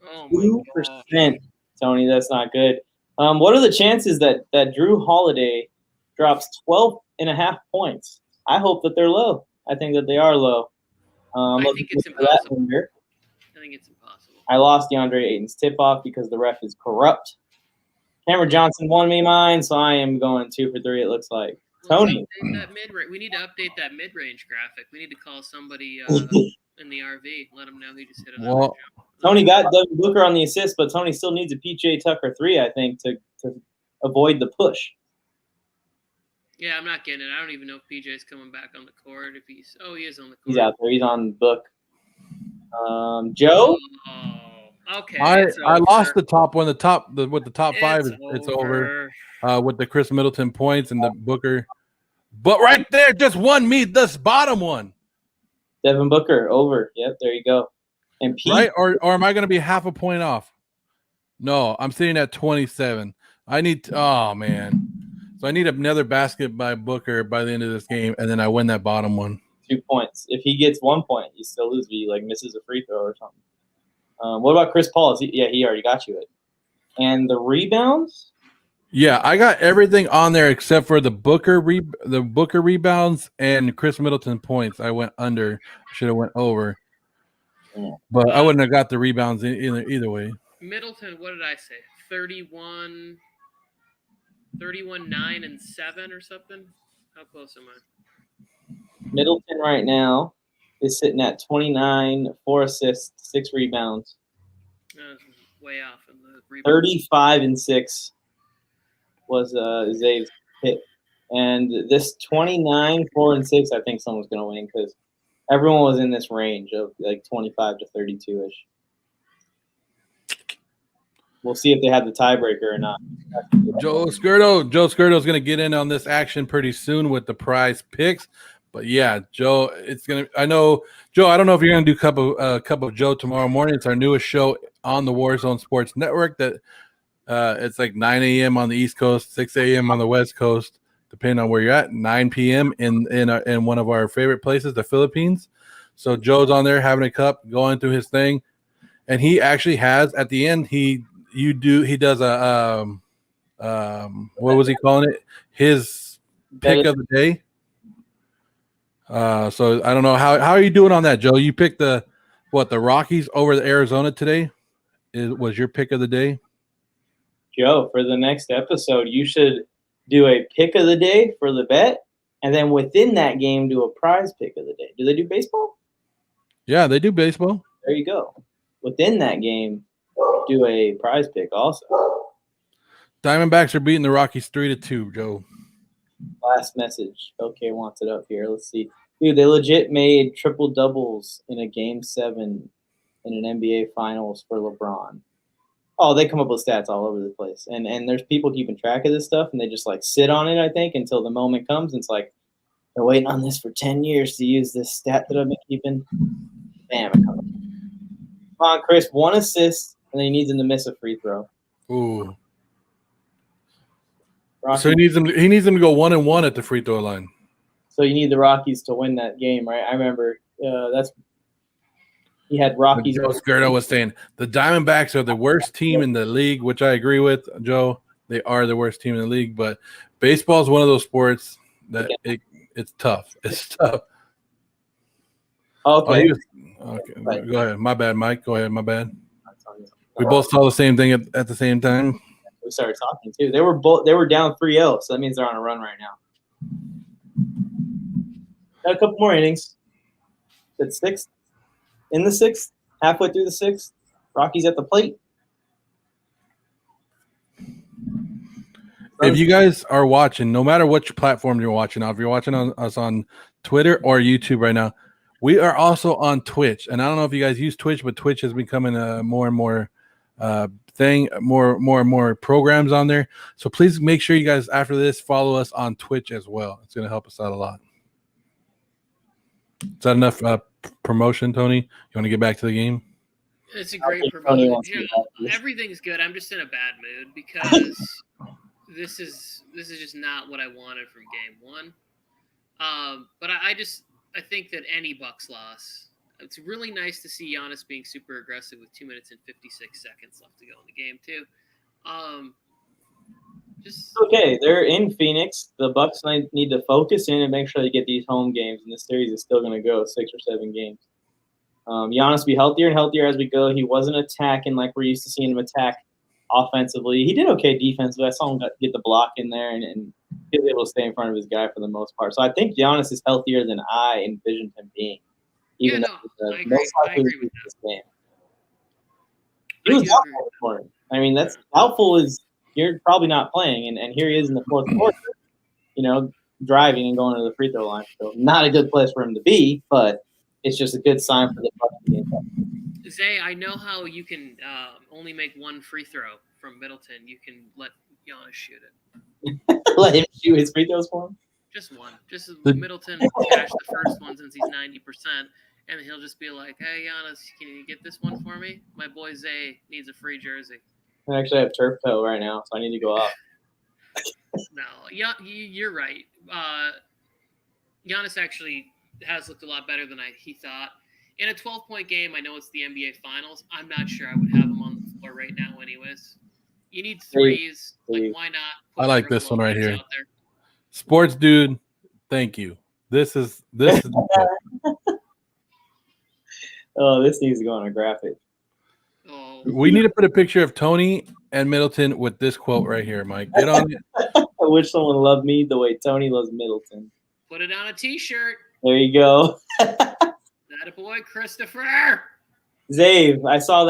Oh, 2%, Tony. That's not good. What are the chances that Drew Holiday drops 12.5 points? I hope that they're low. I think that they are low. I think it's impossible. I think it's impossible. I lost DeAndre Ayton's tip-off because the ref is corrupt. Cameron Johnson won me mine, so I am going 2 for 3, it looks like. Tony. We need to update that mid-range graphic. We need to call somebody in the RV. Let them know he just hit another jump. Tony got Devin Booker on the assist, but Tony still needs a PJ Tucker 3, I think, to avoid the push. Yeah, I'm not getting it. I don't even know if PJ's coming back on the court. He is on the court. He's out there. He's on book. Joe? Oh, okay. I lost the top one. With the top 5, it's over. With the Khris Middleton points and the Booker. But right there, just won me this bottom one. Devin Booker, over. Yep, there you go. And Pete. Right? Or am I going to be half a point off? No, I'm sitting at 27. Oh, man. So I need another basket by Booker by the end of this game, and then I win that bottom one. 2 points. If he gets 1 point, he still loses. He misses a free throw or something. What about Chris Paul? He already got you it. And the rebounds? Yeah, I got everything on there except for the Booker rebounds and Khris Middleton points. I went under. Should have went over. Yeah. But I wouldn't have got the rebounds either way. Middleton, what did I say? 31, 9, and 7 or something? How close am I? Middleton right now is sitting at 29, 4 assists, 6 rebounds. Way off in the rebounds. 35 and 6 was Zay's pick. And this 29, 4 and 6, I think someone's going to win because everyone was in this range of 25 to 32-ish. We'll see if they have the tiebreaker or not. Joe Skirtle is going to get in on this action pretty soon with the prize picks. But yeah, Joe, I know, Joe, I don't know if you're going to do Cup of Joe tomorrow morning. It's our newest show on the Warzone Sports Network that it's 9 a.m. on the East Coast, 6 a.m. on the West Coast, depending on where you're at, 9 p.m. in one of our favorite places, the Philippines. So Joe's on there having a cup, going through his thing. And he actually has, at the end, he does a what was he calling it? His pick of the day. So I don't know how are you doing on that, Joe? You picked the Rockies over the Arizona today. Was your pick of the day? Joe, for the next episode, you should do a pick of the day for the bet, and then within that game, do a prize pick of the day. Do they do baseball? Yeah, they do baseball. There you go. Within that game, do a prize pick also. Diamondbacks are beating the Rockies 3-2, Joe. Last message. Okay, wants it up here. Let's see. Dude, they legit made triple doubles in a game 7 in an NBA Finals for LeBron. Oh, they come up with stats all over the place. And there's people keeping track of this stuff, and they just, like, sit on it, I think, until the moment comes. And it's like, they're waiting on this for 10 years to use this stat that I've been keeping. Bam, it comes. Come on, Khris. 1 assist, and then he needs him to miss a free throw. Ooh. Rockies. So he needs them to go 1-1 at the free throw line. So you need the Rockies to win that game, right? I remember he had Rockies. Joe Skirdo was saying the Diamondbacks are the worst team in the league, which I agree with, Joe. They are the worst team in the league, but baseball is one of those sports that it's tough. It's tough. Okay. Okay. Right. Go ahead. My bad, Mike. Go ahead. My bad. We both saw the same thing at the same time. We started talking too. They were down 3-0, so that means they're on a run right now. Got a couple more innings. It's 6th. In the 6th, halfway through the 6th, Rockies at the plate. If you guys are watching, no matter which platform you're watching on, if you're watching us on Twitter or YouTube right now, we are also on Twitch. And I don't know if you guys use Twitch, but Twitch is becoming a more and more thing, more and more programs on there. So please make sure you guys, after this, follow us on Twitch as well. It's going to help us out a lot. Is that enough promotion, Tony? You want to get back to the game? It's a great promotion. Everything's good. I'm just in a bad mood because this is just not what I wanted from game 1. But I think that any Bucks loss, it's really nice to see Giannis being super aggressive with 2 minutes and 56 seconds left to go in the game too. Okay, they're in Phoenix. The Bucks need to focus in and make sure they get these home games, and this series is still going to go 6 or 7 games. Giannis will be healthier and healthier as we go. He wasn't attacking like we're used to seeing him attack offensively. He did okay defensively. I saw him get the block in there, and he was able to stay in front of his guy for the most part. So I think Giannis is healthier than I envisioned him being. Even though I agree with this game. He was doubtful for him. I mean, that's doubtful is you're probably not playing, and here he is in the 4th quarter, driving and going to the free throw line. So not a good place for him to be, but it's just a good sign for the Bucks. Zay, I know how you can only make 1 free throw from Middleton. You can let Giannis shoot it. Let him shoot his free throws for him? Just 1. Just Middleton cash the first one since he's 90%, and he'll just be like, "Hey, Giannis, can you get this one for me? My boy Zay needs a free jersey." I actually have turf toe right now, so I need to go up. No, you're right. Giannis actually has looked a lot better than he thought. In a 12-point game, I know it's the NBA Finals. I'm not sure I would have him on the floor right now anyways. You need threes. Like, why not? I like this one right here. Sports dude, thank you. This is Oh, this needs to go on a graphic. Oh. We need to put a picture of Tony and Middleton with this quote right here, Mike. Get on it. I wish someone loved me the way Tony loves Middleton. Put it on a T-shirt. There you go. That boy, Christopher. Zave, I saw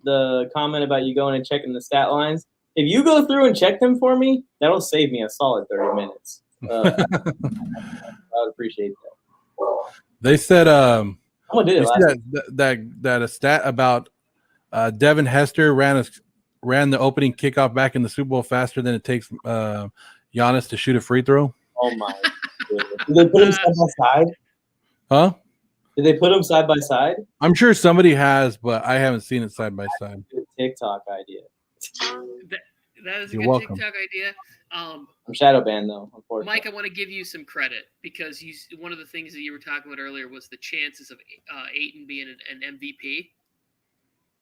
the comment about you going and checking the stat lines. If you go through and check them for me, that'll save me a solid 30 minutes. I would appreciate that. They said someone did it that a stat about Devin Hester ran the opening kickoff back in the Super Bowl faster than it takes Giannis to shoot a free throw. Oh my goodness. Did they put him side by side? Huh? Did they put them side by side? I'm sure somebody has, but I haven't seen it side by side. Good TikTok idea. That is a You're good welcome. TikTok idea. I'm shadow banned though, unfortunately. Mike, I want to give you some credit because one of the things that you were talking about earlier was the chances of Ayton being an MVP.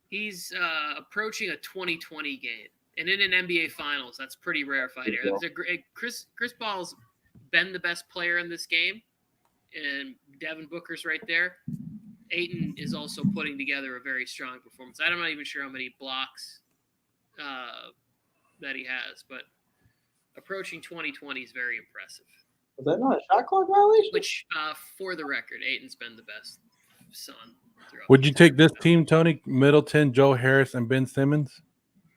He's approaching a 2020 game, and in an NBA Finals, that's pretty rarefied here. Chris Paul's been the best player in this game, and Devin Booker's right there. Ayton is also putting together a very strong performance. I'm not even sure how many blocks that he has, but approaching 2020 is very impressive. Was that not a shot clock violation? Which, for the record, Ayton's been the best Sun. Would you take this team, Tony? Middleton, Joe Harris, and Ben Simmons?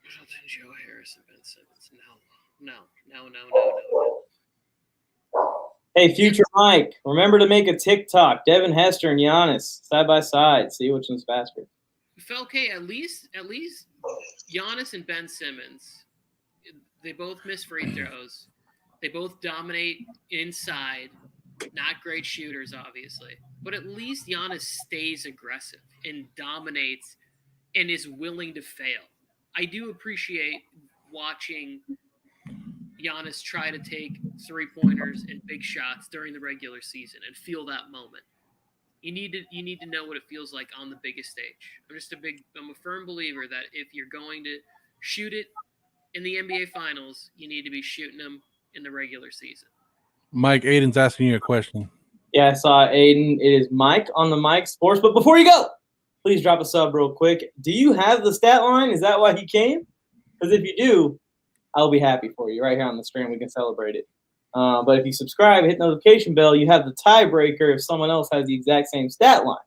Middleton, Joe Harris, and Ben Simmons. No. Hey, future Mike, remember to make a TikTok. Devin Hester and Giannis side by side. See which one's faster. Felke, at least Giannis and Ben Simmons, they both miss free throws. They both dominate inside. Not great shooters, obviously. But at least Giannis stays aggressive and dominates and is willing to fail. I do appreciate watching Giannis try to take three-pointers and big shots during the regular season and feel that moment. You need to know what it feels like on the biggest stage. I'm a firm believer that if you're going to shoot it in the NBA Finals, you need to be shooting them in the regular season. Mike, Aiden's asking you a question. Yeah, I saw Aiden. It is Mike on the Mike Sports. But before you go, please drop a sub real quick. Do you have the stat line? Is that why he came? Because if you do, I'll be happy for you. Right here on the stream, we can celebrate it. But if you subscribe, hit notification bell, you have the tiebreaker if someone else has the exact same stat line.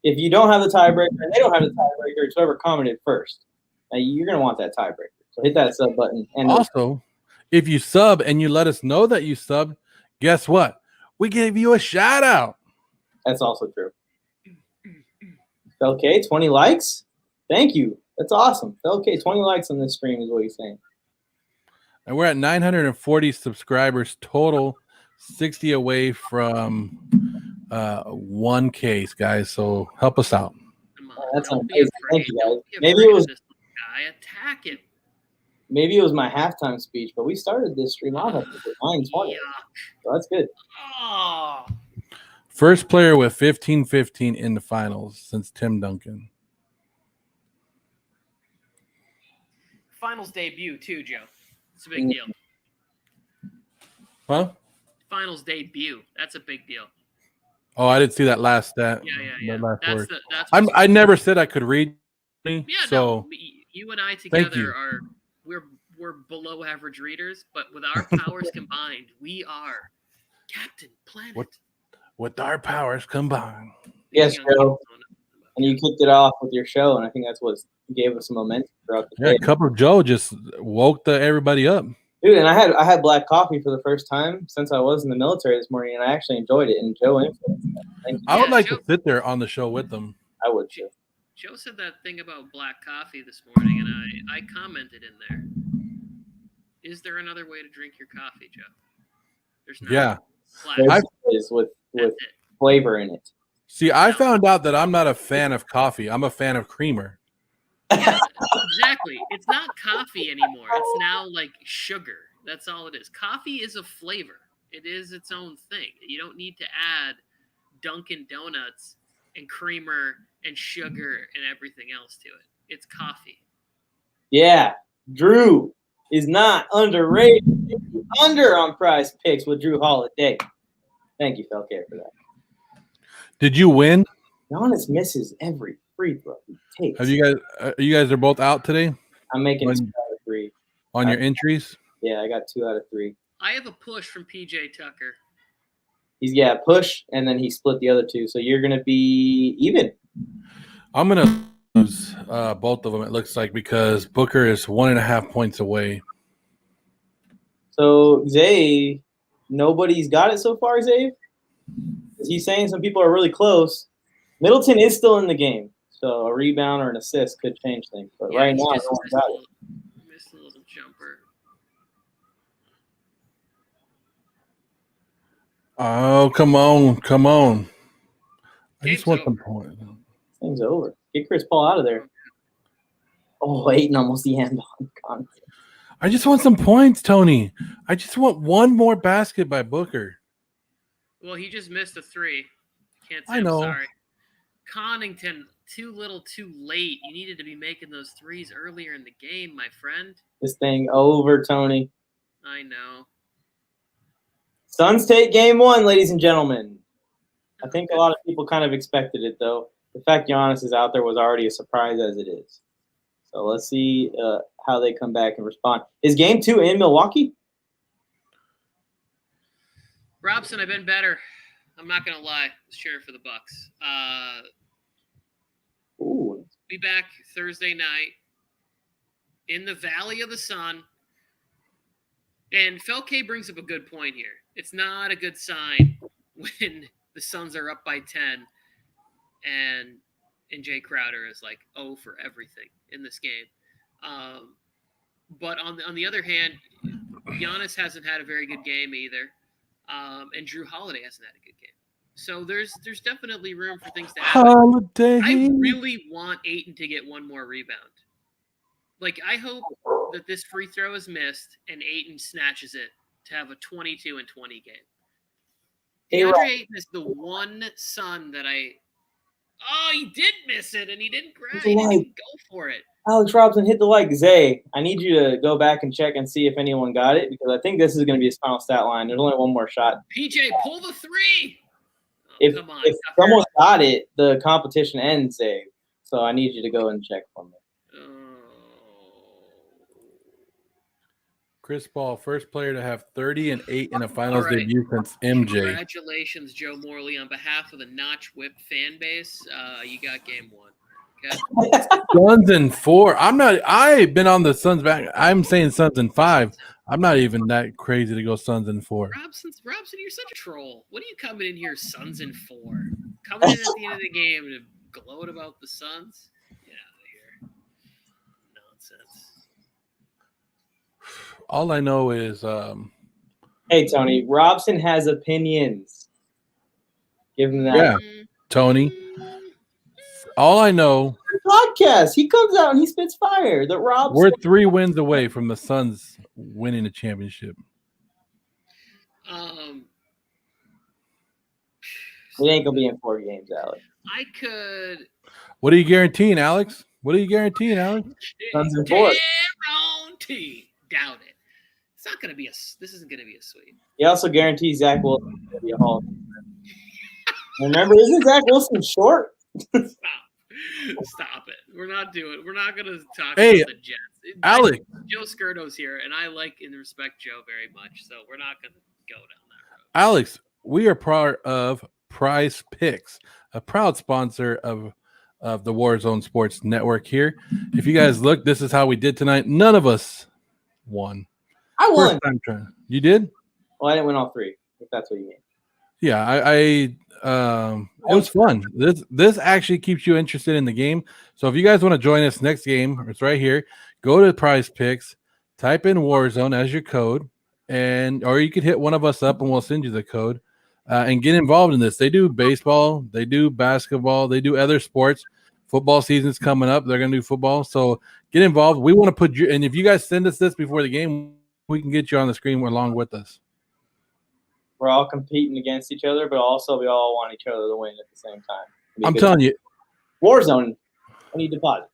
If you don't have the tiebreaker and they don't have the tiebreaker, it's whoever commented first. Now, you're going to want that tiebreaker. So hit that sub button. And also, if you sub and you let us know that you subbed, guess what? We gave you a shout out. That's also true. Okay, 20 likes. Thank you. That's awesome. Okay, 20 likes on this stream is what he's saying. And we're at 940 subscribers total, 60 away from one case, guys. So help us out. Come on, That's don't be amazing. afraid. Thank you, guys. Don't be Maybe afraid it was of this guy. Attack him. maybe it was my halftime speech, but we started this stream off at 9:20. Yuck. So that's good. Oh. First player with 15-15 in the finals since Tim Duncan. Finals debut too, Joe. It's a big deal. Huh? Finals debut. That's a big deal. Oh, I didn't see that last stat. Yeah. that last word. That's I never said I could read. Yeah, So no. You and I together you. are we're below average readers, but with our powers combined, we are Captain Planet. with our powers combined. Yes, Joe. And you kicked it off with your show, and I think that's what gave us some momentum throughout the Yeah, day. Cup of Joe just woke everybody up. Dude, and I had black coffee for the first time since I was in the military this morning, and I actually enjoyed it. And Joe influenced me. Thank you. I would like Joe- to sit there on the show with them. I would too. Joe said that thing about black coffee this morning, and I commented in there. Is there another way to drink your coffee, Joe? There's not. Yeah. Black. Is with That's it. flavor in it. See, I found out that I'm not a fan of coffee. I'm a fan of creamer. Exactly. It's not coffee anymore. It's now like sugar. That's all it is. Coffee is a flavor. It is its own thing. You don't need to add Dunkin' Donuts and creamer and sugar and everything else to it. It's coffee. Yeah, Drew is not underrated. Under on Prize Picks with Drew Holiday. Thank you, Felker, for that. Did you win? Giannis misses every free throw he takes. Have you guys are both out today I'm making When- 2 out of 3. on your entries? Yeah, I got 2 out of 3. I have a push from PJ Tucker. He's push, and then he split the other 2. So you're gonna be even. I'm gonna lose both of them. It looks like because Booker is 1.5 points away. So Zay, nobody's got it so far, Zay. He's saying some people are really close. Middleton is still in the game, so a rebound or an assist could change things. But right he's now, just no one got it. missed a little jumper. Oh, come on. I Game's just want over. some points. Thing's over. Get Chris Paul out of there. Oh, Ayton almost the end on. I just want some points, Tony. I just want one more basket by Booker. Well, he just missed a 3. Can't say I know. I'm sorry. Connington, too little, too late. You needed to be making those 3s earlier in the game, my friend. This thing over, Tony. I know. Suns take game 1, ladies and gentlemen. I think a lot of people kind of expected it, though. The fact Giannis is out there was already a surprise as it is. So let's see how they come back and respond. Is Game 2 in Milwaukee? Robson, I've been better. I'm not gonna lie. I was cheering for the Bucks. Ooh. Be back Thursday night in the Valley of the Sun. And Felke brings up a good point here. It's not a good sign when the Suns are up by 10 and Jay Crowder is like 0 for everything in this game. But on the other hand, Giannis hasn't had a very good game either. And Drew Holiday hasn't had a good game. So there's definitely room for things to happen. Holiday. I really want Ayton to get one more rebound. Like, I hope that this free throw is missed and Ayton snatches it to have a 22 and 20 game. DeAndre Ayton is the one Sun that he did miss it and he didn't grab it. He didn't even go for it. Alex Robson hit the like. Zay, I need you to go back and check and see if anyone got it because I think this is going to be his final stat line. There's only one more shot. PJ, pull the three. If someone got it, the competition ends, Zay. So I need you to go and check for me. Chris Paul, first player to have 30 and 8 in a finals debut since MJ. Congratulations, Joe Morley. On behalf of the Notch Whip fan base, you got game 1. Okay. Suns in 4. I've been on the Suns back. I'm saying Suns in 5. I'm not even that crazy to go Suns in 4. Robson, you're such a troll. What are you coming in here, Suns in 4? Coming in at the end of the game to gloat about the Suns? Get out of here. Nonsense. All I know is hey, Tony, Robson has opinions. Give him that. Yeah, Tony. All I know. Podcast. He comes out and he spits fire. The Robson. We're 3 wins away from the Suns winning the championship. It ain't gonna be in 4 games, Alex. I could. What are you guaranteeing, Alex? Suns in 4. Guarantee. Doubt it. It's not gonna be this isn't gonna be a sweep. He also guarantees Zach Wilson is gonna be a Hall of Famer. Remember, isn't Zach Wilson short? Stop it. We're not gonna talk about the Jets. Alex. Joe Skirdo's here, and I like and respect Joe very much, so we're not gonna go down that road. Alex, we are part of Prize Picks, a proud sponsor of the Warzone Sports Network here. If you guys look, this is how we did tonight. None of us won. I won. You did? Well, I didn't win all 3, if that's what you mean. Yeah, it was fun. This actually keeps you interested in the game. So if you guys want to join us next game, it's right here. Go to Prize Picks, type in Warzone as your code, or you could hit one of us up and we'll send you the code and get involved in this. They do baseball, they do basketball, they do other sports. Football season's coming up. They're going to do football. So get involved. We want to put you, and if you guys send us this before the game, we can get you on the screen along with us. We're all competing against each other, but also we all want each other to win at the same time. I'm telling you. Warzone, I need deposit.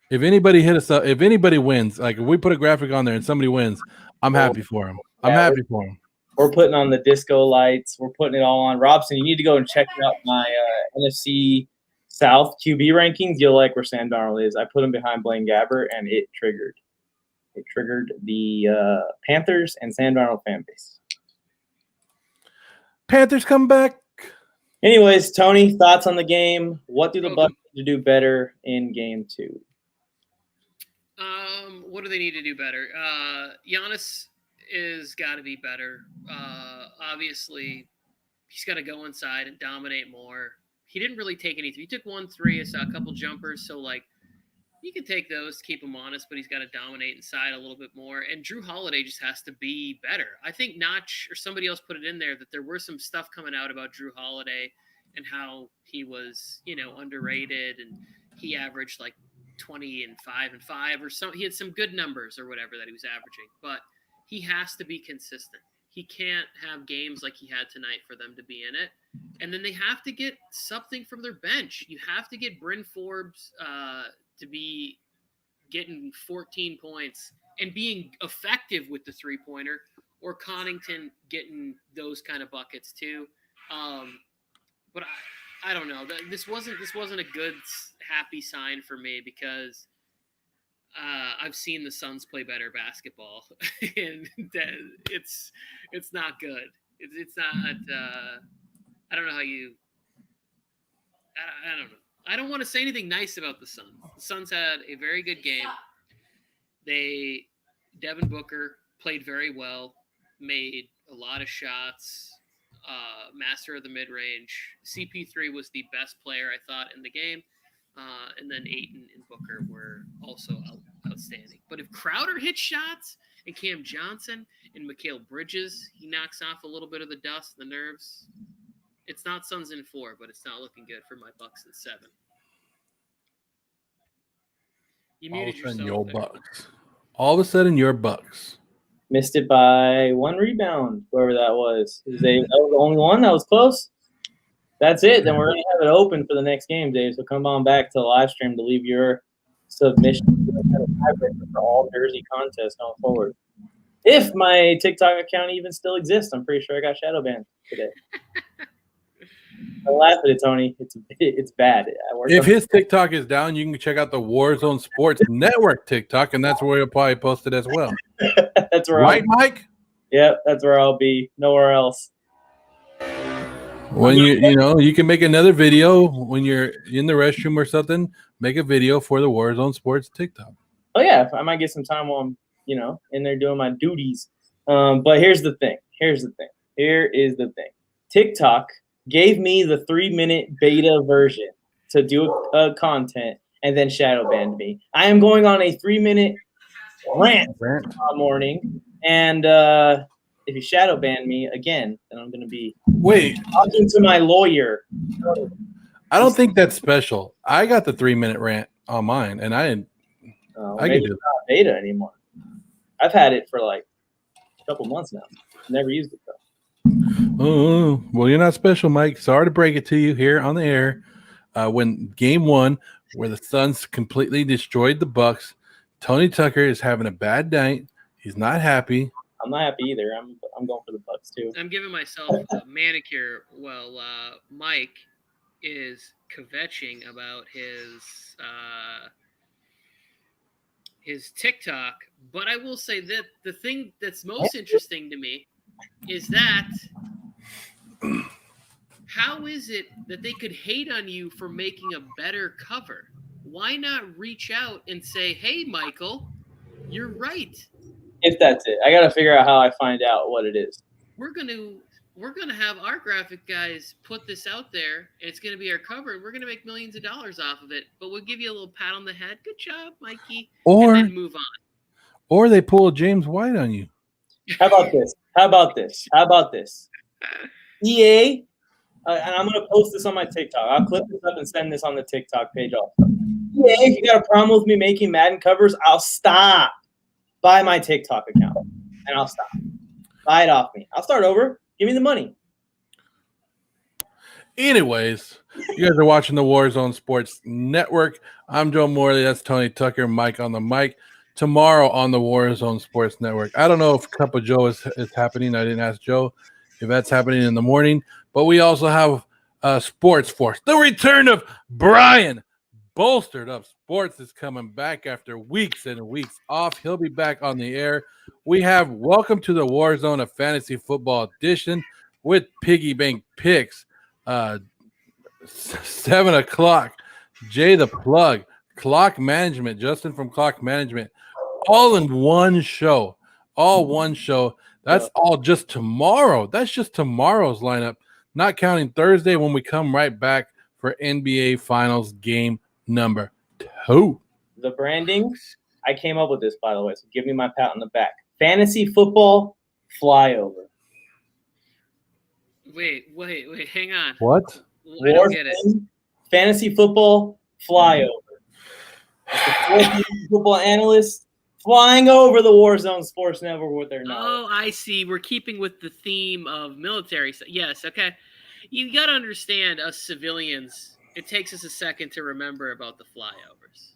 If anybody hit us up, if anybody wins, like if we put a graphic on there and somebody wins, I'm happy for them. I'm happy for them. We're putting on the disco lights. We're putting it all on. Robson, you need to go and check out my NFC South QB rankings. You'll like where Sam Darnold is. I put him behind Blaine Gabbert, and it triggered. It triggered the Panthers and Sam Darnold fan base. Panthers come back. Anyways, Tony, thoughts on the game? What do the Bucks need to do better in game 2? What do they need to do better? Giannis is got to be better. Obviously, he's got to go inside and dominate more. He didn't really take anything. He took 1 3, saw a couple jumpers, so like you can take those to keep him honest, but he's got to dominate inside a little bit more. And Drew Holiday just has to be better. I think Notch or somebody else put it in there that there were some stuff coming out about Drew Holiday and how he was, underrated, and he averaged like 20 and 5 and 5 or so. He had some good numbers or whatever that he was averaging, but he has to be consistent. He can't have games like he had tonight for them to be in it. And then they have to get something from their bench. You have to get Bryn Forbes to be getting 14 points and being effective with the 3-pointer, or Connaughton getting those kind of buckets too. But I don't know. This wasn't a good, happy sign for me because I've seen the Suns play better basketball, and it's not good. It's not. I don't know how you. I don't know. I don't want to say anything nice about the Suns. The Suns had a very good game. Devin Booker played very well, made a lot of shots, master of the mid-range. CP3 was the best player, I thought, in the game. And then Ayton and Booker were also outstanding. But if Crowder hits shots and Cam Johnson and Mikal Bridges, he knocks off a little bit of the dust, the nerves. It's not Suns in 4, but it's not looking good for my Bucks in 7. You muted yourself. Your Bucks. All of a sudden, your Bucks. Missed it by 1 rebound, whoever that was. That was the only one that was close? That's it. Then we're going to have it open for the next game, Dave. So come on back to the live stream to leave your submission for all Jersey contests going forward. If my TikTok account even still exists, I'm pretty sure I got shadow banned today. I laugh at it, Tony. It's bad. If his TikTok is down, you can check out the Warzone Sports Network TikTok, and that's where he'll probably post it as well. That's where Mike? Yep, that's where I'll be. Nowhere else. When you can make another video when you're in the restroom or something. Make a video for the Warzone Sports TikTok. Oh yeah, I might get some time while I'm in there doing my duties. But here's the thing. Here is the thing. TikTok gave me the 3-minute beta version to do content and then shadow banned me. I am going on a 3-minute rant morning, and if you shadow ban me again, then I'm going to be talking to my lawyer. I don't think that's special. I got the 3-minute rant on mine, and I didn't. I can do it's not beta anymore. I've had it for like a couple months now. Never used it though. Oh, well, you're not special, Mike. Sorry to break it to you here on the air. When game 1, where the Suns completely destroyed the Bucks, Tony Tucker is having a bad night. He's not happy. I'm not happy either. I'm going for the Bucks too. I'm giving myself a manicure while Mike is kvetching about his TikTok. But I will say that the thing that's most interesting to me is that how is it that they could hate on you for making a better cover? Why not reach out and say, hey, Michael, you're right. If that's it. I got to figure out how I find out what it is. We're gonna have our graphic guys put this out there, and it's gonna be our cover, and we're gonna make millions of dollars off of it. But we'll give you a little pat on the head. Good job, Mikey. And then move on. Or they pull a James White on you. How about this? EA, and I'm going to post this on my TikTok. I'll clip this up and send this on the TikTok page also. EA, if you got a problem with me making Madden covers, I'll stop. Buy my TikTok account, and I'll stop. Buy it off me. I'll start over. Give me the money. Anyways, you guys are watching the Warzone Sports Network. I'm Joe Morley. That's Tony Tucker. Mike on the mic. Tomorrow on the Warzone Sports Network. I don't know if Cup of Joe is happening. I didn't ask Joe if that's happening in the morning. But we also have Sports Force. The return of Brian. Bolstered Up Sports is coming back after weeks and weeks off. He'll be back on the air. We have Welcome to the Warzone, a fantasy football edition with Piggy Bank Picks. 7 o'clock. Jay the Plug. Clock Management. Justin from Clock Management. All in one show. All one show. That's all just tomorrow. That's just tomorrow's lineup. Not counting Thursday when we come right back for NBA Finals game number 2. The branding, I came up with this, by the way, so give me my pat on the back. Fantasy football flyover. Wait, hang on. What? I don't get it. Fantasy football flyover. Football analyst flying over the Warzone Sports Network with their knowledge. Oh, I see. We're keeping with the theme of military. Yes, okay. You got to understand, us civilians, it takes us a second to remember about the flyovers.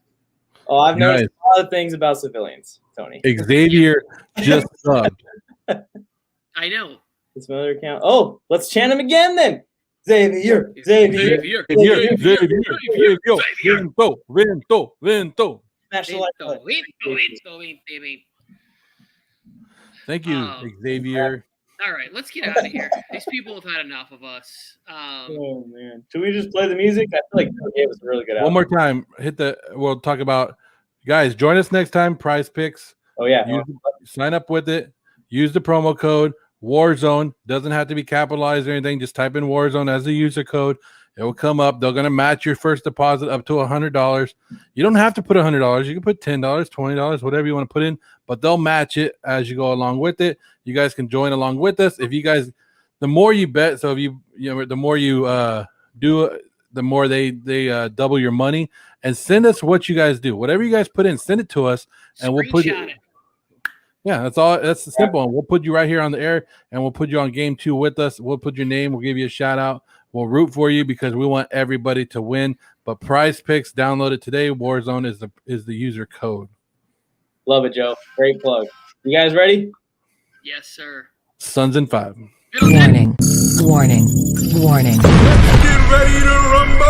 Oh, I've noticed a lot of things about civilians, Tony. Xavier just subbed. I know. This another account. Oh, let's chant him again then. Xavier. Xavier. Vento. Smash the like button. Thank you, Xavier. All right, let's get out of here. These people have had enough of us. Oh man, should we just play the music? I feel like it gave us a really good One more time. We'll talk about, guys, join us next time. Prize Picks. Oh yeah. Sign up with it. Use the promo code Warzone. Doesn't have to be capitalized or anything. Just type in Warzone as a user code. It will come up. They're going to match your first deposit up to $100. You don't have to put $100. You can put $10, $20, whatever you want to put in, but they'll match it as you go along with it. You guys can join along with us. If you guys, the more you bet, so if the more you do, the more they double your money. And send us what you guys do. Whatever you guys put in, send it to us, and we'll put it. Yeah, that's all. That's the simple one. We'll put you right here on the air, and we'll put you on game 2 with us. We'll put your name. We'll give you a shout out. We'll root for you because we want everybody to win. But Prize Picks, download it today. Warzone is the user code. Love it, Joe. Great plug. You guys ready? Yes, sir. Suns in 5. Warning. Warning. Warning. Get ready to rumble.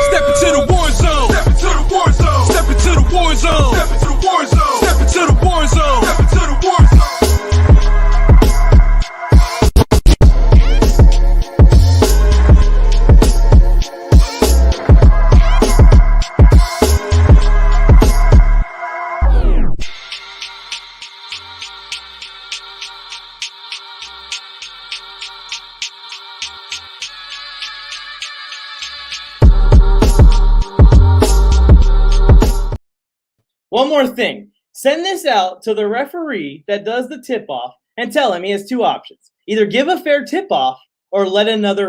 Step into the war zone. Step into the war zone. Step into the war zone. Step into the war zone. Step into the war zone. Step into the war zone. One more thing. Send this out to the referee that does the tip-off and tell him he has 2 options. Either give a fair tip-off or let another